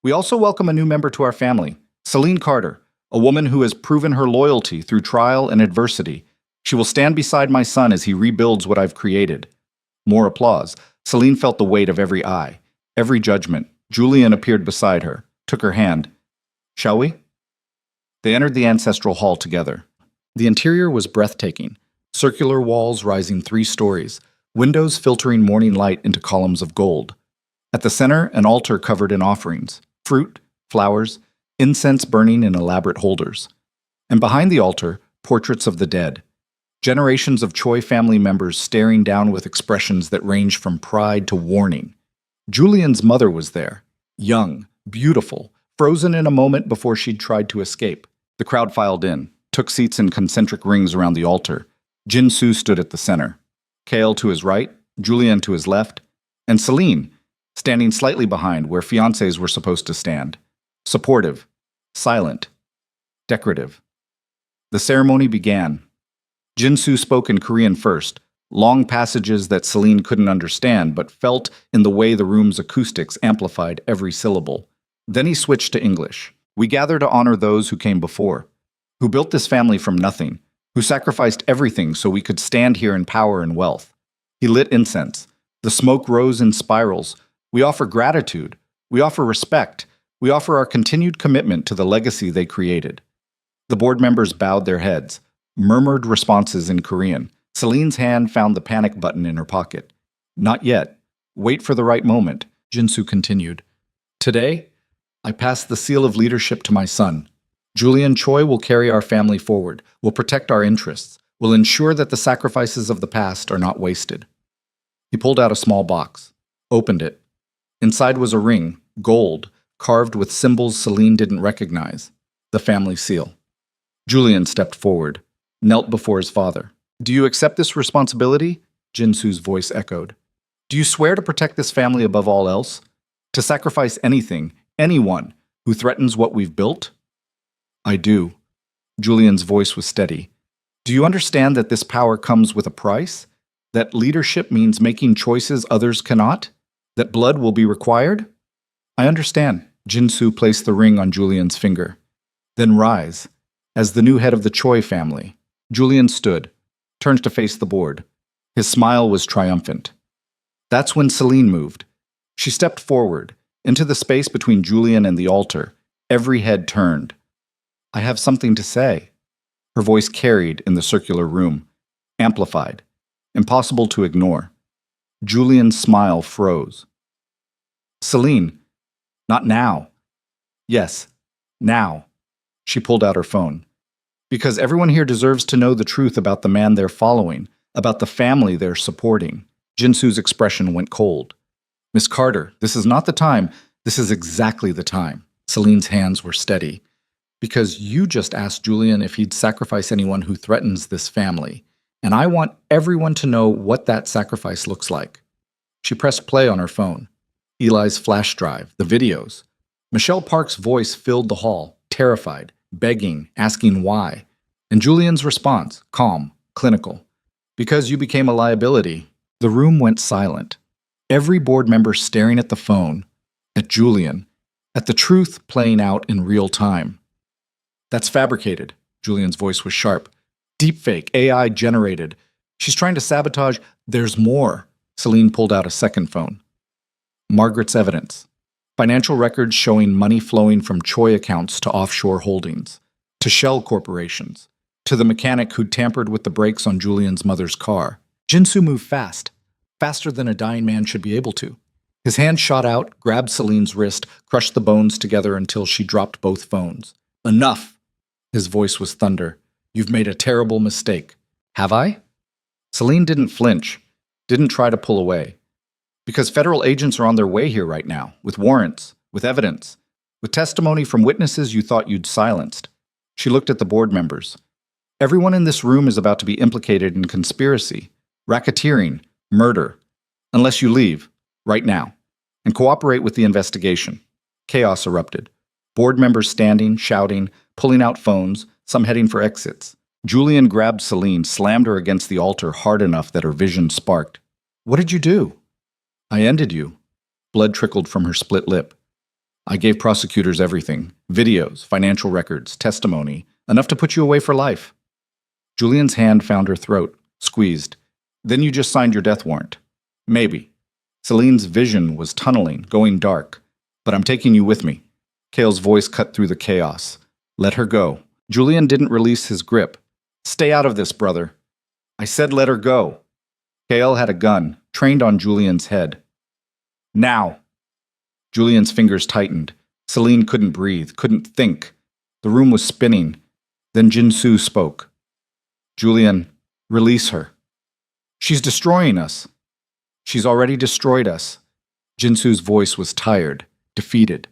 We also welcome a new member to our family, Celine Carter, a woman who has proven her loyalty through trial and adversity. She will stand beside my son as he rebuilds what I've created. More applause. Celine felt the weight of every eye, every judgment. Julian appeared beside her, took her hand. Shall we? They entered the ancestral hall together. The interior was breathtaking. Circular walls rising 3 stories, windows filtering morning light into columns of gold. At the center, an altar covered in offerings, fruit, flowers, incense burning in elaborate holders. And behind the altar, portraits of the dead. Generations of Choi family members staring down with expressions that range from pride to warning. Julian's mother was there, young, beautiful, frozen in a moment before she'd tried to escape. The crowd filed in, took seats in concentric rings around the altar. Jin-soo stood at the center. Kale to his right, Julian to his left, and Celine, standing slightly behind where fiancés were supposed to stand. Supportive, silent, decorative. The ceremony began. Jin-soo spoke in Korean first, long passages that Celine couldn't understand but felt in the way the room's acoustics amplified every syllable. Then he switched to English. We gather to honor those who came before, who built this family from nothing, who sacrificed everything so we could stand here in power and wealth. He lit incense. The smoke rose in spirals. We offer gratitude. We offer respect. We offer our continued commitment to the legacy they created. The board members bowed their heads, murmured responses in Korean. Celine's hand found the panic button in her pocket. Not yet. Wait for the right moment, Jin-soo continued. Today, I pass the seal of leadership to my son. Julian Choi will carry our family forward, will protect our interests, will ensure that the sacrifices of the past are not wasted. He pulled out a small box, opened it. Inside was a ring, gold, carved with symbols Celine didn't recognize, the family seal. Julian stepped forward, knelt before his father. Do you accept this responsibility? Jin-soo's voice echoed. Do you swear to protect this family above all else? To sacrifice anything, anyone, who threatens what we've built? I do. Julian's voice was steady. Do you understand that this power comes with a price? That leadership means making choices others cannot? That blood will be required? I understand. Jin-soo placed the ring on Julian's finger. Then rise. As the new head of the Choi family, Julian stood, turned to face the board. His smile was triumphant. That's when Celine moved. She stepped forward, into the space between Julian and the altar, Every head turned. I have something to say. Her voice carried in the circular room, amplified, impossible to ignore. Julian's smile froze. Celine, not now. Yes, now. She pulled out her phone. Because everyone here deserves to know the truth about the man they're following, about the family they're supporting. Jinsu's expression went cold. Miss Carter, this is not the time. This is exactly the time. Celine's hands were steady. Because you just asked Julian if he'd sacrifice anyone who threatens this family. And I want everyone to know what that sacrifice looks like. She pressed play on her phone. Eli's flash drive, the videos. Michelle Park's voice filled the hall, terrified, begging, asking why. And Julian's response, calm, clinical. Because you became a liability. The room went silent. Every board member staring at the phone, at Julian, at the truth playing out in real time. That's fabricated. Julian's voice was sharp. Deepfake, AI generated. She's trying to sabotage. There's more. Celine pulled out a second phone. Margaret's evidence. Financial records showing money flowing from Choi accounts to offshore holdings, to shell corporations, to the mechanic who tampered with the brakes on Julian's mother's car. Jinsu moved fast, faster than a dying man should be able to. His hand shot out, grabbed Celine's wrist, crushed the bones together until she dropped both phones. Enough! His voice was thunder. You've made a terrible mistake. Have I? Celine didn't flinch, didn't try to pull away. Because federal agents are on their way here right now, with warrants, with evidence, with testimony from witnesses you thought you'd silenced. She looked at the board members. Everyone in this room is about to be implicated in conspiracy, racketeering, murder. Unless you leave, right now, and cooperate with the investigation. Chaos erupted. Board members standing, shouting, pulling out phones, some heading for exits. Julian grabbed Celine, slammed her against the altar hard enough that her vision sparked. What did you do? I ended you. Blood trickled from her split lip. I gave prosecutors everything. Videos, financial records, testimony. Enough to put you away for life. Julian's hand found her throat, squeezed. Then you just signed your death warrant. Maybe. Celine's vision was tunneling, going dark. But I'm taking you with me. Cale's voice cut through the chaos. Let her go. Julian didn't release his grip. Stay out of this, brother. I said let her go. Cale had a gun, trained on Julian's head. Now. Julian's fingers tightened. Celine couldn't breathe, couldn't think. The room was spinning. Then Jinsu spoke. Julian, release her. She's destroying us. She's already destroyed us. Jinsu's voice was tired, defeated.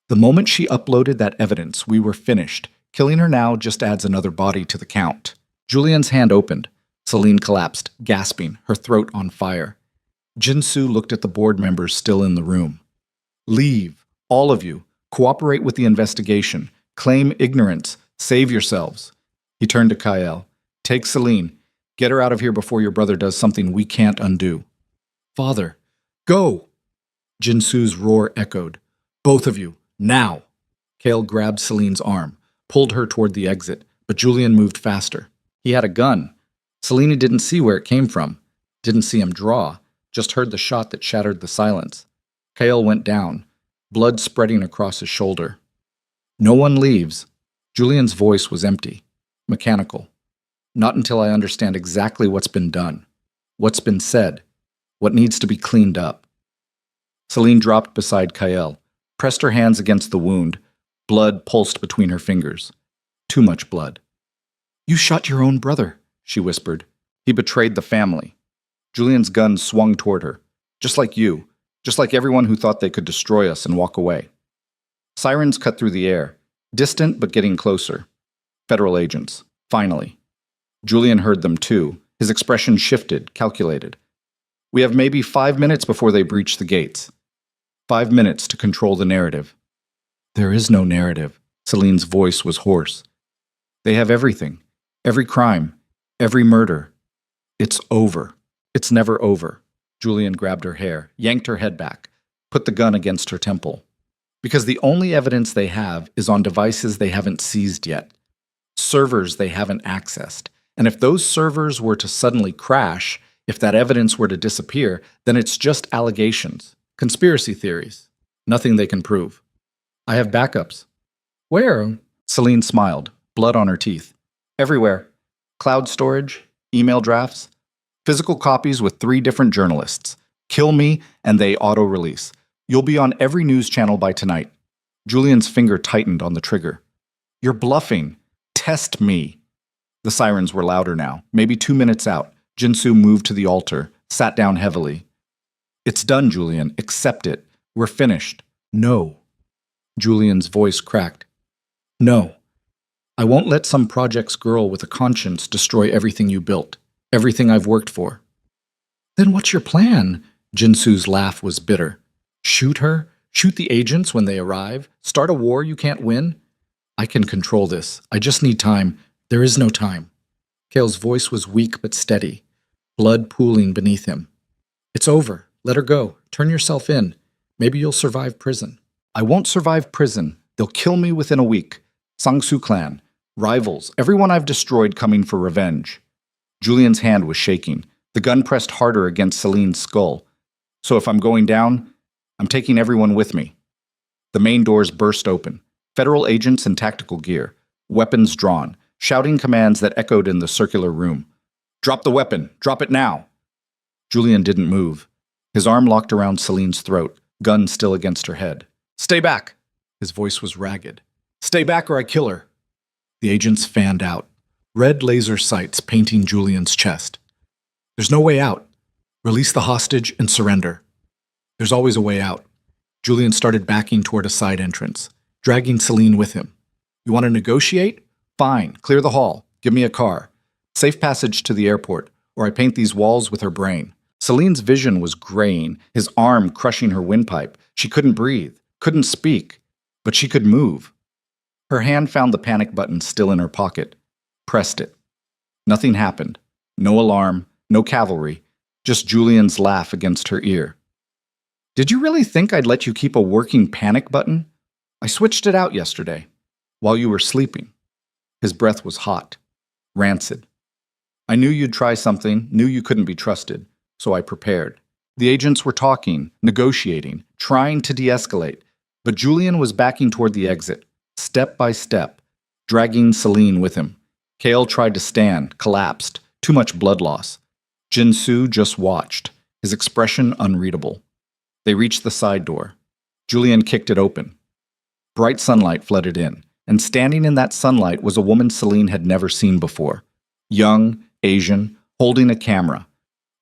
The moment she uploaded that evidence, we were finished. Killing her now just adds another body to the count. Julian's hand opened. Celine collapsed, gasping, her throat on fire. Jinsu looked at the board members still in the room. Leave, all of you. Cooperate with the investigation. Claim ignorance. Save yourselves. He turned to Kael. Take Celine. Get her out of here before your brother does something we can't undo. Father, go! Jinsu's roar echoed. Both of you, now! Cale grabbed Celine's arm, pulled her toward the exit, but Julian moved faster. He had a gun. Celine didn't see where it came from, didn't see him draw, just heard the shot that shattered the silence. Cale went down, blood spreading across his shoulder. No one leaves. Julian's voice was empty, mechanical. Not until I understand exactly what's been done, what's been said, what needs to be cleaned up. Celine dropped beside Kael, pressed her hands against the wound. Blood pulsed between her fingers. Too much blood. You shot your own brother, she whispered. He betrayed the family. Julian's gun swung toward her. Just like you. Just like everyone who thought they could destroy us and walk away. Sirens cut through the air. Distant but getting closer. Federal agents. Finally. Julian heard them too. His expression shifted, calculated. We have maybe 5 minutes before they breach the gates. 5 minutes to control the narrative. There is no narrative. Celine's voice was hoarse. They have everything. Every crime. Every murder. It's over. It's never over. Julian grabbed her hair, yanked her head back, put the gun against her temple. Because the only evidence they have is on devices they haven't seized yet. Servers they haven't accessed. And if those servers were to suddenly crash, if that evidence were to disappear, then it's just allegations, conspiracy theories, nothing they can prove. I have backups. Where? Celine smiled, blood on her teeth. Everywhere. Cloud storage, email drafts, physical copies with 3 different journalists. Kill me, and they auto-release. You'll be on every news channel by tonight. Julian's finger tightened on the trigger. You're bluffing. Test me. The sirens were louder now, maybe 2 minutes out. Jinsu moved to the altar, sat down heavily. It's done, Julian. Accept it. We're finished. No. Julian's voice cracked. No. I won't let some project's girl with a conscience destroy everything you built, everything I've worked for. Then what's your plan? Jinsu's laugh was bitter. Shoot her? Shoot the agents when they arrive? Start a war you can't win? I can control this. I just need time. There is no time. Kale's voice was weak but steady, blood pooling beneath him. It's over. Let her go. Turn yourself in. Maybe you'll survive prison. I won't survive prison. They'll kill me within a week. Sangsu clan. Rivals. Everyone I've destroyed coming for revenge. Julian's hand was shaking. The gun pressed harder against Celine's skull. So if I'm going down, I'm taking everyone with me. The main doors burst open. Federal agents in tactical gear. Weapons drawn. Shouting commands that echoed in the circular room. Drop the weapon. Drop it now. Julian didn't move. His arm locked around Celine's throat, gun still against her head. Stay back. His voice was ragged. Stay back or I kill her. The agents fanned out. Red laser sights painting Julian's chest. There's no way out. Release the hostage and surrender. There's always a way out. Julian started backing toward a side entrance, dragging Celine with him. You want to negotiate? Fine. Clear the hall. Give me a car. Safe passage to the airport, or I paint these walls with her brain. Celine's vision was graying, his arm crushing her windpipe. She couldn't breathe, couldn't speak, but she could move. Her hand found the panic button still in her pocket. Pressed it. Nothing happened. No alarm, no cavalry, just Julian's laugh against her ear. Did you really think I'd let you keep a working panic button? I switched it out yesterday, while you were sleeping. His breath was hot, rancid. I knew you'd try something, knew you couldn't be trusted, so I prepared. The agents were talking, negotiating, trying to de-escalate, but Julian was backing toward the exit, step by step, dragging Celine with him. Kale tried to stand, collapsed, too much blood loss. Jinsu just watched, his expression unreadable. They reached the side door. Julian kicked it open. Bright sunlight flooded in, and standing in that sunlight was a woman Celine had never seen before. Young, Asian, holding a camera.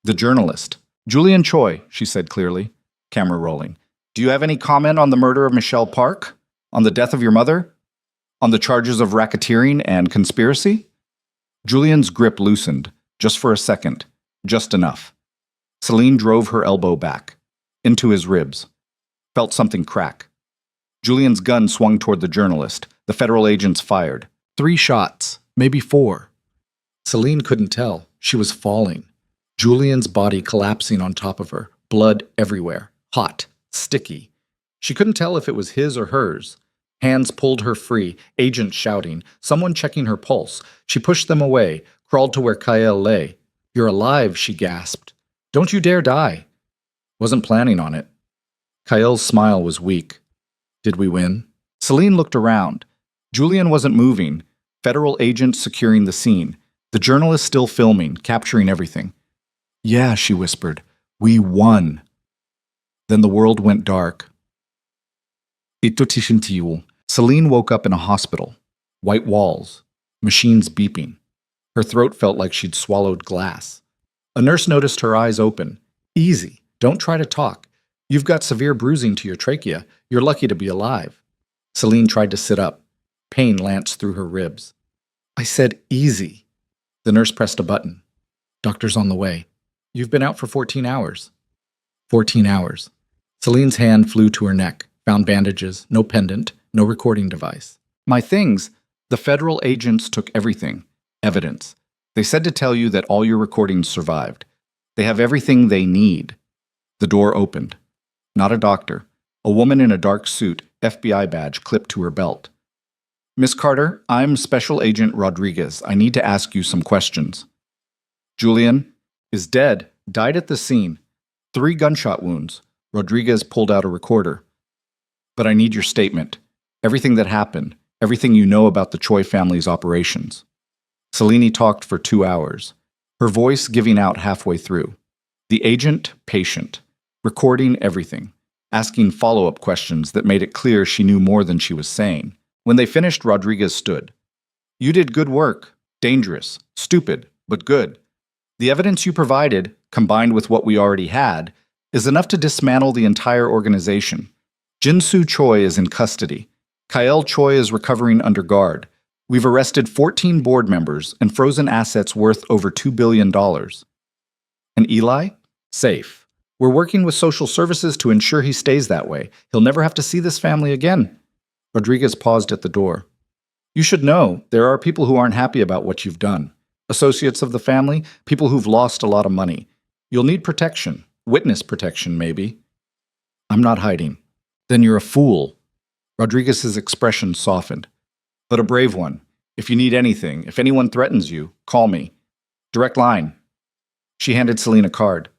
The journalist. Julian Choi, she said clearly, camera rolling. Do you have any comment on the murder of Michelle Park? On the death of your mother? On the charges of racketeering and conspiracy? Julian's grip loosened, just for a second, just enough. Celine drove her elbow back, into his ribs. Felt something crack. Julian's gun swung toward the journalist. The federal agents fired. 3 shots, maybe 4. Celine couldn't tell. She was falling. Julian's body collapsing on top of her, blood everywhere, hot, sticky. She couldn't tell if it was his or hers. Hands pulled her free, agents shouting, someone checking her pulse. She pushed them away, crawled to where Kael lay. You're alive, she gasped. Don't you dare die. Wasn't planning on it. Kael's smile was weak. Did we win? Celine looked around. Julian wasn't moving. Federal agents securing the scene. The journalist still filming, capturing everything. Yeah, she whispered. We won. Then the world went dark. Celine woke up in a hospital. White walls. Machines beeping. Her throat felt like she'd swallowed glass. A nurse noticed her eyes open. Easy. Don't try to talk. You've got severe bruising to your trachea. You're lucky to be alive. Celine tried to sit up. Pain lanced through her ribs. I said easy. The nurse pressed a button. Doctor's on the way. You've been out for 14 hours. 14 hours. Celine's hand flew to her neck, found bandages, no pendant, no recording device. My things. The federal agents took everything. Evidence. They said to tell you that all your recordings survived. They have everything they need. The door opened. Not a doctor. A woman in a dark suit, FBI badge clipped to her belt. Miss Carter, I'm Special Agent Rodriguez. I need to ask you some questions. Julian is dead. Died at the scene. 3 gunshot wounds. Rodriguez pulled out a recorder. But I need your statement. Everything that happened. Everything you know about the Choi family's operations. Selene talked for 2 hours, her voice giving out halfway through. The agent, patient, recording everything, asking follow-up questions that made it clear she knew more than she was saying. When they finished, Rodriguez stood. You did good work. Dangerous. Stupid, but good. The evidence you provided, combined with what we already had, is enough to dismantle the entire organization. Jinsu Choi is in custody. Kael Choi is recovering under guard. We've arrested 14 board members and frozen assets worth over $2 billion. And Eli? Safe. We're working with social services to ensure he stays that way. He'll never have to see this family again. Rodriguez paused at the door. You should know, there are people who aren't happy about what you've done. Associates of the family, people who've lost a lot of money. You'll need protection. Witness protection, maybe. I'm not hiding. Then you're a fool. Rodriguez's expression softened. But a brave one. If you need anything, if anyone threatens you, call me. Direct line. She handed Selene a card.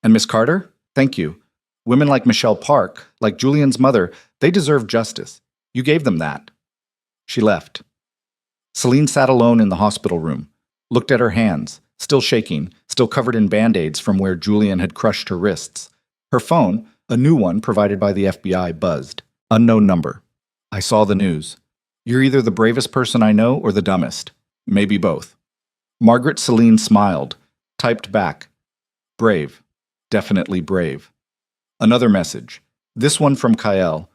And Miss Carter? Thank you. Women like Michelle Park, like Julian's mother, they deserve justice. You gave them that. She left. Selene sat alone in the hospital room, looked at her hands, still shaking, still covered in Band-Aids from where Julian had crushed her wrists. Her phone, a new one provided by the FBI, buzzed. Unknown number. I saw the news. You're either the bravest person I know or the dumbest. Maybe both. Margaret Selene smiled, typed back. Brave. Definitely brave. Another message. This one from Kael.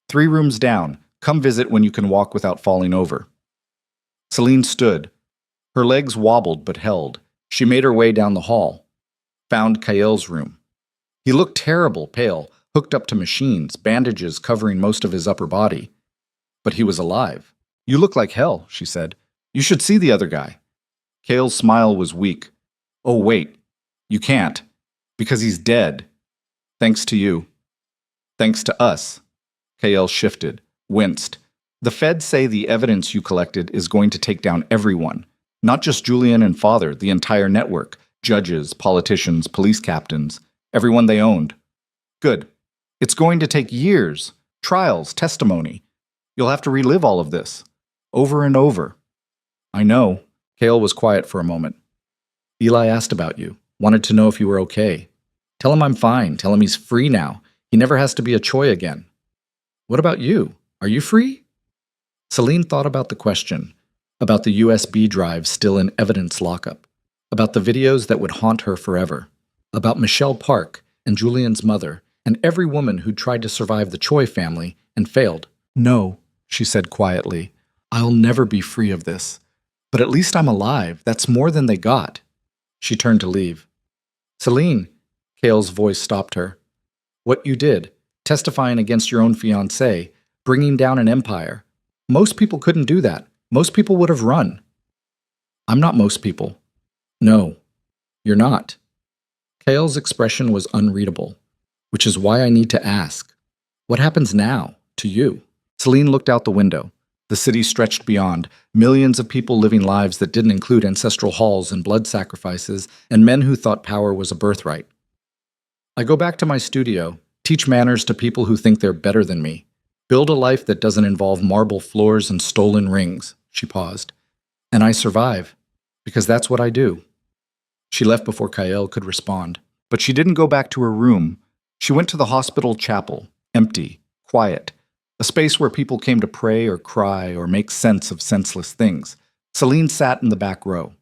3 rooms down. Come visit when you can walk without falling over. Selene stood. Her legs wobbled but held. She made her way down the hall. Found Kael's room. He looked terrible, pale, hooked up to machines, bandages covering most of his upper body. But he was alive. You look like hell, she said. You should see the other guy. Kael's smile was weak. Oh, wait. You can't. Because he's dead. Thanks to you. Thanks to us. Kael shifted, winced. The feds say the evidence you collected is going to take down everyone. Not just Julian and Father, the entire network. Judges, politicians, police captains. Everyone they owned. Good. It's going to take years. Trials, testimony. You'll have to relive all of this. Over and over. I know. Kael was quiet for a moment. Eli asked about you. Wanted to know if you were okay. Tell him I'm fine. Tell him he's free now. He never has to be a Choi again. What about you? Are you free? Selene thought about the question. About the USB drive still in evidence lockup. About the videos that would haunt her forever. About Michelle Park and Julian's mother and every woman who tried to survive the Choi family and failed. No, she said quietly. I'll never be free of this. But at least I'm alive. That's more than they got. She turned to leave. Selene, Kael's voice stopped her. What you did, testifying against your own fiancé, bringing down an empire. Most people couldn't do that. Most people would have run. I'm not most people. No, you're not. Kael's expression was unreadable, which is why I need to ask. What happens now, to you? Selene looked out the window. The city stretched beyond, millions of people living lives that didn't include ancestral halls and blood sacrifices, and men who thought power was a birthright. I go back to my studio, teach manners to people who think they're better than me, build a life that doesn't involve marble floors and stolen rings, she paused. And I survive, because that's what I do. She left before Kael could respond, but she didn't go back to her room. She went to the hospital chapel, empty, quiet, a space where people came to pray or cry or make sense of senseless things. Selene sat in the back row.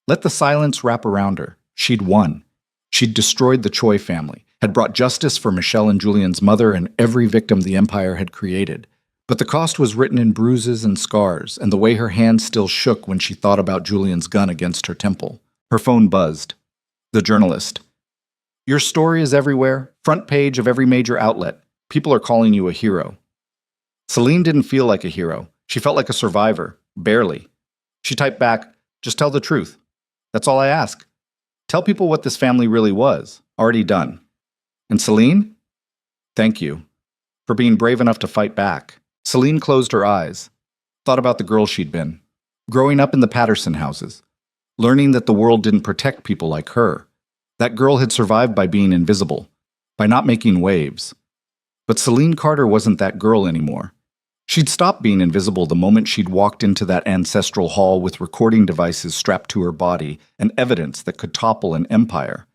Let the silence wrap around her. She'd won. She'd destroyed the Choi family, had brought justice for Michelle and Julian's mother and every victim the empire had created. But the cost was written in bruises and scars, and the way her hand still shook when she thought about Julian's gun against her temple. Her phone buzzed. The journalist. Your story is everywhere, front page of every major outlet. People are calling you a hero. Selene didn't feel like a hero. She felt like a survivor, barely. She typed back, just tell the truth. That's all I ask. Tell people what this family really was. Already done. And Selene? Thank you. For being brave enough to fight back. Selene closed her eyes. Thought about the girl she'd been. Growing up in the Patterson houses. Learning that the world didn't protect people like her. That girl had survived by being invisible. By not making waves. But Selene Carter wasn't that girl anymore. She'd stopped being invisible the moment she'd walked into that ancestral hall with recording devices strapped to her body and evidence that could topple an empire.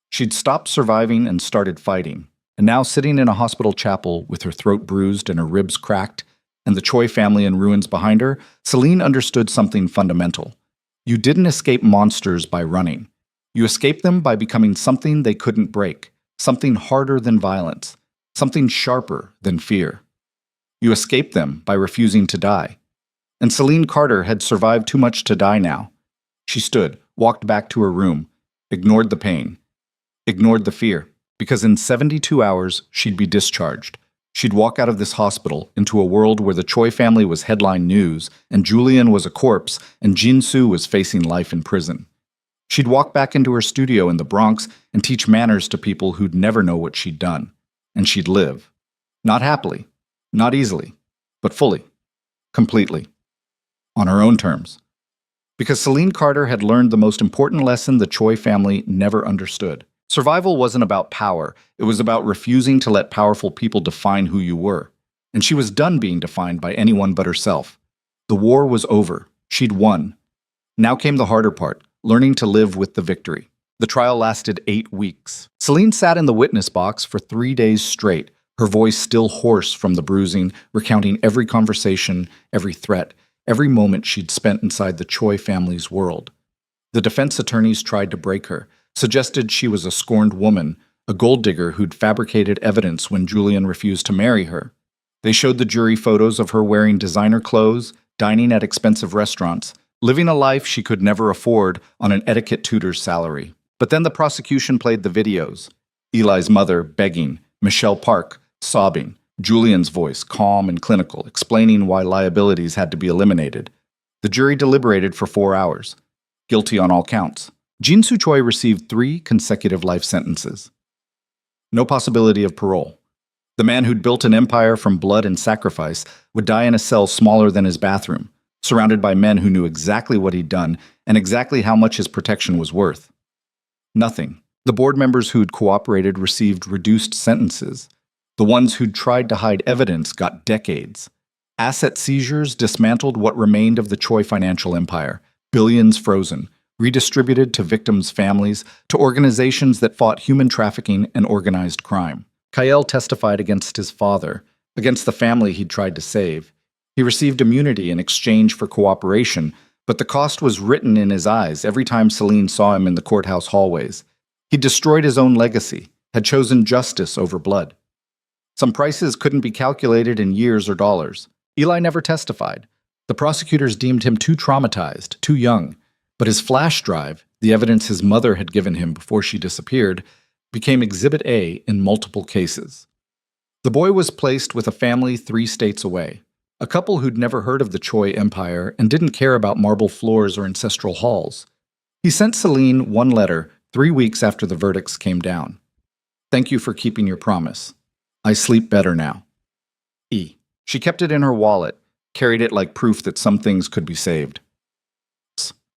She'd stopped surviving and started fighting, and now sitting in a hospital chapel with her throat bruised and her ribs cracked, and the Choi family in ruins behind her, Celine understood something fundamental. You didn't escape monsters by running. You escaped them by becoming something they couldn't break, something harder than violence, something sharper than fear. You escaped them by refusing to die. And Celine Carter had survived too much to die now. She stood, walked back to her room, ignored the pain, ignored the fear, because in 72 hours she'd be discharged. She'd walk out of this hospital into a world where the Choi family was headline news, and Julian was a corpse, and Jin-soo was facing life in prison. She'd walk back into her studio in the Bronx and teach manners to people who'd never know what she'd done. And she'd live. Not happily, not easily, but fully, completely, on her own terms. Because Celine Carter had learned the most important lesson the Choi family never understood. Survival wasn't about power, it was about refusing to let powerful people define who you were. And she was done being defined by anyone but herself. The war was over. She'd won. Now came the harder part, learning to live with the victory. The trial lasted 8 weeks. Celine sat in the witness box for 3 days straight, her voice still hoarse from the bruising, recounting every conversation, every threat, every moment she'd spent inside the Choi family's world. The defense attorneys tried to break her, suggested she was a scorned woman, a gold digger who'd fabricated evidence when Julian refused to marry her. They showed the jury photos of her wearing designer clothes, dining at expensive restaurants, living a life she could never afford on an etiquette tutor's salary. But then the prosecution played the videos. Eli's mother begging, Michelle Park sobbing, Julian's voice calm and clinical, explaining why liabilities had to be eliminated. The jury deliberated for 4 hours. Guilty on all counts. Jin-soo Choi received 3 consecutive life sentences. No possibility of parole. The man who'd built an empire from blood and sacrifice would die in a cell smaller than his bathroom, surrounded by men who knew exactly what he'd done and exactly how much his protection was worth. Nothing. The board members who'd cooperated received reduced sentences. The ones who'd tried to hide evidence got decades. Asset seizures dismantled what remained of the Choi financial empire, billions frozen, redistributed to victims' families, to organizations that fought human trafficking and organized crime. Kyle testified against his father, against the family he'd tried to save. He received immunity in exchange for cooperation, but the cost was written in his eyes every time Celine saw him in the courthouse hallways. He destroyed his own legacy, had chosen justice over blood. Some prices couldn't be calculated in years or dollars. Eli never testified. The prosecutors deemed him too traumatized, too young. But his flash drive, the evidence his mother had given him before she disappeared, became Exhibit A in multiple cases. The boy was placed with a family 3 states away, a couple who'd never heard of the Choi Empire and didn't care about marble floors or ancestral halls. He sent Celine 1 letter 3 weeks after the verdicts came down. Thank you for keeping your promise. I sleep better now. E. She kept it in her wallet, carried it like proof that some things could be saved.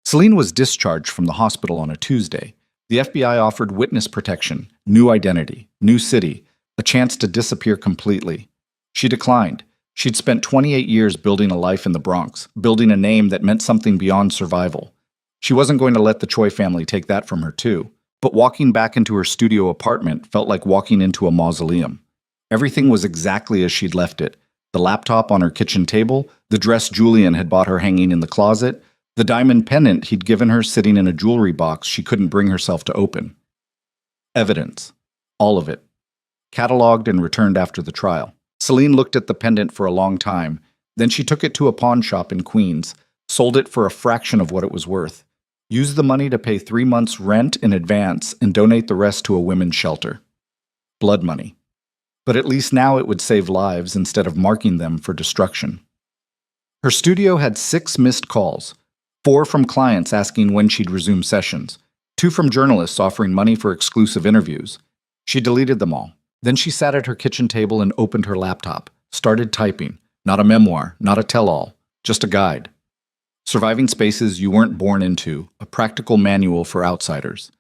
Celine was discharged from the hospital on a Tuesday. The FBI offered witness protection, new identity, new city, a chance to disappear completely. She declined. She'd spent 28 years building a life in the Bronx, building a name that meant something beyond survival. She wasn't going to let the Choi family take that from her too. But walking back into her studio apartment felt like walking into a mausoleum. Everything was exactly as she'd left it. The laptop on her kitchen table, the dress Julian had bought her hanging in the closet, the diamond pendant he'd given her sitting in a jewelry box she couldn't bring herself to open. Evidence. All of it. Cataloged and returned after the trial. Celine looked at the pendant for a long time. Then she took it to a pawn shop in Queens, sold it for a fraction of what it was worth, used the money to pay 3 months' rent in advance, and donate the rest to a women's shelter. Blood money. But at least now it would save lives instead of marking them for destruction. Her studio had 6 missed calls, 4 from clients asking when she'd resume sessions, 2 from journalists offering money for exclusive interviews. She deleted them all. Then she sat at her kitchen table and opened her laptop, started typing. Not a memoir, not a tell-all, just a guide. Surviving spaces you weren't born into, a practical manual for outsiders.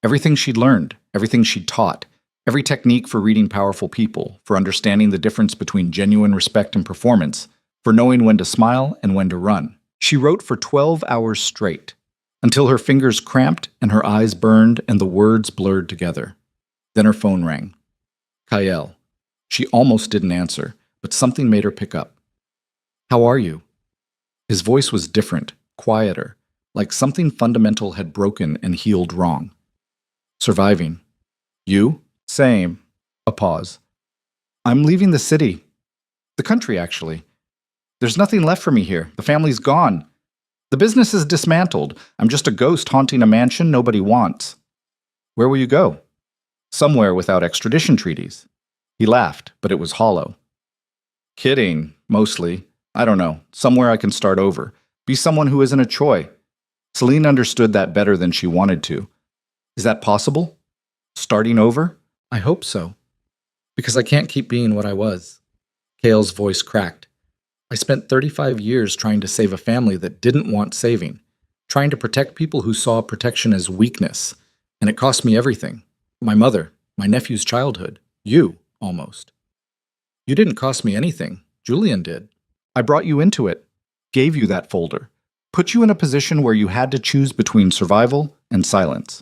Everything she'd learned, everything she'd taught, every technique for reading powerful people, for understanding the difference between genuine respect and performance, for knowing when to smile and when to run. She wrote for 12 hours straight, until her fingers cramped and her eyes burned and the words blurred together. Then her phone rang. Kyle. She almost didn't answer, but something made her pick up. How are you? His voice was different, quieter, like something fundamental had broken and healed wrong. Surviving. You? Same. A pause. I'm leaving the city. The country, actually. There's nothing left for me here. The family's gone. The business is dismantled. I'm just a ghost haunting a mansion nobody wants. Where will you go? Somewhere without extradition treaties. He laughed, but it was hollow. Kidding, mostly. I don't know. Somewhere I can start over. Be someone who isn't a Choi. Celine understood that better than she wanted to. Is that possible? Starting over? I hope so. Because I can't keep being what I was. Kale's voice cracked. I spent 35 years trying to save a family that didn't want saving, trying to protect people who saw protection as weakness, and it cost me everything. My mother, my nephew's childhood, you, almost. You didn't cost me anything. Julian did. I brought you into it, gave you that folder, put you in a position where you had to choose between survival and silence.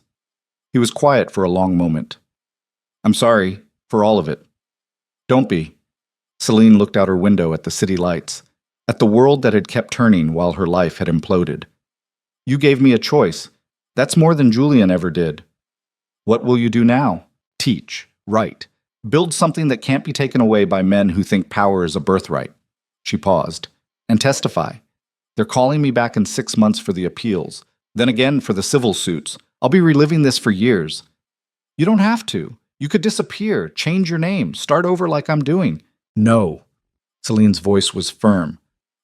He was quiet for a long moment. I'm sorry for all of it. Don't be. Celine looked out her window at the city lights, at the world that had kept turning while her life had imploded. You gave me a choice. That's more than Julian ever did. What will you do now? Teach, write, build something that can't be taken away by men who think power is a birthright. She paused. And testify. They're calling me back in 6 months for the appeals, then again for the civil suits. I'll be reliving this for years. You don't have to. You could disappear, change your name, start over like I'm doing. No. Celine's voice was firm.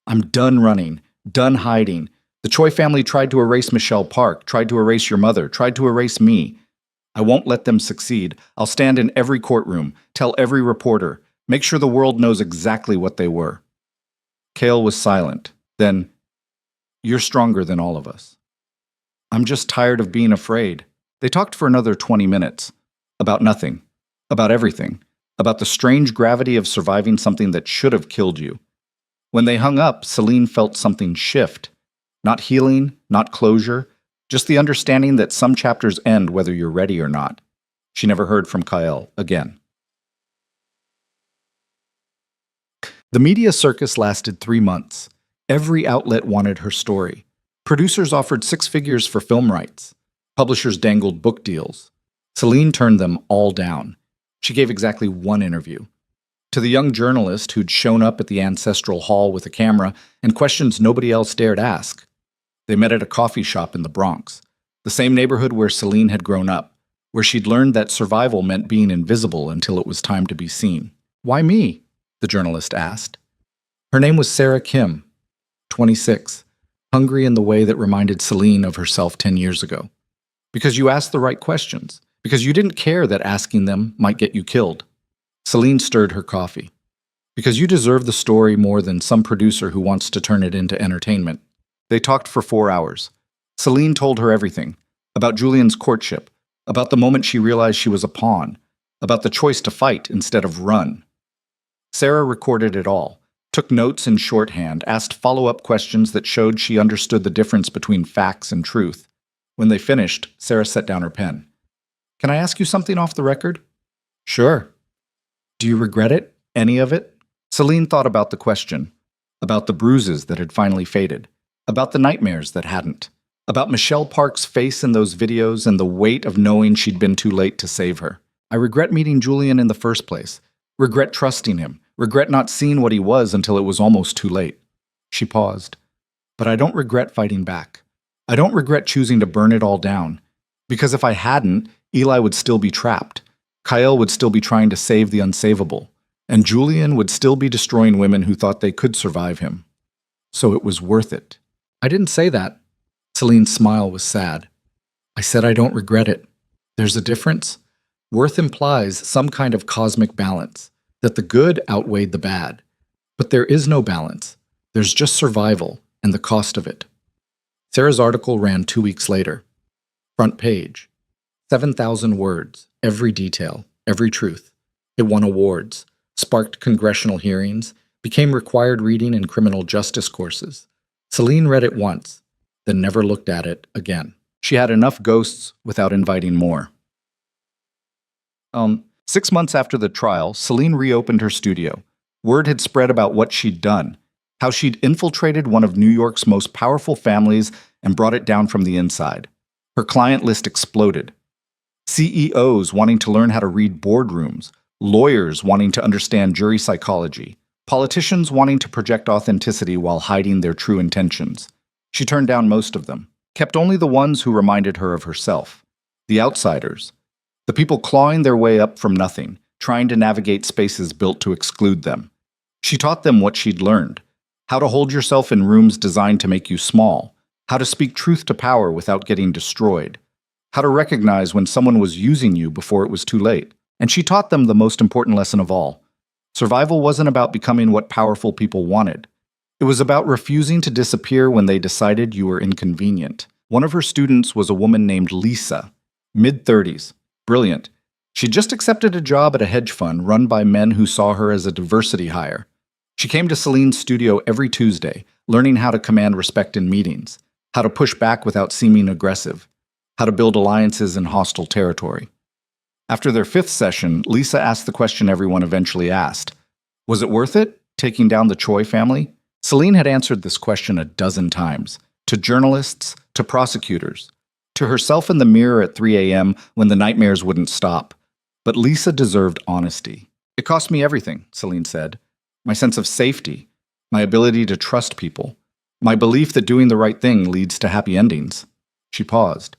I'm done running, done hiding. The Choi family tried to erase Michelle Park, tried to erase your mother, tried to erase me. I won't let them succeed. I'll stand in every courtroom, tell every reporter, make sure the world knows exactly what they were. Kale was silent. Then, you're stronger than all of us. I'm just tired of being afraid. They talked for another 20 minutes. About nothing. About everything. About the strange gravity of surviving something that should have killed you. When they hung up, Celine felt something shift. Not healing, not closure, just the understanding that some chapters end whether you're ready or not. She never heard from Kyle again. The media circus lasted 3 months. Every outlet wanted her story. Producers offered 6 figures for film rights. Publishers dangled book deals. Celine turned them all down. She gave exactly 1 interview. To the young journalist who'd shown up at the ancestral hall with a camera and questions nobody else dared ask. They met at a coffee shop in the Bronx, the same neighborhood where Celine had grown up, where she'd learned that survival meant being invisible until it was time to be seen. Why me? The journalist asked. Her name was Sarah Kim, 26, hungry in the way that reminded Celine of herself 10 years ago. Because you asked the right questions. Because you didn't care that asking them might get you killed. Celine stirred her coffee. Because you deserve the story more than some producer who wants to turn it into entertainment. They talked for 4 hours. Celine told her everything. About Julian's courtship. About the moment she realized she was a pawn. About the choice to fight instead of run. Sarah recorded it all. Took notes in shorthand, asked follow-up questions that showed she understood the difference between facts and truth. When they finished, Sarah set down her pen. Can I ask you something off the record? Sure. Do you regret it? Any of it? Celine thought about the question. About the bruises that had finally faded. About the nightmares that hadn't. About Michelle Park's face in those videos and the weight of knowing she'd been too late to save her. I regret meeting Julian in the first place. Regret trusting him. Regret not seeing what he was until it was almost too late. She paused. But I don't regret fighting back. I don't regret choosing to burn it all down. Because if I hadn't, Eli would still be trapped. Kyle would still be trying to save the unsavable. And Julian would still be destroying women who thought they could survive him. So it was worth it. I didn't say that. Celine's smile was sad. I said I don't regret it. There's a difference. Worth implies some kind of cosmic balance, that the good outweighed the bad. But there is no balance. There's just survival and the cost of it. Sarah's article ran 2 weeks later. Front page. 7,000 words, every detail, every truth. It won awards, sparked congressional hearings, became required reading in criminal justice courses. Celine read it once, then never looked at it again. She had enough ghosts without inviting more. 6 months after the trial, Celine reopened her studio. Word had spread about what she'd done, how she'd infiltrated one of New York's most powerful families and brought it down from the inside. Her client list exploded. CEOs wanting to learn how to read boardrooms, lawyers wanting to understand jury psychology, politicians wanting to project authenticity while hiding their true intentions. She turned down most of them, kept only the ones who reminded her of herself, the outsiders, the people clawing their way up from nothing, trying to navigate spaces built to exclude them. She taught them what she'd learned, how to hold yourself in rooms designed to make you small, how to speak truth to power without getting destroyed, how to recognize when someone was using you before it was too late. And she taught them the most important lesson of all. Survival wasn't about becoming what powerful people wanted. It was about refusing to disappear when they decided you were inconvenient. One of her students was a woman named Lisa, mid-30s, brilliant. She'd just accepted a job at a hedge fund run by men who saw her as a diversity hire. She came to Celine's studio every Tuesday, learning how to command respect in meetings, how to push back without seeming aggressive, how to build alliances in hostile territory. After their 5th session, Lisa asked the question everyone eventually asked. Was it worth it, taking down the Choi family? Celine had answered this question a dozen times, to journalists, to prosecutors, to herself in the mirror at 3 a.m. when the nightmares wouldn't stop. But Lisa deserved honesty. It cost me everything, Celine said. My sense of safety, my ability to trust people, my belief that doing the right thing leads to happy endings. She paused.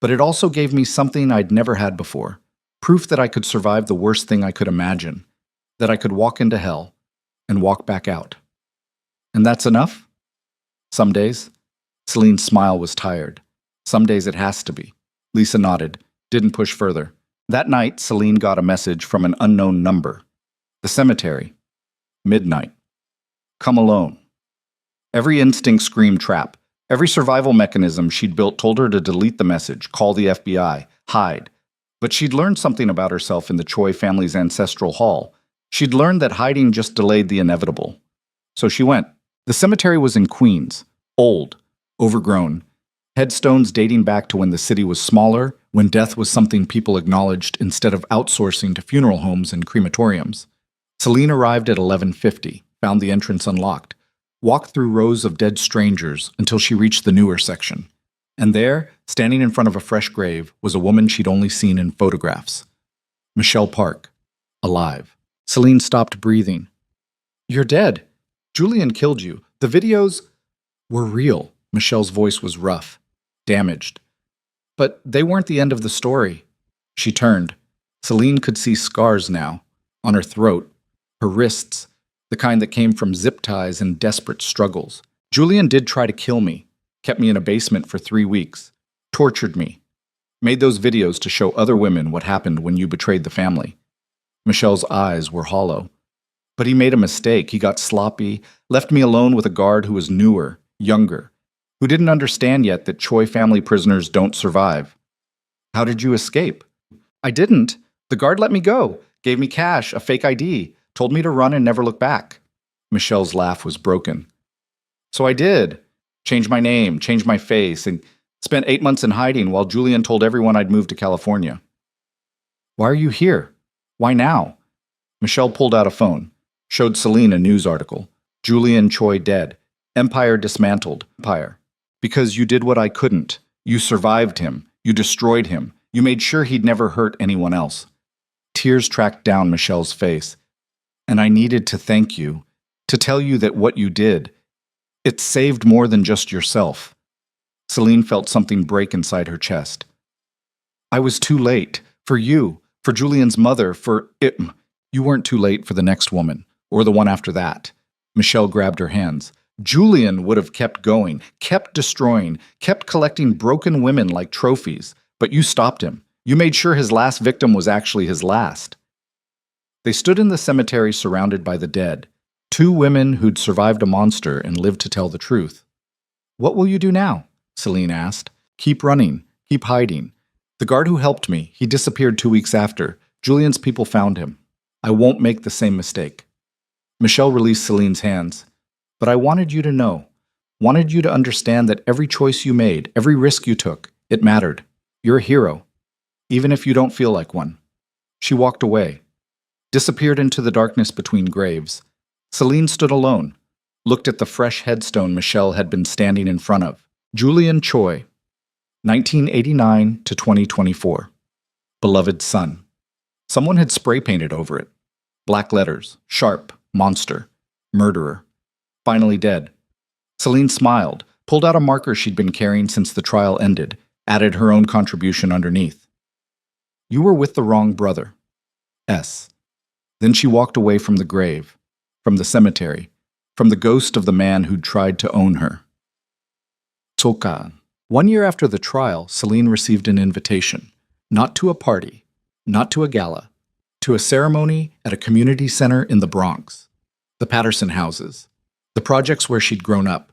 But it also gave me something I'd never had before. Proof that I could survive the worst thing I could imagine, that I could walk into hell and walk back out. And that's enough? Some days. Celine's smile was tired. Some days it has to be. Lisa nodded, didn't push further. That night, Celine got a message from an unknown number. The cemetery. Midnight. Come alone. Every instinct screamed trap. Every survival mechanism she'd built told her to delete the message, call the FBI, hide. But she'd learned something about herself in the Choi family's ancestral hall. She'd learned that hiding just delayed the inevitable. So she went. The cemetery was in Queens, old, overgrown, headstones dating back to when the city was smaller, when death was something people acknowledged instead of outsourcing to funeral homes and crematoriums. Celine arrived at 11:50, found the entrance unlocked, walked through rows of dead strangers until she reached the newer section. And there, standing in front of a fresh grave, was a woman she'd only seen in photographs. Michelle Park, alive. Celine stopped breathing. You're dead. Julian killed you. The videos were real. Michelle's voice was rough, damaged. But they weren't the end of the story. She turned. Celine could see scars now, on her throat, her wrists, the kind that came from zip ties and desperate struggles. Julian did try to kill me, kept me in a basement for 3 weeks, tortured me, made those videos to show other women what happened when you betrayed the family. Michelle's eyes were hollow. But he made a mistake. He got sloppy, left me alone with a guard who was newer, younger, who didn't understand yet that Choi family prisoners don't survive. How did you escape? I didn't. The guard let me go, gave me cash, a fake ID, told me to run and never look back. Michelle's laugh was broken. So I did. Changed my name, changed my face, and spent 8 months in hiding while Julian told everyone I'd moved to California. Why are you here? Why now? Michelle pulled out a phone, showed Celine a news article. Julian Choi dead. Empire dismantled. Empire. Because you did what I couldn't. You survived him. You destroyed him. You made sure he'd never hurt anyone else. Tears tracked down Michelle's face. And I needed to thank you, to tell you that what you did, it saved more than just yourself. Celine felt something break inside her chest. I was too late. For you, for Julian's mother, for it. You weren't too late for the next woman, or the one after that. Michelle grabbed her hands. Julian would have kept going, kept destroying, kept collecting broken women like trophies, but you stopped him. You made sure his last victim was actually his last. They stood in the cemetery surrounded by the dead, 2 women who'd survived a monster and lived to tell the truth. What will you do now? Celine asked. Keep running, keep hiding. The guard who helped me, he disappeared 2 weeks after. Julian's people found him. I won't make the same mistake. Michelle released Celine's hands. But I wanted you to know, wanted you to understand that every choice you made, every risk you took, it mattered. You're a hero, even if you don't feel like one. She walked away, disappeared into the darkness between graves. Celine stood alone, looked at the fresh headstone Michelle had been standing in front of. Julian Choi, 1989 to 2024. Beloved son. Someone had spray painted over it. Black letters, sharp, monster, murderer. Finally dead. Celine smiled, pulled out a marker she'd been carrying since the trial ended, added her own contribution underneath. You were with the wrong brother. S. Then she walked away from the grave, from the cemetery, from the ghost of the man who'd tried to own her. Tsokan. 1 year after the trial, Celine received an invitation, not to a party, not to a gala, to a ceremony at a community center in the Bronx. The Patterson houses, the projects where she'd grown up.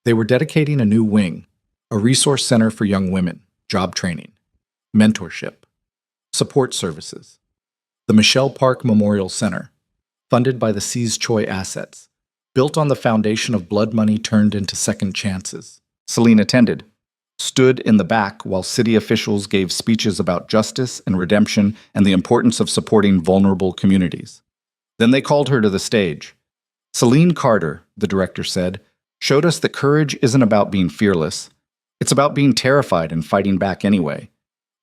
They were dedicating a new wing, a resource center for young women, job training, mentorship, support services. The Michelle Park Memorial Center, funded by the seized Choi assets, built on the foundation of blood money turned into second chances. Celine attended, stood in the back while city officials gave speeches about justice and redemption and the importance of supporting vulnerable communities. Then they called her to the stage. Celine Carter, the director said, showed us that courage isn't about being fearless. It's about being terrified and fighting back anyway.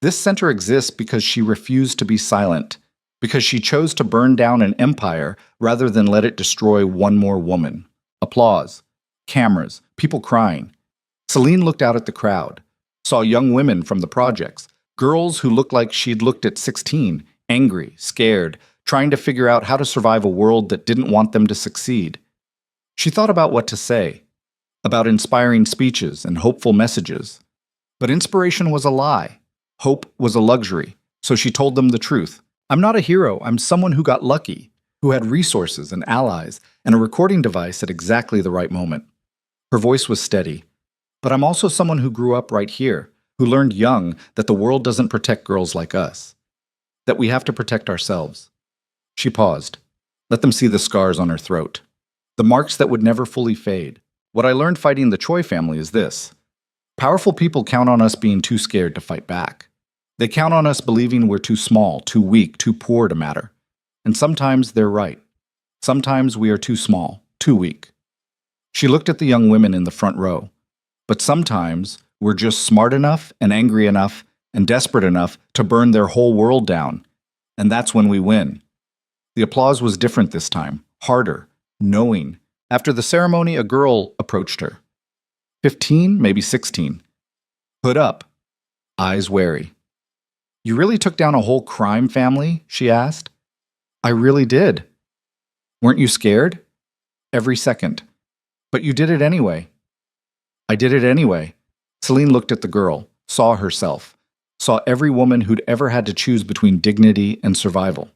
This center exists because she refused to be silent, because she chose to burn down an empire rather than let it destroy one more woman. Applause, cameras, people crying. Celine looked out at the crowd, saw young women from the projects, girls who looked like she'd looked at 16, angry, scared, trying to figure out how to survive a world that didn't want them to succeed. She thought about what to say, about inspiring speeches and hopeful messages. But inspiration was a lie. Hope was a luxury, so she told them the truth. I'm not a hero, I'm someone who got lucky, who had resources and allies and a recording device at exactly the right moment. Her voice was steady. But I'm also someone who grew up right here, who learned young that the world doesn't protect girls like us, that we have to protect ourselves. She paused. Let them see the scars on her throat, the marks that would never fully fade. What I learned fighting the Choi family is this. Powerful people count on us being too scared to fight back. They count on us believing we're too small, too weak, too poor to matter. And sometimes they're right. Sometimes we are too small, too weak. She looked at the young women in the front row. But sometimes we're just smart enough and angry enough and desperate enough to burn their whole world down. And that's when we win. The applause was different this time, harder, knowing. After the ceremony, a girl approached her. 15, maybe 16. Hood up, eyes wary. You really took down a whole crime family? She asked. I really did. Weren't you scared? Every second. But you did it anyway. I did it anyway. Celine looked at the girl, saw herself, saw every woman who'd ever had to choose between dignity and survival.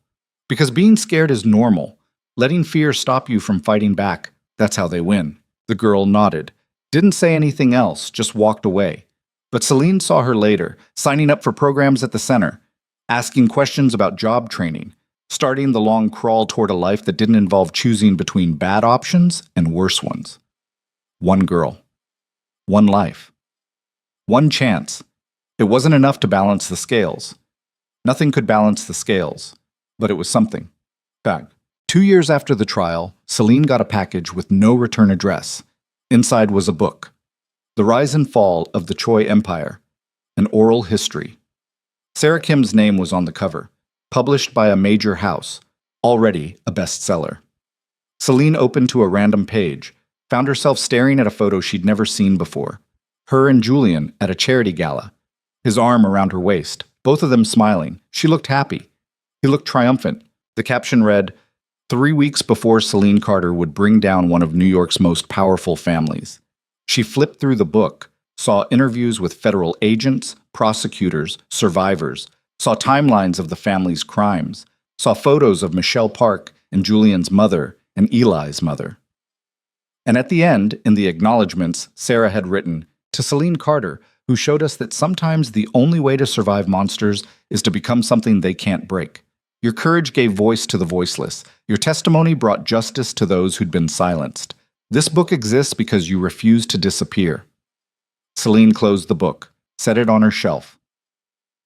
Because being scared is normal. Letting fear stop you from fighting back, that's how they win. The girl nodded, didn't say anything else, just walked away. But Celine saw her later, signing up for programs at the center, asking questions about job training, starting the long crawl toward a life that didn't involve choosing between bad options and worse ones. One girl. One life. One chance. It wasn't enough to balance the scales. Nothing could balance the scales, but it was something. Back. 2 years after the trial, Celine got a package with no return address. Inside was a book, The Rise and Fall of the Choi Empire, an oral history. Sarah Kim's name was on the cover, published by a major house, already a bestseller. Celine opened to a random page, found herself staring at a photo she'd never seen before. Her and Julian at a charity gala, his arm around her waist, both of them smiling. She looked happy. He looked triumphant. The caption read, 3 weeks before Celine Carter would bring down one of New York's most powerful families. She flipped through the book, saw interviews with federal agents, prosecutors, survivors, saw timelines of the family's crimes, saw photos of Michelle Park and Julian's mother and Eli's mother. And at the end, in the acknowledgments, Sarah had written, to Celine Carter, who showed us that sometimes the only way to survive monsters is to become something they can't break. Your courage gave voice to the voiceless. Your testimony brought justice to those who'd been silenced. This book exists because you refused to disappear. Celine closed the book, set it on her shelf.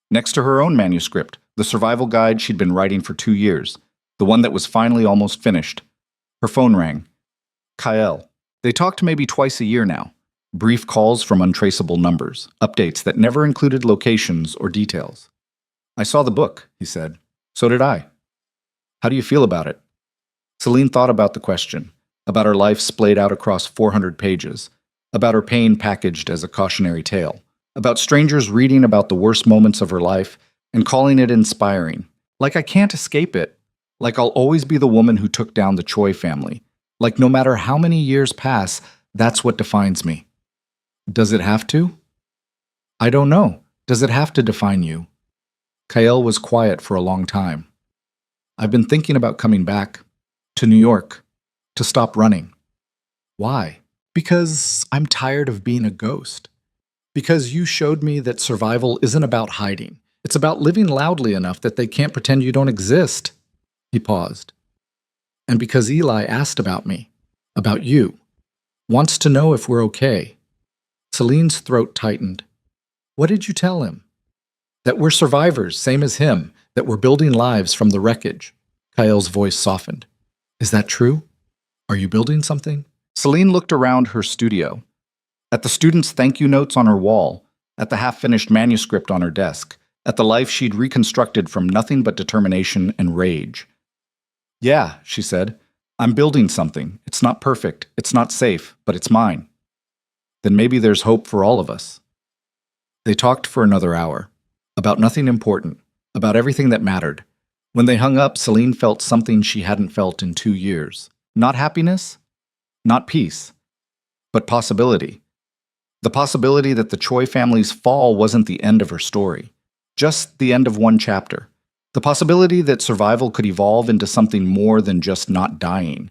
Next to her own manuscript, the survival guide she'd been writing for 2 years, the one that was finally almost finished. Her phone rang. Kael. They talked maybe twice a year now. Brief calls from untraceable numbers, updates that never included locations or details. I saw the book, he said. So did I. How do you feel about it? Celine thought about the question, about her life splayed out across 400 pages, about her pain packaged as a cautionary tale, about strangers reading about the worst moments of her life and calling it inspiring. Like I can't escape it. Like I'll always be the woman who took down the Choi family. Like no matter how many years pass, that's what defines me. Does it have to? I don't know. Does it have to define you? Kael was quiet for a long time. I've been thinking about coming back to New York, to stop running. Why? Because I'm tired of being a ghost. Because you showed me that survival isn't about hiding. It's about living loudly enough that they can't pretend you don't exist. He paused. And because Eli asked about me, about you, wants to know if we're okay. Celine's throat tightened. What did you tell him? That we're survivors, same as him, that we're building lives from the wreckage. Kael's voice softened. Is that true? Are you building something? Celine looked around her studio, at the students' thank you notes on her wall, at the half-finished manuscript on her desk, at the life she'd reconstructed from nothing but determination and rage. Yeah, she said, I'm building something. It's not perfect, it's not safe, but it's mine. Then maybe there's hope for all of us. They talked for another hour, about nothing important, about everything that mattered. When they hung up, Celine felt something she hadn't felt in 2 years. Not happiness, not peace, but possibility. The possibility that the Choi family's fall wasn't the end of her story, just the end of one chapter. The possibility that survival could evolve into something more than just not dying.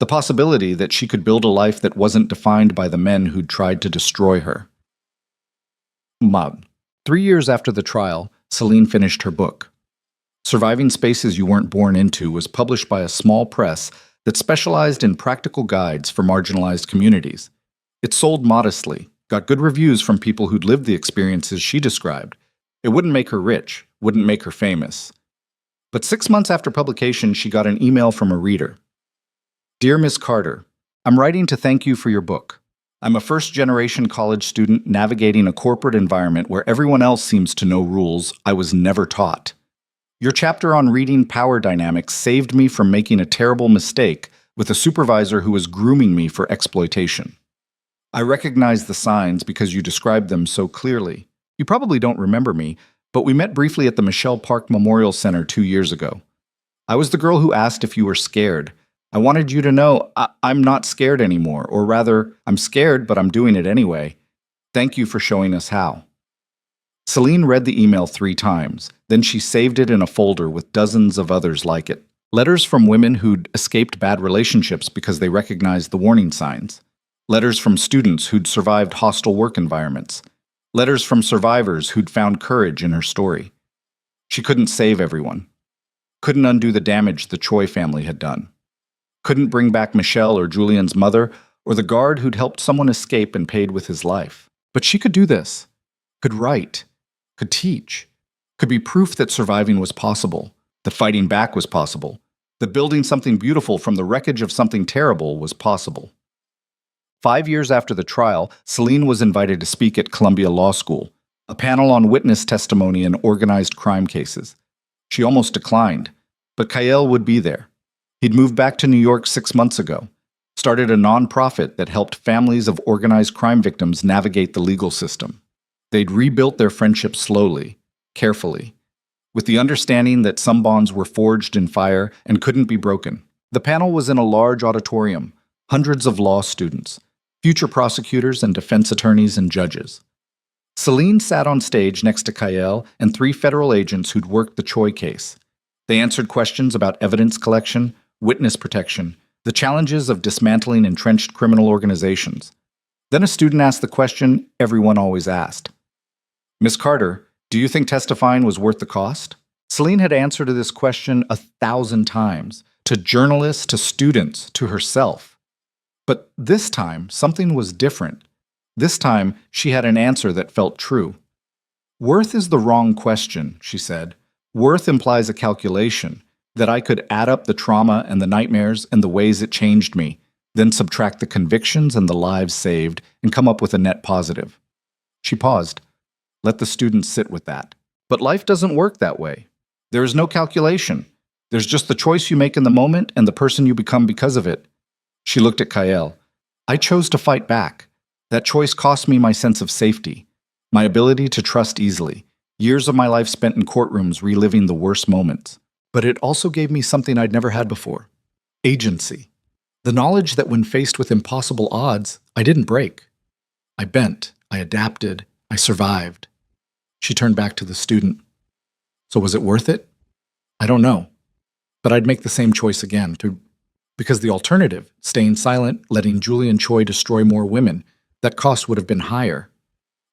The possibility that she could build a life that wasn't defined by the men who'd tried to destroy her. Mom. 3 years after the trial, Celine finished her book. Surviving Spaces You Weren't Born Into was published by a small press that specialized in practical guides for marginalized communities. It sold modestly, got good reviews from people who'd lived the experiences she described. It wouldn't make her rich, wouldn't make her famous. But 6 months after publication, she got an email from a reader. Dear Miss Carter, I'm writing to thank you for your book. I'm a first-generation college student navigating a corporate environment where everyone else seems to know rules I was never taught. Your chapter on reading power dynamics saved me from making a terrible mistake with a supervisor who was grooming me for exploitation. I recognize the signs because you described them so clearly. You probably don't remember me, but we met briefly at the Michelle Park Memorial Center 2 years ago. I was the girl who asked if you were scared. I wanted you to know I'm not scared anymore, or rather, I'm scared, but I'm doing it anyway. Thank you for showing us how. Celine read the email 3 times, then she saved it in a folder with dozens of others like it. Letters from women who'd escaped bad relationships because they recognized the warning signs. Letters from students who'd survived hostile work environments. Letters from survivors who'd found courage in her story. She couldn't save everyone. Couldn't undo the damage the Choi family had done. Couldn't bring back Michelle or Julian's mother or the guard who'd helped someone escape and paid with his life. But she could do this. Could write. Could teach. Could be proof that surviving was possible. That fighting back was possible. That building something beautiful from the wreckage of something terrible was possible. 5 years after the trial, Celine was invited to speak at Columbia Law School, a panel on witness testimony in organized crime cases. She almost declined, but Kael would be there. He'd moved back to New York 6 months ago, started a nonprofit that helped families of organized crime victims navigate the legal system. They'd rebuilt their friendship slowly, carefully, with the understanding that some bonds were forged in fire and couldn't be broken. The panel was in a large auditorium, hundreds of law students, future prosecutors and defense attorneys and judges. Celine sat on stage next to Kael and 3 federal agents who'd worked the Choi case. They answered questions about evidence collection, witness protection, the challenges of dismantling entrenched criminal organizations. Then a student asked the question everyone always asked. Miss Carter, do you think testifying was worth the cost? Celine had answered to this question 1,000 times, to journalists, to students, to herself. But this time, something was different. This time, she had an answer that felt true. Worth is the wrong question, she said. Worth implies a calculation, that I could add up the trauma and the nightmares and the ways it changed me, then subtract the convictions and the lives saved, and come up with a net positive. She paused. Let the students sit with that. But life doesn't work that way. There is no calculation. There's just the choice you make in the moment and the person you become because of it. She looked at Kael. I chose to fight back. That choice cost me my sense of safety, my ability to trust easily, years of my life spent in courtrooms reliving the worst moments. But it also gave me something I'd never had before. Agency. The knowledge that when faced with impossible odds, I didn't break. I bent, I adapted, I survived. She turned back to the student. So was it worth it? I don't know. But I'd make the same choice again, because the alternative, staying silent, letting Julian Choi destroy more women, that cost would have been higher.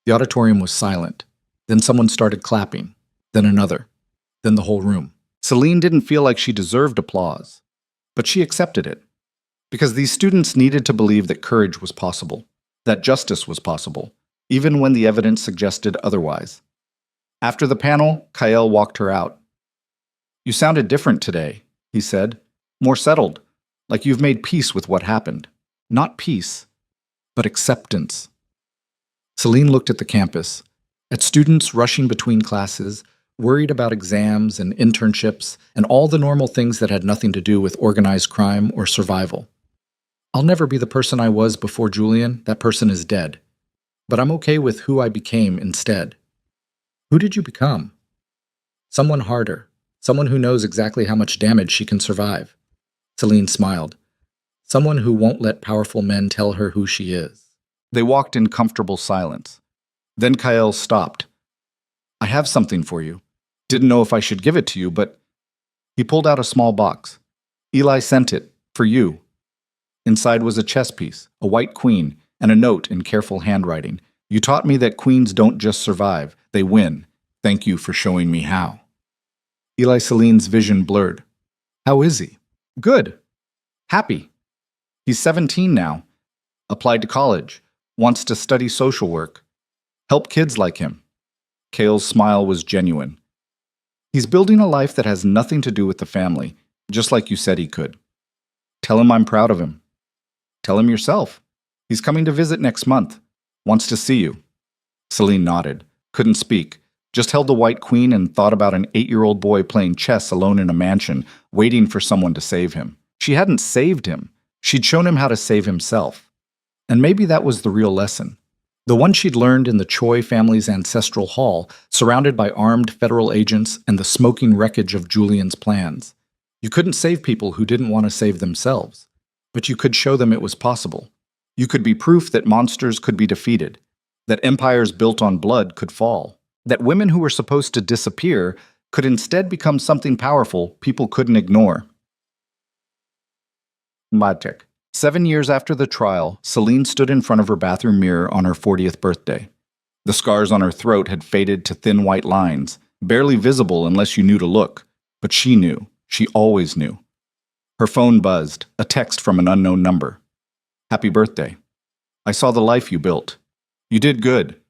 The auditorium was silent. Then someone started clapping. Then another. Then the whole room. Celine didn't feel like she deserved applause, but she accepted it. Because these students needed to believe that courage was possible, that justice was possible, even when the evidence suggested otherwise. After the panel, Kael walked her out. You sounded different today, he said. More settled, like you've made peace with what happened. Not peace, but acceptance. Celine looked at the campus, at students rushing between classes, worried about exams and internships and all the normal things that had nothing to do with organized crime or survival. I'll never be the person I was before Julian. That person is dead. But I'm okay with who I became instead. Who did you become? Someone harder. Someone who knows exactly how much damage she can survive. Celine smiled. Someone who won't let powerful men tell her who she is. They walked in comfortable silence. Then Kael stopped. I have something for you. Didn't know if I should give it to you, but... He pulled out a small box. Eli sent it, for you. Inside was a chess piece, a white queen, and a note in careful handwriting. You taught me that queens don't just survive, they win. Thank you for showing me how. Eli Celine's vision blurred. How is he? Good. Happy. He's 17 now. Applied to college. Wants to study social work. Help kids like him. Kael's smile was genuine. He's building a life that has nothing to do with the family, just like you said he could. Tell him I'm proud of him. Tell him yourself. He's coming to visit next month. Wants to see you. Celine nodded. Couldn't speak. Just held the white queen and thought about an 8-year-old boy playing chess alone in a mansion, waiting for someone to save him. She hadn't saved him. She'd shown him how to save himself. And maybe that was the real lesson. The one she'd learned in the Choi family's ancestral hall, surrounded by armed federal agents and the smoking wreckage of Julian's plans. You couldn't save people who didn't want to save themselves, but you could show them it was possible. You could be proof that monsters could be defeated, that empires built on blood could fall, that women who were supposed to disappear could instead become something powerful people couldn't ignore. Madtek. 7 years after the trial, Celine stood in front of her bathroom mirror on her 40th birthday. The scars on her throat had faded to thin white lines, barely visible unless you knew to look. But she knew. She always knew. Her phone buzzed, a text from an unknown number. Happy birthday. I saw the life you built. You did good.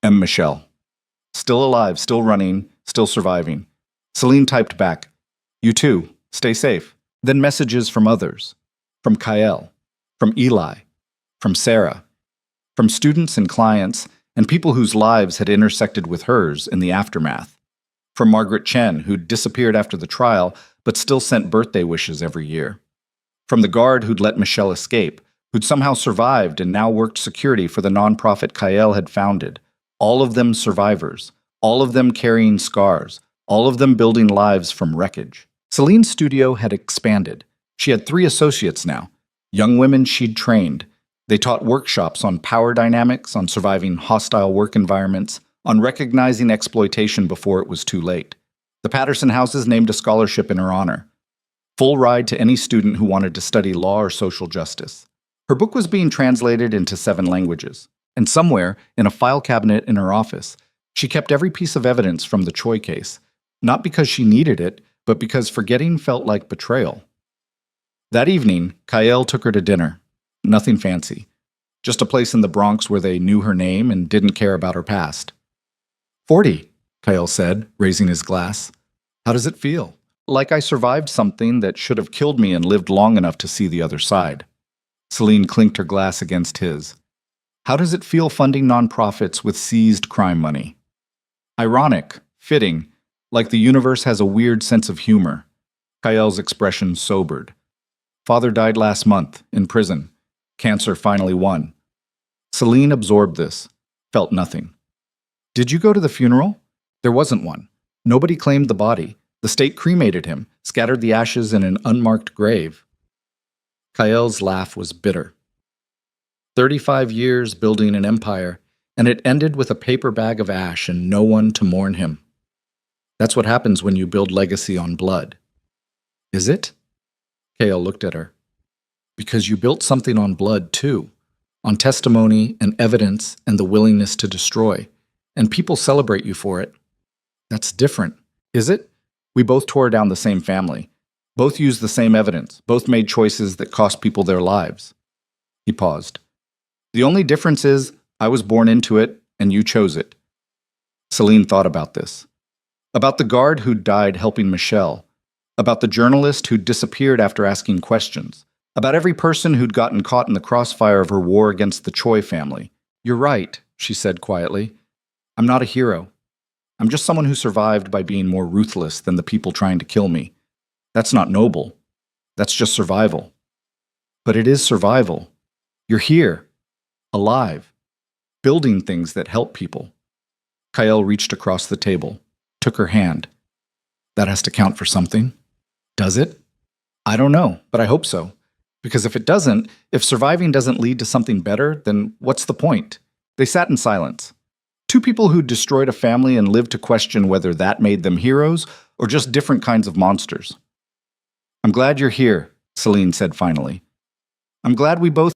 M. Michelle. Still alive, still running, still surviving. Celine typed back, you too, stay safe. Then messages from others. From Kael, from Eli, from Sarah, from students and clients, and people whose lives had intersected with hers in the aftermath. From Margaret Chen, who'd disappeared after the trial, but still sent birthday wishes every year. From the guard who'd let Michelle escape, who'd somehow survived and now worked security for the nonprofit Kael had founded. All of them survivors, all of them carrying scars, all of them building lives from wreckage. Celine's studio had expanded. She had 3 associates now, young women she'd trained. They taught workshops on power dynamics, on surviving hostile work environments, on recognizing exploitation before it was too late. The Patterson houses named a scholarship in her honor. Full ride to any student who wanted to study law or social justice. Her book was being translated into 7 languages, and somewhere, in a file cabinet in her office, she kept every piece of evidence from the Choi case, Not because she needed it, but because forgetting felt like betrayal. That evening, Kael took her to dinner. Nothing fancy. Just a place in the Bronx where they knew her name and didn't care about her past. 40, Kael said, raising his glass. How does it feel? Like I survived something that should have killed me and lived long enough to see the other side. Celine clinked her glass against his. How does it feel funding nonprofits with seized crime money? Ironic, fitting, like the universe has a weird sense of humor. Kael's expression sobered. Father died last month, in prison. Cancer finally won. Celine absorbed this, felt nothing. Did you go to the funeral? There wasn't one. Nobody claimed the body. The state cremated him, scattered the ashes in an unmarked grave. Kael's laugh was bitter. 35 years building an empire, and it ended with a paper bag of ash and no one to mourn him. That's what happens when you build legacy on blood. Is it? Kael looked at her. Because you built something on blood, too. On testimony and evidence and the willingness to destroy. And people celebrate you for it. That's different, is it? We both tore down the same family. Both used the same evidence. Both made choices that cost people their lives. He paused. The only difference is I was born into it and you chose it. Celine thought about this. About the guard who died helping Michelle. About the journalist who disappeared after asking questions. About every person who'd gotten caught in the crossfire of her war against the Choi family. You're right, she said quietly. I'm not a hero. I'm just someone who survived by being more ruthless than the people trying to kill me. That's not noble. That's just survival. But it is survival. You're here, alive, building things that help people. Kael reached across the table, took her hand. That has to count for something. Does it? I don't know, but I hope so. Because if it doesn't, if surviving doesn't lead to something better, then what's the point? They sat in silence. Two people who destroyed a family and lived to question whether that made them heroes or just different kinds of monsters. I'm glad you're here, Celine said finally. I'm glad we both